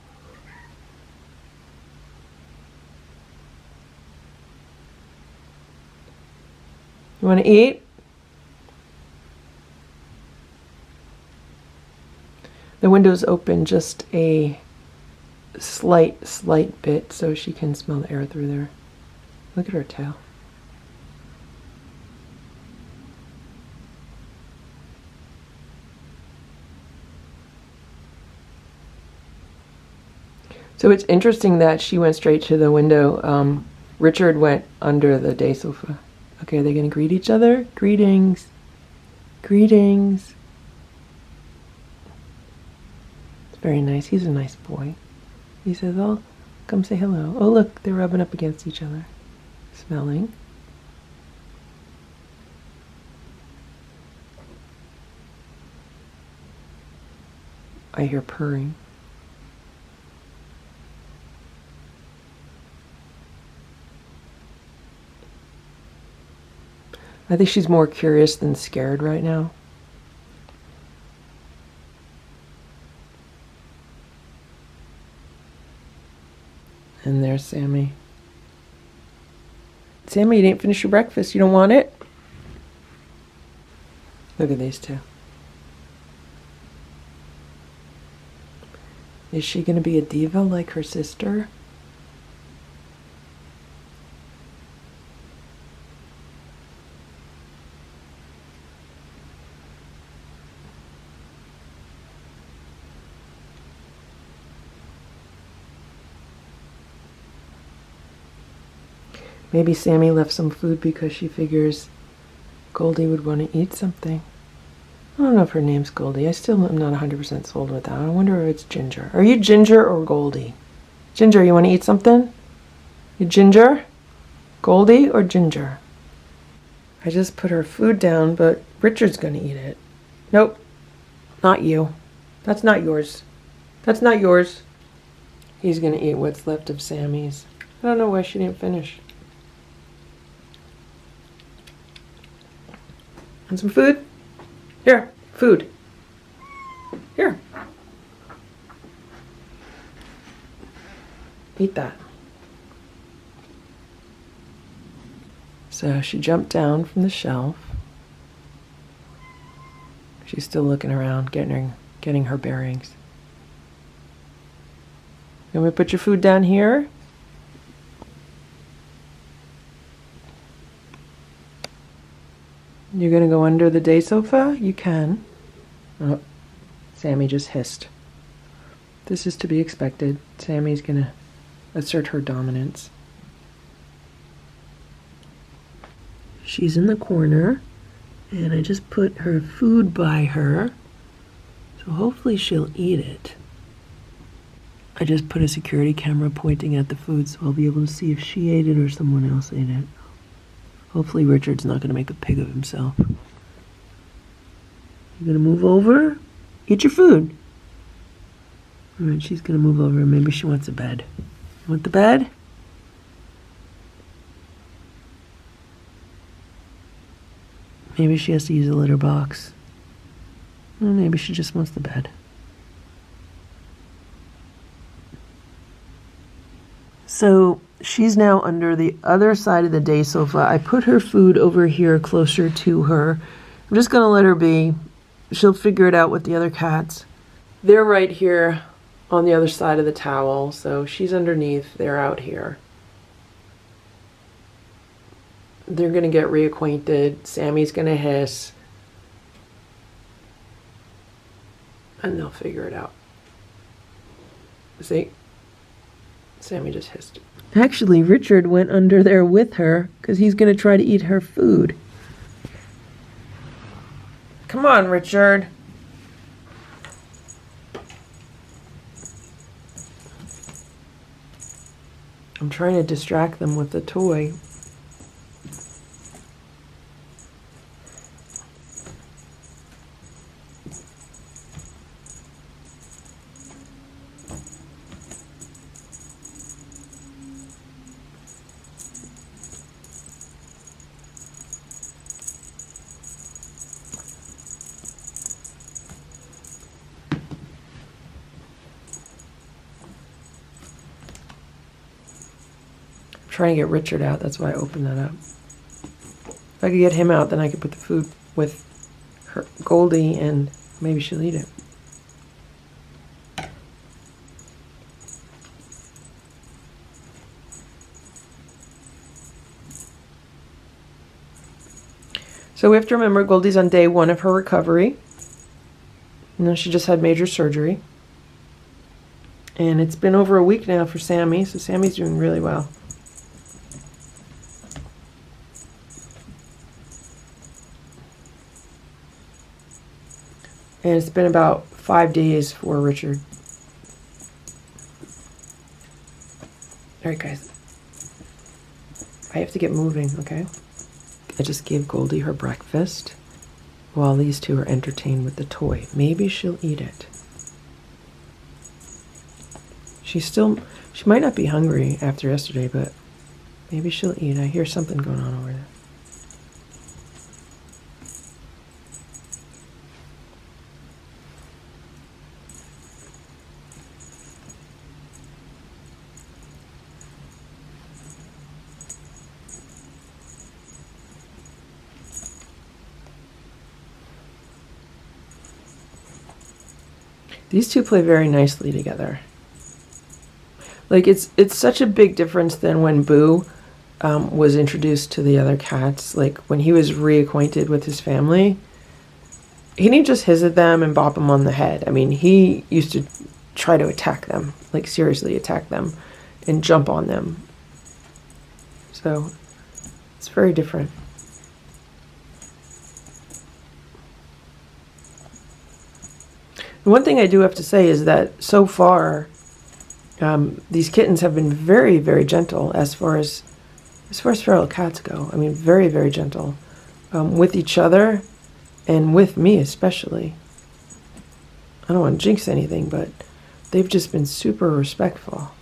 A: You wanna eat? The window's open just a slight bit so she can smell the air through there. Look at her tail. So it's interesting that she went straight to the window. Richard went under the day sofa. Okay, are they going to greet each other? Greetings. Greetings. It's very nice. He's a nice boy. He says, oh, come say hello. Oh, look, they're rubbing up against each other. Smelling. I hear purring. I think she's more curious than scared right now. And there's Sammy. Sammy, you didn't finish your breakfast. You don't want it? Look at these two. Is she going to be a diva like her sister? Maybe Sammy left some food because she figures Goldie would want to eat something. I don't know if her name's Goldie. I still am not 100% sold with that. I wonder if it's Ginger. Are you Ginger or Goldie? Ginger, you want to eat something? You Ginger? Goldie or Ginger? I just put her food down, but Richard's going to eat it. Nope. Not you. That's not yours. That's not yours. He's going to eat what's left of Sammy's. I don't know why she didn't finish. Want some food? Here, food. Here. Eat that. So she jumped down from the shelf. She's still looking around, getting her bearings. Can we put your food down here? You're going to go under the day sofa? You can. Oh, Sammy just hissed. This is to be expected. Sammy's going to assert her dominance. She's in the corner, and I just put her food by her, so hopefully she'll eat it. I just put a security camera pointing at the food so I'll be able to see if she ate it or someone else ate it. Hopefully Richard's not going to make a pig of himself. You going to move over? Eat your food. All right, she's going to move over. Maybe she wants a bed. You want the bed? Maybe she has to use a litter box. Or maybe she just wants the bed. So she's now under the other side of the day sofa. I put her food over here closer to her. I'm just going to let her be. She'll figure it out with the other cats. They're right here on the other side of the towel, so she's underneath. They're out here. They're going to get reacquainted. Sammy's going to hiss. And they'll figure it out. See? Sammy just hissed. Actually, Richard went under there with her because he's going to try to eat her food. Come on, Richard. I'm trying to distract them with the toy. Trying to get Richard out, that's why I opened that up. If I could get him out, then I could put the food with her Goldie and maybe she'll eat it. So we have to remember Goldie's on day 1 of her recovery. You know, she just had major surgery. And it's been over a week now for Sammy, so Sammy's doing really well. And it's been about 5 days for Richard. All right, guys. I have to get moving, okay? I just gave Goldie her breakfast while these two are entertained with the toy. Maybe she'll eat it. She might not be hungry after yesterday, but maybe she'll eat. I hear something going on over there. These two play very nicely together. Like, it's such a big difference than when Boo was introduced to the other cats. Like, when he was reacquainted with his family, he didn't just hiss at them and bop them on the head. I mean, he used to try to attack them, like seriously attack them and jump on them. So, it's very different. The one thing I do have to say is that so far, these kittens have been very, very gentle as far as feral cats go. I mean, very, very gentle with each other and with me especially. I don't want to jinx anything, but they've just been super respectful.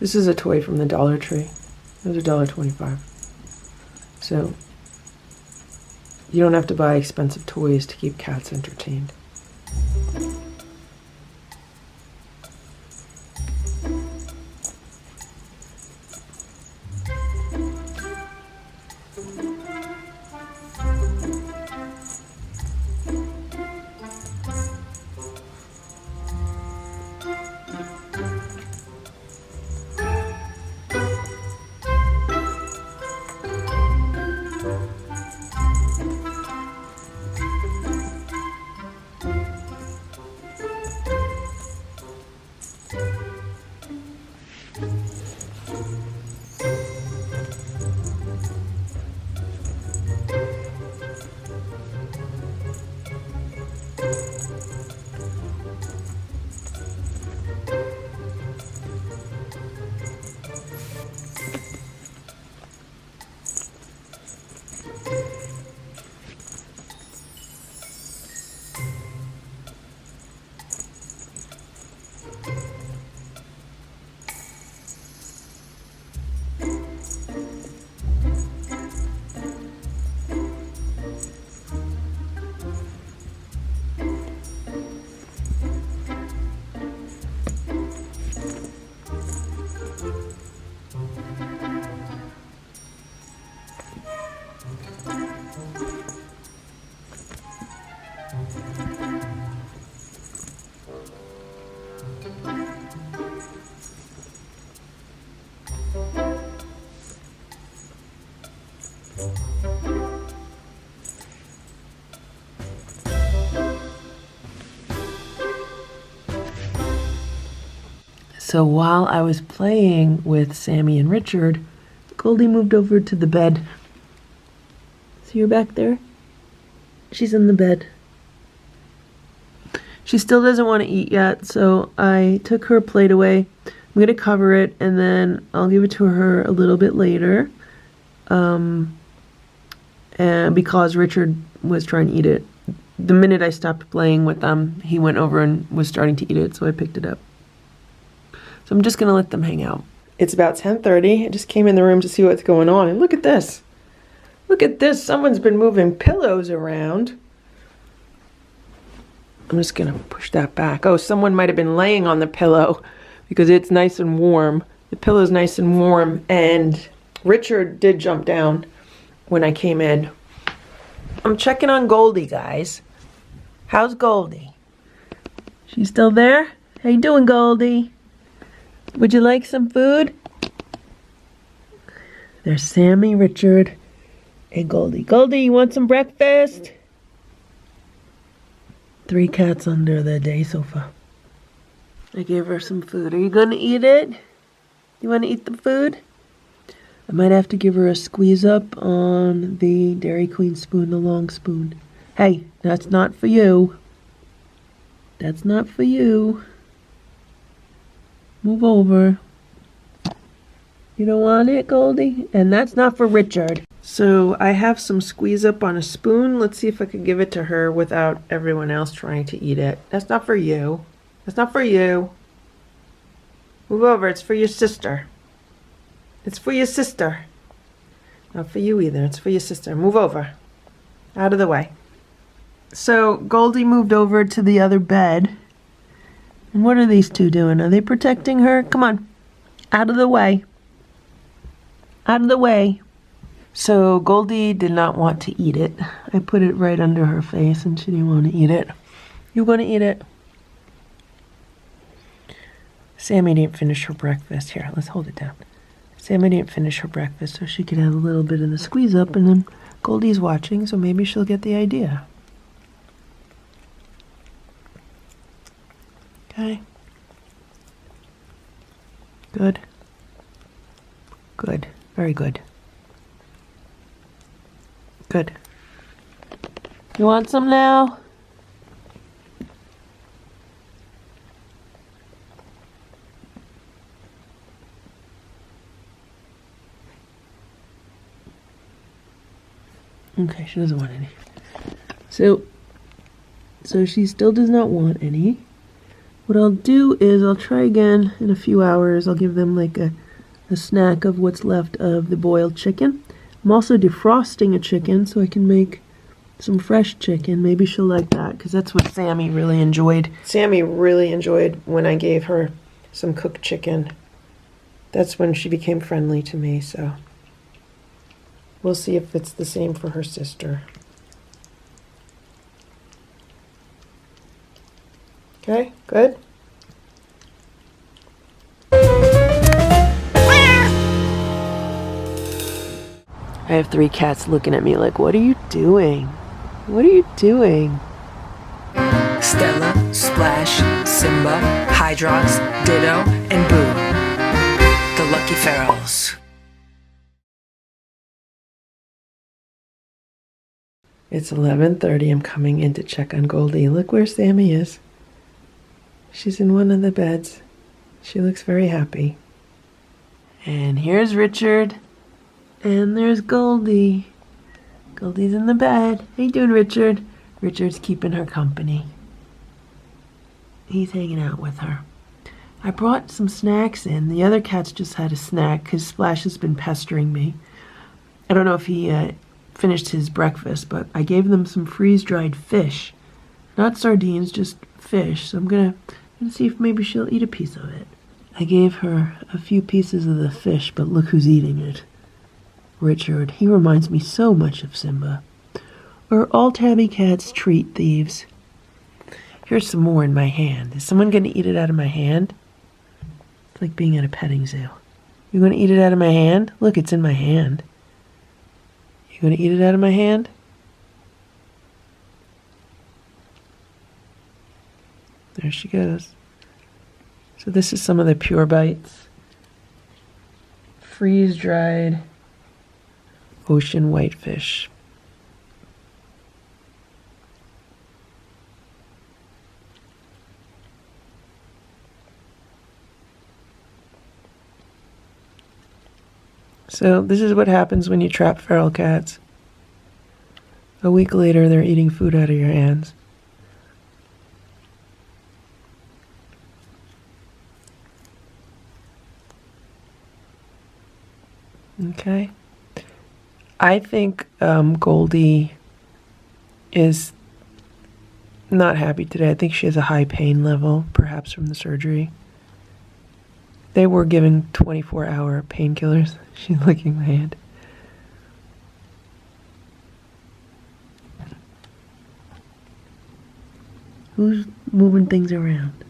A: This is a toy from the Dollar Tree. It was $1.25. So you don't have to buy expensive toys to keep cats entertained. So while I was playing with Sammy and Richard, Goldie moved over to the bed. See her back there? She's in the bed. She still doesn't want to eat yet, so I took her plate away. I'm going to cover it, and then I'll give it to her a little bit later. And because Richard was trying to eat it. The minute I stopped playing with them, he went over and was starting to eat it, so I picked it up. So I'm just going to let them hang out. It's about 10:30. I just came in the room to see what's going on, and look at this. Look at this. Someone's been moving pillows around. I'm just going to push that back. Oh, someone might have been laying on the pillow because it's nice and warm. The pillow's nice and warm, and Richard did jump down when I came in. I'm checking on Goldie, guys. How's Goldie? She's still there? How you doing, Goldie? Would you like some food? There's Sammy, Richard, and Goldie. Goldie, you want some breakfast? 3 cats under the day sofa. I gave her some food. Are you going to eat it? You want to eat the food? I might have to give her a squeeze up on the Dairy Queen spoon, the long spoon. Hey, that's not for you. That's not for you. Move over. You don't want it, Goldie? And that's not for Richard. So I have some squeeze up on a spoon. Let's see if I could give it to her without everyone else trying to eat it. That's not for you. That's not for you. Move over. It's for your sister. It's for your sister. Not for you either. It's for your sister. Move over. Out of the way. So Goldie moved over to the other bed. And what are these two doing? Are they protecting her? Come on. Out of the way. Out of the way. So Goldie did not want to eat it. I put it right under her face and she didn't want to eat it. You want to eat it? Sammy didn't finish her breakfast. Here, let's hold it down. Sammy didn't finish her breakfast, so she could have a little bit of the squeeze up, and then Goldie's watching, so maybe she'll get the idea. Okay. Good. Good. Very good. Good. You want some now? Okay, she doesn't want any. So she still does not want any. What I'll do is I'll try again in a few hours. I'll give them like a snack of what's left of the boiled chicken. I'm also defrosting a chicken so I can make some fresh chicken. Maybe she'll like that because that's what Sammy really enjoyed. Sammy really enjoyed when I gave her some cooked chicken. That's when she became friendly to me, so we'll see if it's the same for her sister. Okay, good. I have 3 cats looking at me like, what are you doing? What are you doing?
B: Stella, Splash, Simba, Hydrox, Ditto, and Boo. The Lucky Ferals.
A: It's 11:30. I'm coming in to check on Goldie. Look where Sammy is. She's in one of the beds. She looks very happy. And here's Richard. And there's Goldie. Goldie's in the bed. How you doing, Richard? Richard's keeping her company. He's hanging out with her. I brought some snacks in. The other cats just had a snack because Splash has been pestering me. I don't know if he finished his breakfast, but I gave them some freeze-dried fish. Not sardines, just fish. So I'm gonna see if maybe she'll eat a piece of it. I gave her a few pieces of the fish, but look who's eating it. Richard. He reminds me so much of Simba. Or all tabby cats treat thieves. Here's some more in my hand. Is someone going to eat it out of my hand? It's like being at a petting zoo. You going to eat it out of my hand? Look, it's in my hand. You going to eat it out of my hand? There she goes. So this is some of the Pure Bites. Freeze-dried ocean whitefish. So this is what happens when you trap feral cats. A week later, they're eating food out of your hands. Okay. I think Goldie is not happy today. I think she has a high pain level, perhaps from the surgery. They were giving 24-hour painkillers. She's licking my hand. Who's moving things around?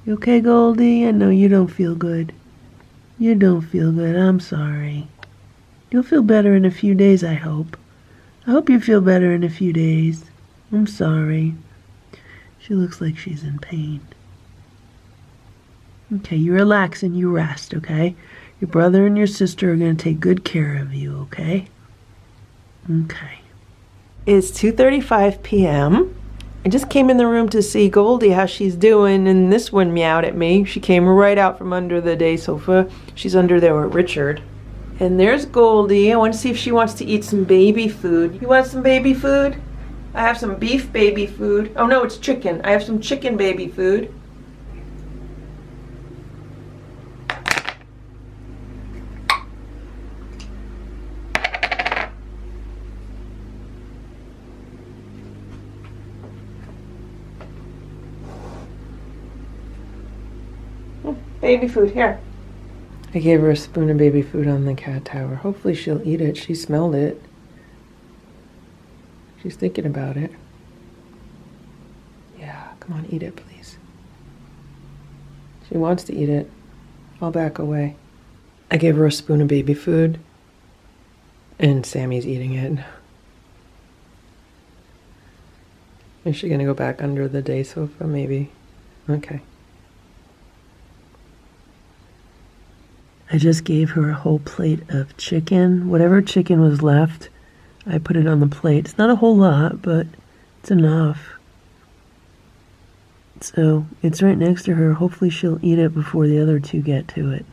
A: You okay, Goldie? I know you don't feel good. You don't feel good. I'm sorry. You'll feel better in a few days, I hope. I hope you feel better in a few days. I'm sorry. She looks like she's in pain. Okay, you relax and you rest, okay? Your brother and your sister are going to take good care of you, okay? Okay. It's 2:35 p.m. I just came in the room to see Goldie, how she's doing, and this one meowed at me. She came right out from under the day sofa. She's under there with Richard. And there's Goldie. I want to see if she wants to eat some baby food. You want some baby food? I have some beef baby food. Oh no, it's chicken. I have some chicken baby food. Baby food, here. I gave her a spoon of baby food on the cat tower. Hopefully she'll eat it. She smelled it. She's thinking about it. Yeah, come on, eat it, please. She wants to eat it. I'll back away. I gave her a spoon of baby food, and Sammy's eating it. Is she gonna go back under the day sofa, maybe? Okay. I just gave her a whole plate of chicken. Whatever chicken was left, I put it on the plate. It's not a whole lot, but it's enough. So it's right next to her. Hopefully she'll eat it before the other two get to it.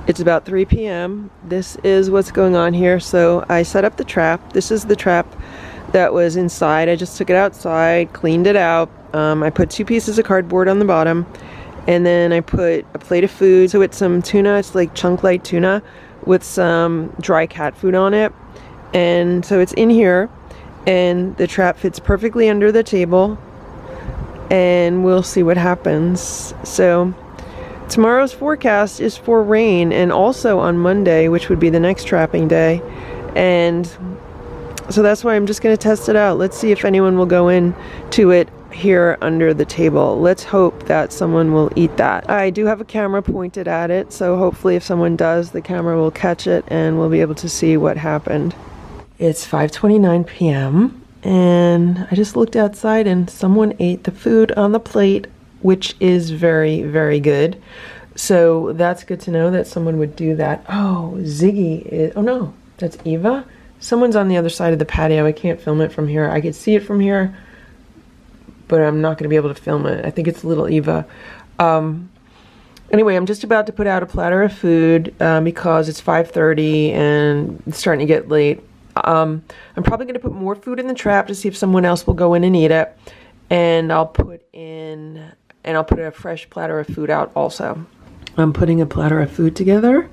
A: It's about 3 p.m. This is what's going on here. So I set up the trap. This is the trap that was inside. I just took it outside, cleaned it out. I put 2 pieces of cardboard on the bottom, and then I put a plate of food. So it's some tuna. It's like chunk light tuna with some dry cat food on it. And so it's in here, and the trap fits perfectly under the table, and we'll see what happens. So tomorrow's forecast is for rain, and also on Monday, which would be the next trapping day. And so that's why I'm just going to test it out. Let's see if anyone will go in to it here under the table. Let's hope that someone will eat that. I do have a camera pointed at it, so hopefully if someone does, the camera will catch it and we'll be able to see what happened. It's 5:29 p.m. and I just looked outside and someone ate the food on the plate, which is very, very good. So that's good to know that someone would do that. Oh, Ziggy is, oh no, that's Eva. Someone's on the other side of the patio. I can't film it from here. I could see it from here, but I'm not going to be able to film it. I think it's little Eva. Anyway, I'm just about to put out a platter of food because it's 5:30 and it's starting to get late. I'm probably going to put more food in the trap to see if someone else will go in and eat it. And I'll put a fresh platter of food out also. I'm putting a platter of food together.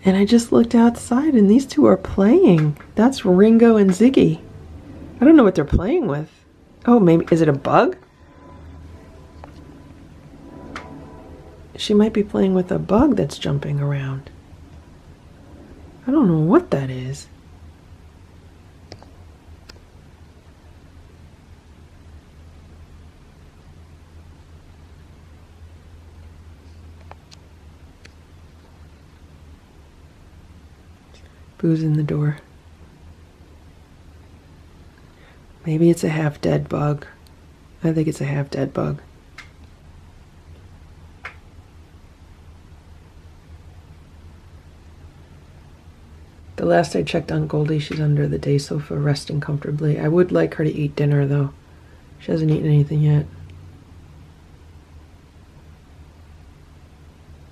A: And I just looked outside and these two are playing. That's Ringo and Ziggy. I don't know what they're playing with. Oh, maybe, is it a bug? She might be playing with a bug that's jumping around. I don't know what that is. Boo's in the door. Maybe it's a half-dead bug. I think it's a half-dead bug. The last I checked on Goldie, she's under the day sofa resting comfortably. I would like her to eat dinner though. She hasn't eaten anything yet.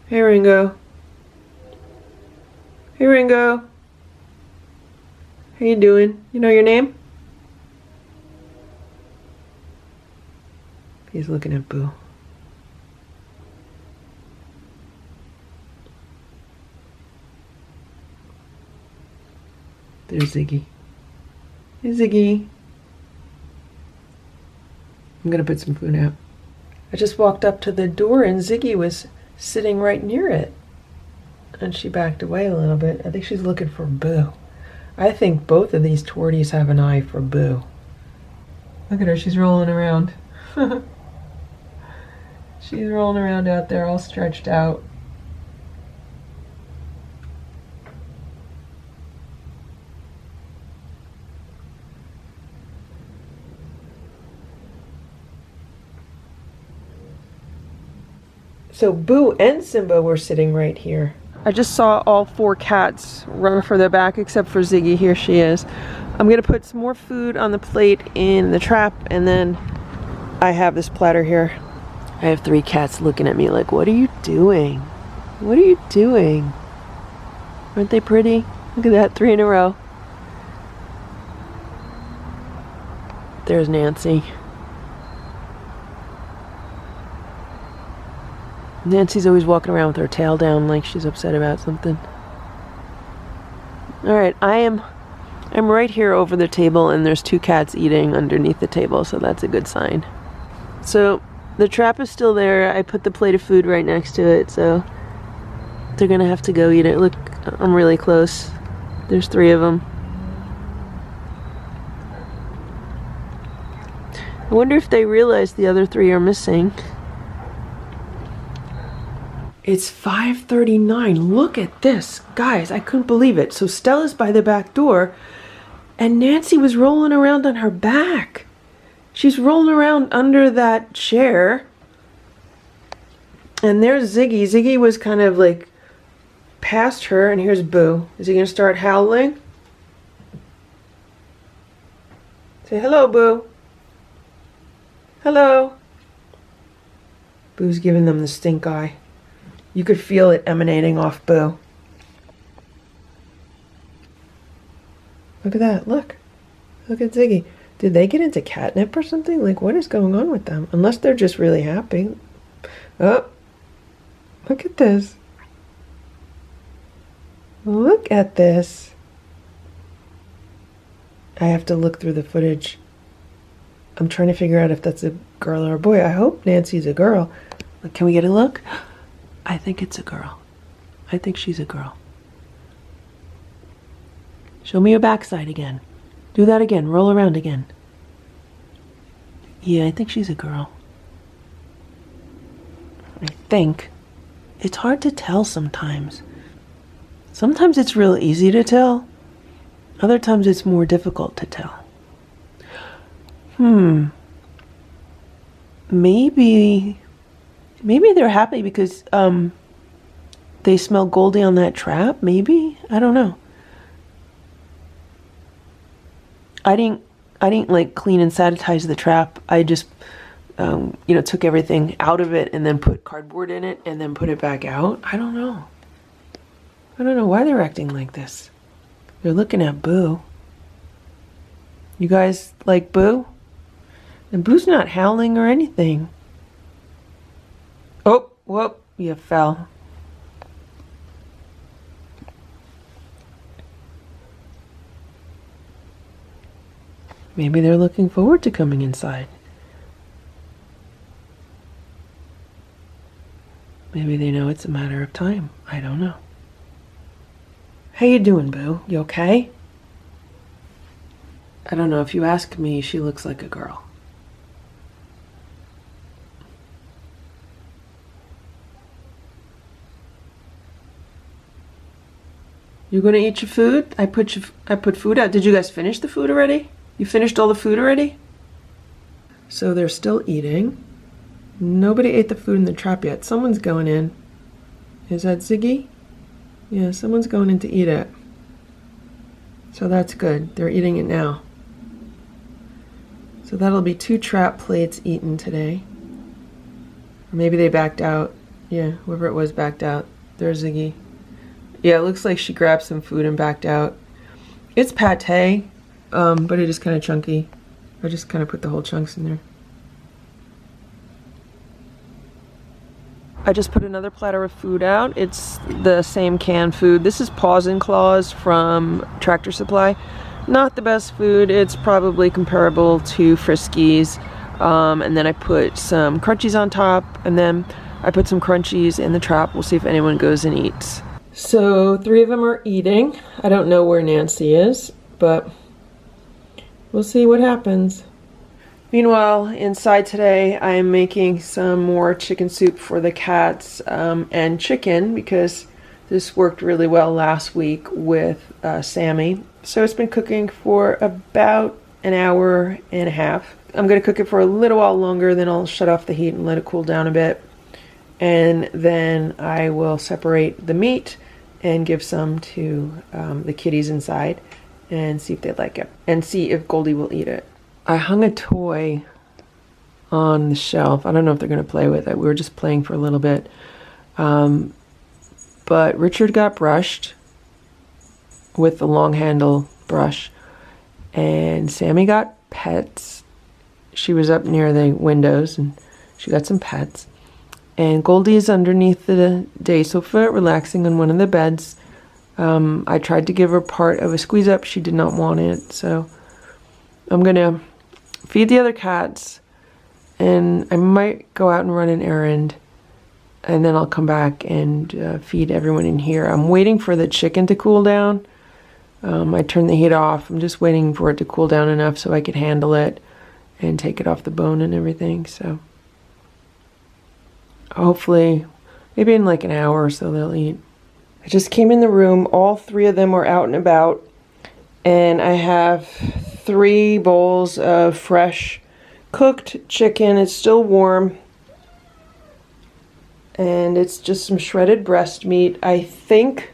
A: Hey Ringo. Hey Ringo. How you doing? You know your name? He's looking at Boo. There's Ziggy. Hey Ziggy. I'm gonna put some food out. I just walked up to the door and Ziggy was sitting right near it. And she backed away a little bit. I think she's looking for Boo. I think both of these torties have an eye for Boo. Look at her, she's rolling around. She's rolling around out there all stretched out. So Boo and Simba were sitting right here. I just saw all four cats run further back except for Ziggy. Here she is. I'm gonna put some more food on the plate in the trap and then I have this platter here. I have three cats looking at me like, what are you doing? What are you doing? Aren't they pretty? Look at that, 3 in a row. There's Nancy. Nancy's always walking around with her tail down like she's upset about something. Alright, I'm right here over the table and there's 2 cats eating underneath the table, so that's a good sign. So the trap is still there. I put the plate of food right next to it, so they're gonna have to go eat it. Look, I'm really close. There's 3 of them. I wonder if they realize the other 3 are missing. It's 5:39. Look at this. Guys, I couldn't believe it. So Stella's by the back door and Nancy was rolling around on her back. She's rolling around under that chair. And there's Ziggy. Ziggy was kind of like past her and here's Boo. Is he going to start howling? Say hello, Boo. Hello. Boo's giving them the stink eye. You could feel it emanating off Boo. Look at that, look. Look at Ziggy. Did they get into catnip or something? Like, what is going on with them? Unless they're just really happy. Oh, look at this. Look at this. I have to look through the footage. I'm trying to figure out if that's a girl or a boy. I hope Nancy's a girl. Can we get a look? I think it's a girl. I think she's a girl. Show me your backside again. Do that again. Roll around again. Yeah, I think she's a girl. I think. It's hard to tell sometimes. Sometimes it's real easy to tell. Other times it's more difficult to tell. Maybe they're happy because they smell Goldie on that trap. Maybe, I don't know. I didn't like clean and sanitize the trap. I just took everything out of it and then put cardboard in it and then put it back out. I don't know why they're acting like this. They're looking at Boo. You guys like Boo? And Boo's not howling or anything. Oh, whoop, you fell. Maybe they're looking forward to coming inside. Maybe they know it's a matter of time. I don't know. How you doing, Boo? You okay? I don't know. If you ask me, she looks like a girl. You gonna eat your food? I put food out. Did you guys finish the food already? You finished all the food already? So they're still eating. Nobody ate the food in the trap yet. Someone's going in. Is that Ziggy? Yeah, someone's going in to eat it. So that's good. They're eating it now. So that'll be 2 trap plates eaten today. Or maybe they backed out. Yeah, whoever it was backed out. There's Ziggy. Yeah, it looks like she grabbed some food and backed out. It's pate, but it is kind of chunky. I just kind of put the whole chunks in there. I just put another platter of food out. It's the same canned food. This is Paws and Claws from Tractor Supply. Not the best food. It's probably comparable to Friskies. And then I put some crunchies on top, and then I put some crunchies in the trap. We'll see if anyone goes and eats. So 3 of them are eating. I don't know where Nancy is, but we'll see what happens. Meanwhile, inside today, I am making some more chicken soup for the cats and chicken, because this worked really well last week with Sammy. So it's been cooking for about an hour and a half. I'm going to cook it for a little while longer, then I'll shut off the heat and let it cool down a bit. And then I will separate the meat and give some to the kitties inside and see if they like it, and see if Goldie will eat it. I hung a toy on the shelf. I don't know if they're going to play with it. We were just playing for a little bit. But Richard got brushed with the long handle brush, and Sammy got pets. She was up near the windows and she got some pets. And Goldie is underneath the day sofa, relaxing on one of the beds. I tried to give her part of a squeeze up. She did not want it. So I'm going to feed the other cats, and I might go out and run an errand, and then I'll come back and feed everyone in here. I'm waiting for the chicken to cool down. I turned the heat off. I'm just waiting for it to cool down enough so I could handle it and take it off the bone and everything. So hopefully, maybe in like an hour or so they'll eat. I just came in the room. All 3 of them were out and about. And I have 3 bowls of fresh cooked chicken. It's still warm. And it's just some shredded breast meat. I think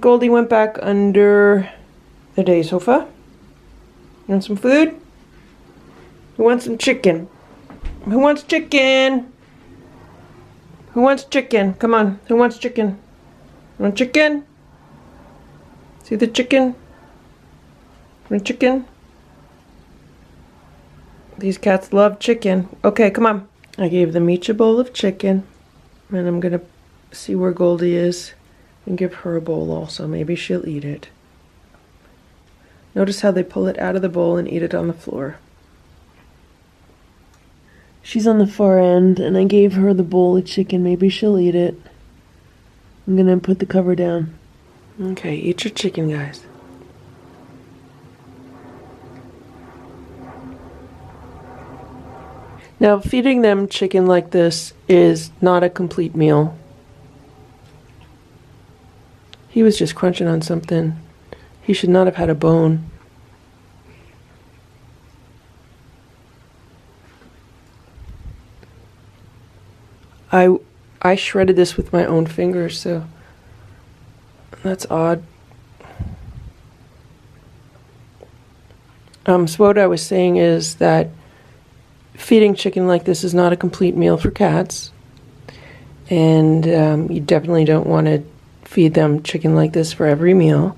A: Goldie went back under the day sofa. You want some food? Who wants some chicken? Who wants chicken? Who wants chicken? Come on. Who wants chicken? Want chicken? See the chicken? Want chicken? These cats love chicken. Okay, come on. I gave them each a bowl of chicken. And I'm going to see where Goldie is and give her a bowl also. Maybe she'll eat it. Notice how they pull it out of the bowl and eat it on the floor. She's on the far end, and I gave her the bowl of chicken. Maybe she'll eat it. I'm going to put the cover down. Okay, eat your chicken, guys. Now, feeding them chicken like this is not a complete meal. He was just crunching on something. He should not have had a bone. I shredded this with my own fingers, so that's odd. So what I was saying is that feeding chicken like this is not a complete meal for cats. And you definitely don't want to feed them chicken like this for every meal.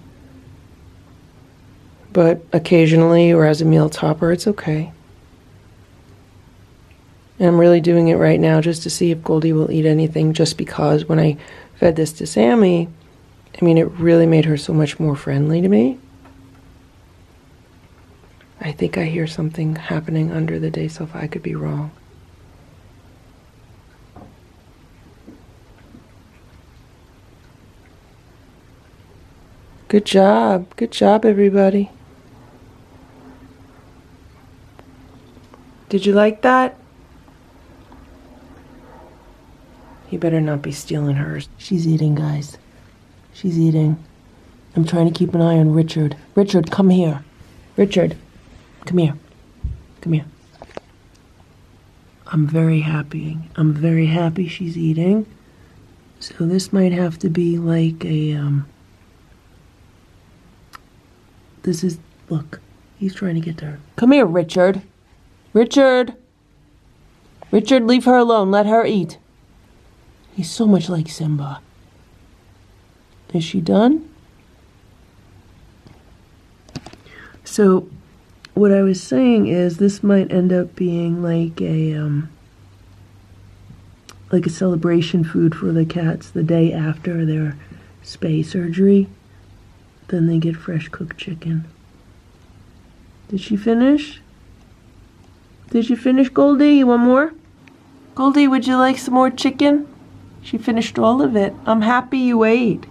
A: But occasionally or as a meal topper, it's okay. And I'm really doing it right now just to see if Goldie will eat anything, just because when I fed this to Sammy, I mean, it really made her so much more friendly to me. I think I hear something happening under the day sofa. I could be wrong. Good job. Good job, everybody. Did you like that? You better not be stealing hers. She's eating, guys. She's eating. I'm trying to keep an eye on Richard. Richard, come here. Richard, come here. Come here. I'm very happy. I'm very happy she's eating. So this might have to be like a, this is, look, he's trying to get to her. Come here, Richard. Richard! Richard, leave her alone. Let her eat. He's so much like Simba. Is she done? So, what I was saying is this might end up being like a celebration food for the cats the day after their spay surgery. Then they get fresh cooked chicken. Did she finish? Did you finish, Goldie? You want more? Goldie, would you like some more chicken? She finished all of it. I'm happy you ate.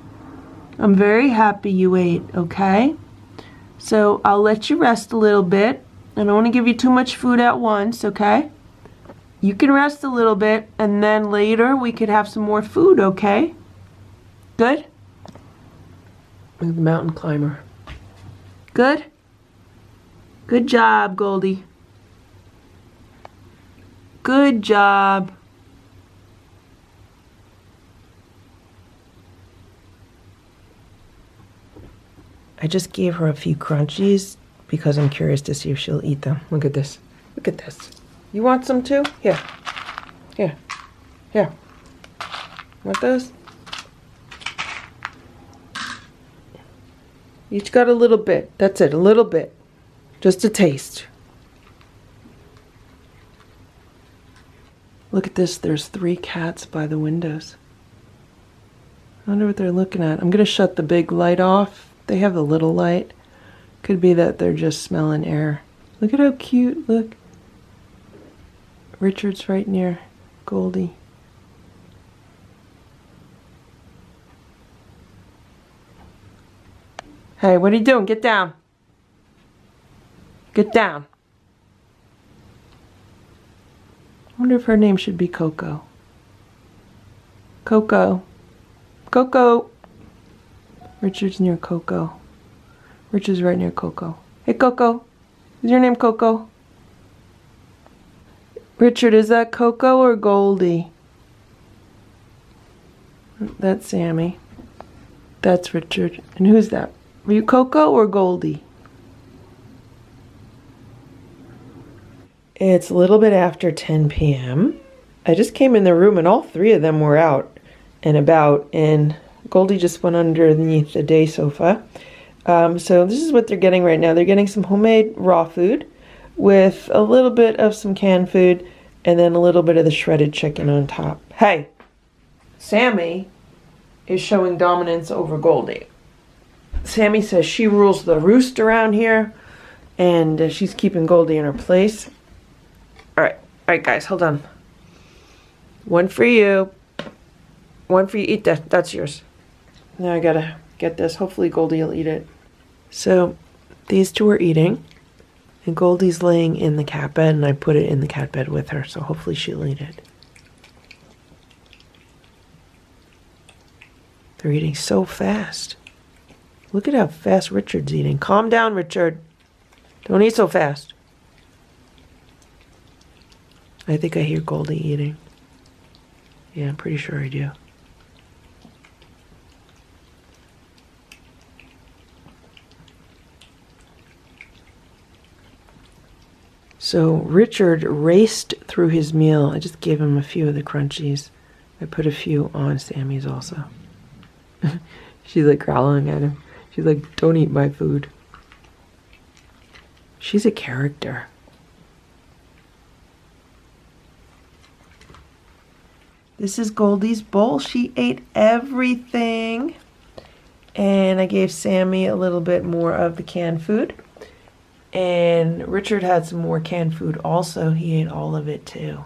A: I'm very happy you ate, okay? So I'll let you rest a little bit. I don't want to give you too much food at once, okay? You can rest a little bit, and then later we could have some more food, okay? Good? Look at the mountain climber. Good? Good job, Goldie. Good job. I just gave her a few crunchies because I'm curious to see if she'll eat them. Look at this. Look at this. You want some too? Here. Here. Here. Want those? Each got a little bit. That's it, a little bit. Just a taste. Look at this. There's 3 cats by the windows. I wonder what they're looking at. I'm going to shut the big light off. They have the little light. Could be that they're just smelling air. Look at how cute. Look. Richard's right near Goldie. Hey, what are you doing? Get down. Get down. I wonder if her name should be Coco. Coco. Coco. Richard's near Coco. Richard's right near Coco. Hey, Coco. Is your name Coco? Richard, is that Coco or Goldie? That's Sammy. That's Richard. And who's that? Were you Coco or Goldie? It's a little bit after 10 p.m. I just came in the room and all 3 of them were out and about, and Goldie just went underneath the day sofa. So this is what they're getting right now. They're getting some homemade raw food with a little bit of some canned food and then a little bit of the shredded chicken on top. Hey, Sammy is showing dominance over Goldie. Sammy says she rules the roost around here and she's keeping Goldie in her place. All right, guys, hold on. One for you. One for you. Eat that. That's yours. Now I gotta get this. Hopefully Goldie will eat it. So these 2 are eating, and Goldie's laying in the cat bed, and I put it in the cat bed with her, so hopefully she'll eat it. They're eating so fast. Look at how fast Richard's eating. Calm down, Richard. Don't eat so fast. I think I hear Goldie eating. Yeah, I'm pretty sure I do. So Richard raced through his meal. I just gave him a few of the crunchies. I put a few on Sammy's also. She's like growling at him. She's like, don't eat my food. She's a character. This is Goldie's bowl. She ate everything. And I gave Sammy a little bit more of the canned food. And Richard had some more canned food also. He ate all of it too.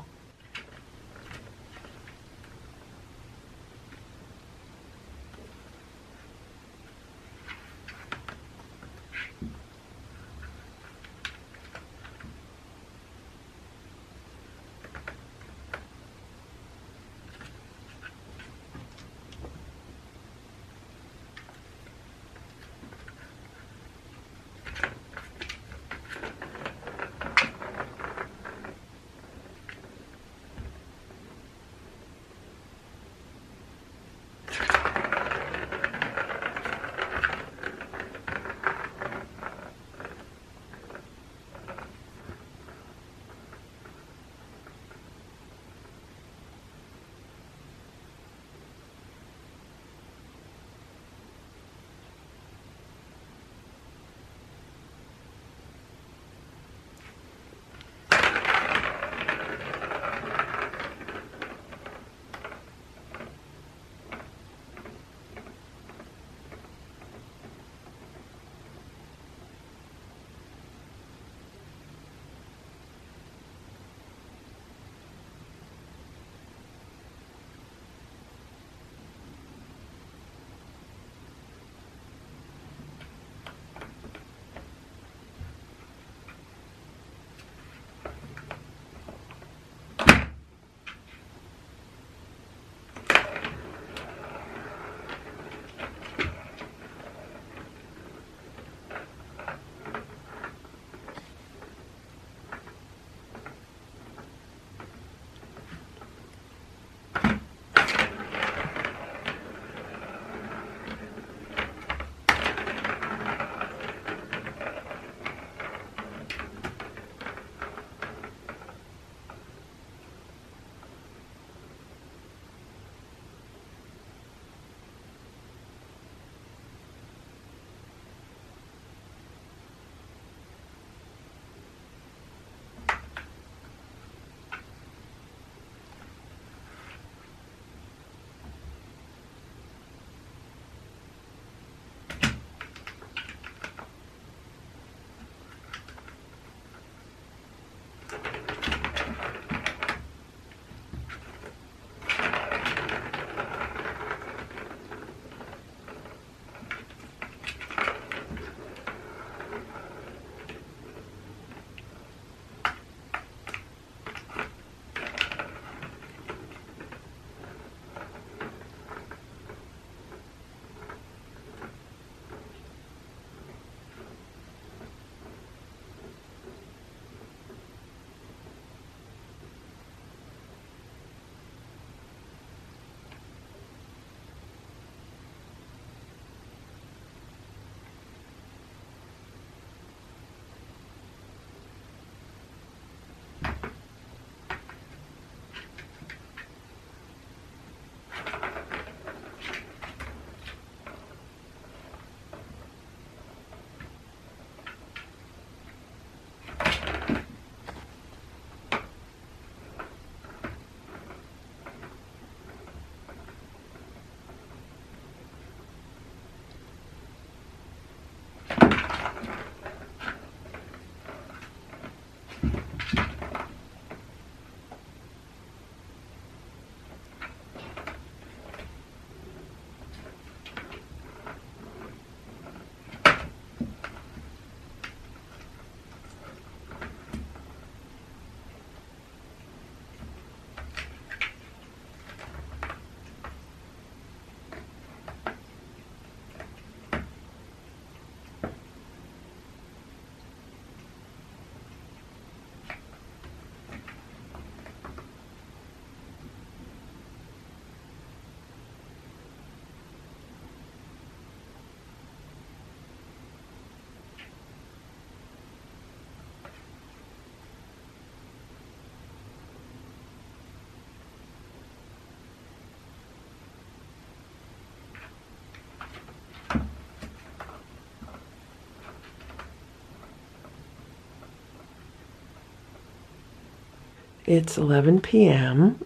A: It's 11 p.m.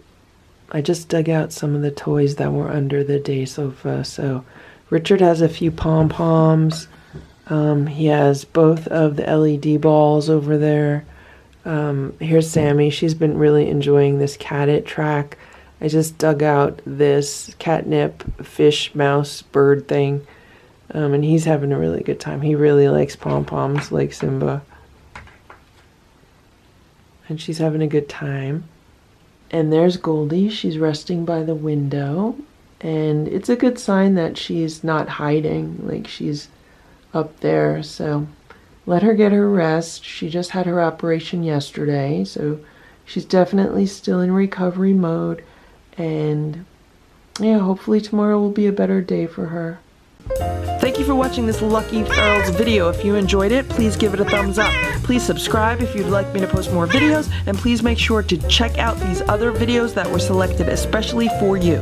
A: I just dug out some of the toys that were under the day sofa. So Richard has a few pom-poms. He has both of the LED balls over there. Here's Sammy. She's been really enjoying this cat track. I just dug out this catnip fish, mouse, bird thing. And he's having a really good time. He really likes pom-poms like Simba. And she's having a good time. And there's Goldie. She's resting by the window. And it's a good sign that she's not hiding, like she's up there. So let her get her rest. She just had her operation yesterday, so she's definitely still in recovery mode. And yeah, hopefully tomorrow will be a better day for her. Thank you for watching this Lucky Ferals video. If you enjoyed it, please give it a thumbs up. Please subscribe if you'd like me to post more videos, and please make sure to check out these other videos that were selected especially for you.